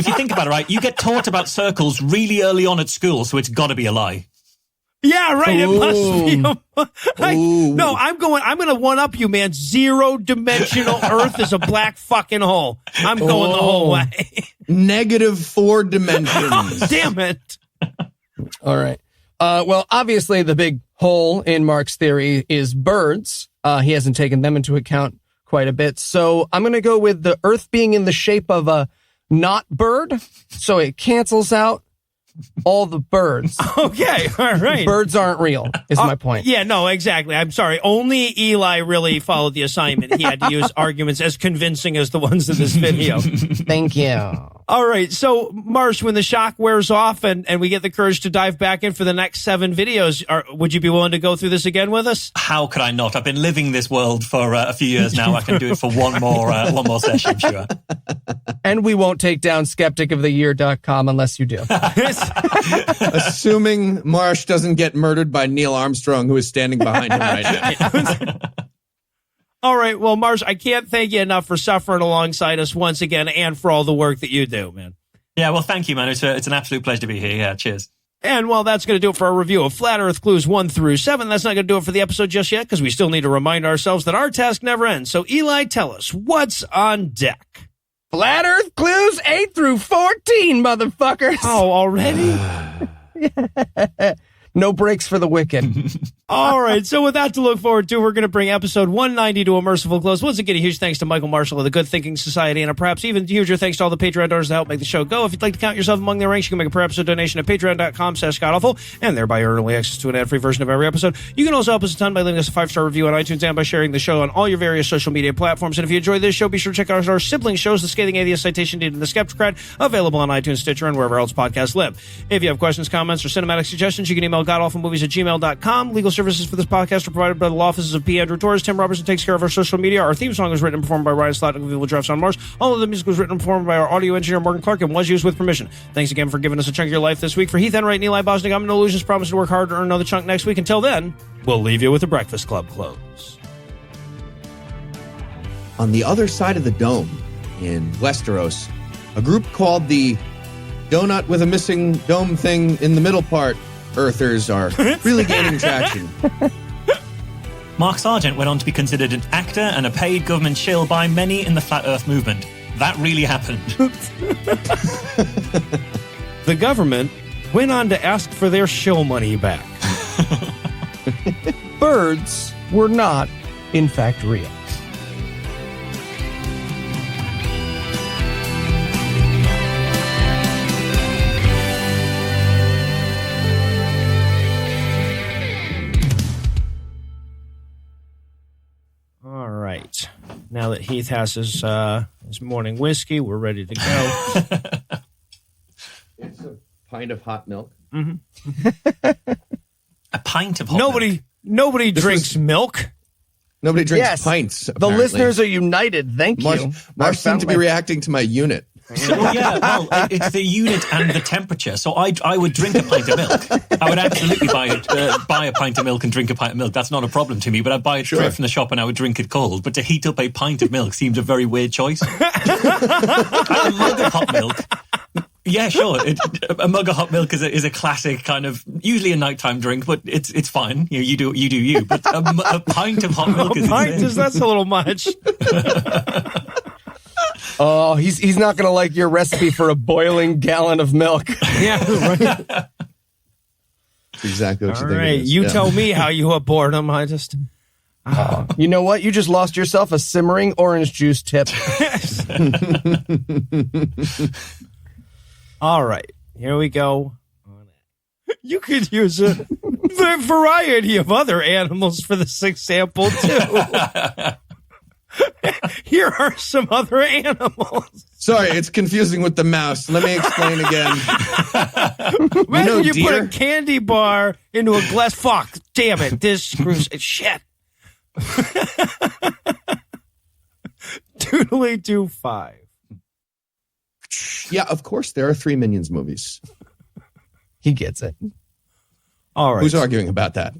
you think about it, right, you get taught about circles really early on at school, so it's got to be a lie. Yeah, right. It must be. I'm going to one up you, man. 0-dimensional Earth is a black fucking hole. I'm going the whole way. -4 dimensions. Damn it. All right. Well, obviously the big hole in Mark's theory is birds. He hasn't taken them into account quite a bit. So I'm going to go with the Earth being in the shape of a not bird. So it cancels out all the birds. Okay. All right. Birds aren't real is my point. Yeah, no, exactly. I'm sorry. Only Eli really followed the assignment. He had to use arguments as convincing as the ones in this video. Thank you. All right. So, Marsh, when the shock wears off and we get the courage to dive back in for the next 7 videos, would you be willing to go through this again with us? How could I not? I've been living this world for a few years now. I can do it for one more session, sure. And we won't take down skepticoftheyear.com unless you do. Assuming Marsh doesn't get murdered by Neil Armstrong, who is standing behind him right now. All right. Well, Marsh, I can't thank you enough for suffering alongside us once again and for all the work that you do, man. Yeah, well, thank you, man. It's an absolute pleasure to be here. Yeah, cheers. And well, that's going to do it for our review of Flat Earth Clues 1 through 7. That's not going to do it for the episode just yet because we still need to remind ourselves that our task never ends. So, Eli, tell us, what's on deck? Flat Earth Clues 8 through 14, motherfuckers. Oh, already? No breaks for the wicked. All right. So with that to look forward to, we're going to bring episode 190 to a merciful close. Once again, a huge thanks to Michael Marshall of the Good Thinking Society, and a perhaps even huger thanks to all the Patreon donors that help make the show go. If you'd like to count yourself among their ranks, you can make a per episode donation at patreon.com/godawful and thereby earn early access to an ad-free version of every episode. You can also help us a ton by leaving us a 5-star review on iTunes and by sharing the show on all your various social media platforms. And if you enjoyed this show, be sure to check out our sibling shows, The Scathing Atheist, Citation Needed, and The Skeptocrat, available on iTunes, Stitcher, and wherever else podcasts live. If you have questions, comments, or cinematic suggestions, you can email godawfulmovies@gmail.com. Legal services for this podcast are provided by the law offices of P. Andrew Torres. Tim Robertson takes care of our social media. Our theme song was written and performed by Ryan Slotnick of Evil Drafts on Mars. All of the music was written and performed by our audio engineer, Morgan Clark, and was used with permission. Thanks again for giving us a chunk of your life this week. For Heath Enright and Eli Bosnick, I'm No Illusions, promise to work hard to earn another chunk next week. Until then, we'll leave you with the Breakfast Club close. On the other side of the dome, in Westeros, a group called the Donut with a Missing Dome Thing in the Middle Part Earthers are really gaining traction. Mark Sargent went on to be considered an actor and a paid government shill by many in the Flat Earth movement. That really happened. The government went on to ask for their shill money back. Birds were not, in fact, real. All right. Now that Heath has his morning whiskey, we're ready to go. It's a pint of hot milk. A pint of hot milk. Nobody drinks milk. Nobody drinks Yes. pints. The Apparently. listeners are united. Thank you. Marsh seemed to be reacting to my unit. Yeah, well, it's the unit and the temperature. So I would drink a pint of milk. I would absolutely buy a pint of milk and drink a pint of milk. That's not a problem to me, but I'd buy it straight from the shop and I would drink it cold. But to heat up a pint of milk seems a very weird choice. A mug of hot milk. Yeah, sure. A mug of hot milk is a classic kind of, usually a nighttime drink, but it's fine. You do you. But a pint of hot milk That's a little much. Oh, he's not going to like your recipe for a boiling gallon of milk. Yeah, right. That's exactly what All you think right, it is. you Yeah. tell me how you abort them. I just... You know what? You just lost yourself a simmering orange juice tip. All right, here we go. You could use a variety of other animals for this example, too. Here are some other animals. Sorry, it's confusing with the mouse. Let me explain again. Imagine you put deer? a candy bar into a glass. Fuck, damn it, this screws it. Shit. Doodly do 5. Yeah, of course, there are 3 Minions movies. He gets it. All right. Who's arguing about that?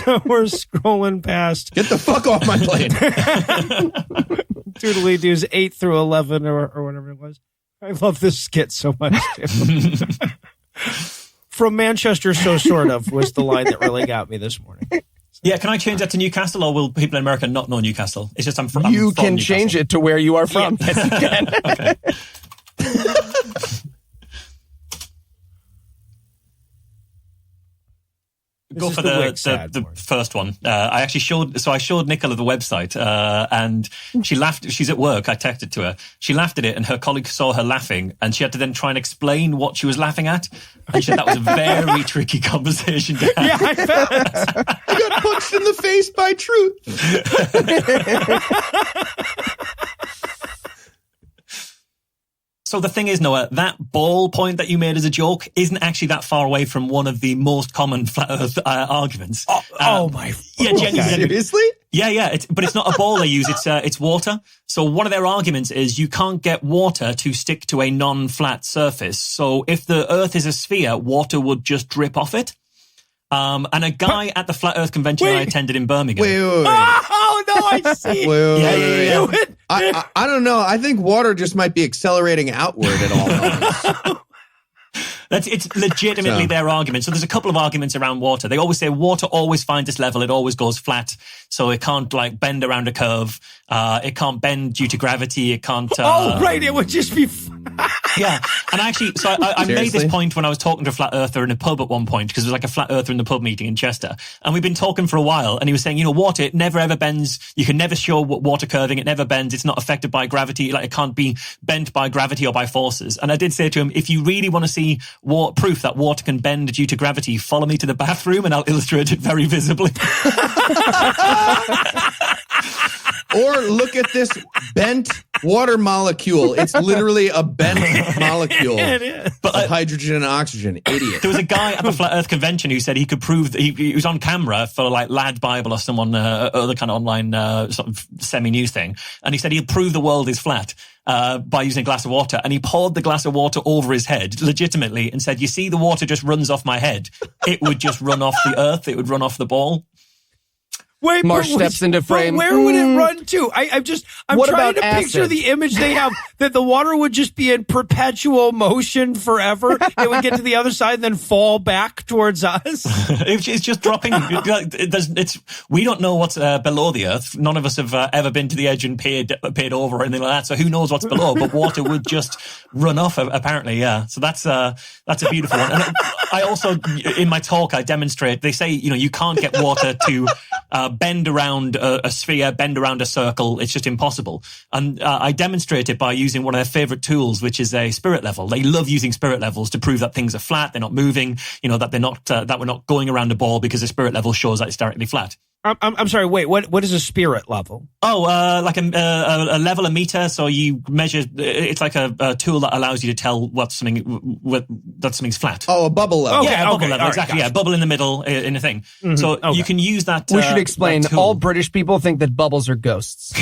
So we're scrolling past Get the fuck off my plane. Doodly Doos 8 through 11 or whatever it was. I love this skit so much, too. From Manchester, so sort of, was the line that really got me this morning. Yeah, can I change that to Newcastle, or will people in America not know Newcastle? It's just I'm from You can Newcastle. change it to where you are from. Yeah. Yes, you can. Okay. Go is for the the Wick sad part. first one. I showed Nicola the website, and she laughed. She's at work. I texted to her. She laughed at it, and her colleague saw her laughing, and she had to then try and explain what she was laughing at. And she said that was a very tricky conversation to have. Yeah, I bet. I got punched in the face by truth. So the thing is, Noah, that ball point that you made as a joke isn't actually that far away from one of the most common flat Earth arguments. Oh my! Yeah, genuinely. Seriously? Yeah. But it's not a ball they use. It's water. So one of their arguments is you can't get water to stick to a non-flat surface. So if the Earth is a sphere, water would just drip off it. And a guy at the Flat Earth Convention I attended in Birmingham. Wait. Oh no! I see. Wait. I don't know. I think water just might be accelerating outward at all times. It's legitimately their argument. So there's a couple of arguments around water. They always say water always finds its level. It always goes flat. So it can't like bend around a curve. It can't bend due to gravity. It can't. Right. It would just be. Yeah. And actually, so I made this point when I was talking to a flat earther in a pub at one point, because it was like a flat earther in the pub meeting in Chester. And we've been talking for a while. And he was saying, water, it never ever bends. You can never show water curving. It never bends. It's not affected by gravity. Like it can't be bent by gravity or by forces. And I did say to him, if you really want to see proof that water can bend due to gravity, follow me to the bathroom and I'll illustrate it very visibly. Or look at this bent water molecule. It's literally a bent molecule of hydrogen and oxygen. Idiot. There was a guy at the Flat Earth Convention who said he could prove that he was on camera for like Lad Bible or someone, other kind of online sort of semi-news thing. And he said he'd prove the world is flat by using a glass of water. And he poured the glass of water over his head legitimately and said, you see, the water just runs off my head. It would just run off the earth. It would run off the ball. Wait, Marsh steps into frame. Where would it run to? I'm What trying about to picture acid? the image they have that the water would just be in perpetual motion forever. It would get to the other side and then fall back towards us. It's just dropping. We don't know what's below the earth. None of us have ever been to the edge and paid over or anything like that. So who knows what's below? But water would just run off. Apparently, yeah. So that's a beautiful one. And I also, in my talk, I demonstrate. They say you can't get water to bend around a sphere, bend around a circle. It's just impossible. And I demonstrate it by using one of their favorite tools, which is a spirit level. They love using spirit levels to prove that things are flat, they're not moving, that they're not, that we're not going around a ball because a spirit level shows that it's directly flat. I'm sorry. Wait, what is a spirit level? Like a level, a meter. So you measure. It's like a tool that allows you to tell that something's flat. Oh, a bubble level. Yeah, a bubble level. Right, Exactly. gotcha. Yeah, bubble in the middle in a thing. Mm-hmm. So you can use that. We should explain. that tool. All British people think that bubbles are ghosts.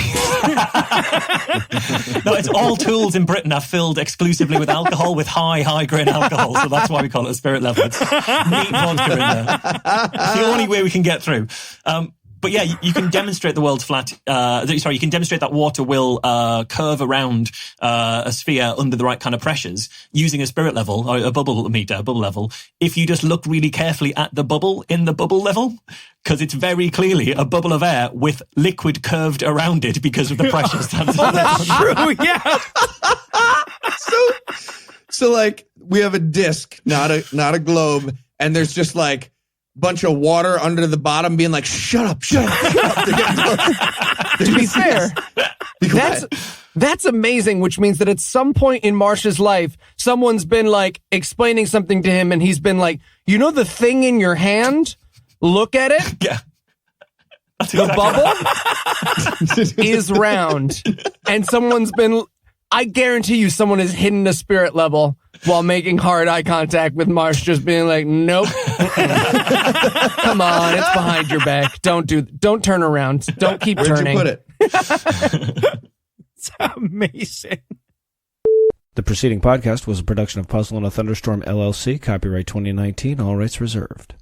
No, it's all tools in Britain are filled exclusively with alcohol, with high grain alcohol. So that's why we call it a spirit level. It's neat vodka in there. It's the only way we can get through. But yeah, you can demonstrate the world's flat. You can demonstrate that water will curve around a sphere under the right kind of pressures using a spirit level or a bubble meter, a bubble level. If you just look really carefully at the bubble in the bubble level, because it's very clearly a bubble of air with liquid curved around it because of the pressures. That's true. Yeah. So like we have a disc, not a globe, and there's just like bunch of water under the bottom being like, shut up. To be fair, that's amazing, which means that at some point in Marsh's life, someone's been like explaining something to him and he's been like, the thing in your hand? Look at it. Yeah. The bubble is round. And I guarantee you someone has hidden a spirit level while making hard eye contact with Marsh, just being like, nope. Come on, it's behind your back. Don't turn around. Don't keep turning. Where'd you put it? It's amazing. The preceding podcast was a production of Puzzle and a Thunderstorm LLC, copyright 2019, all rights reserved.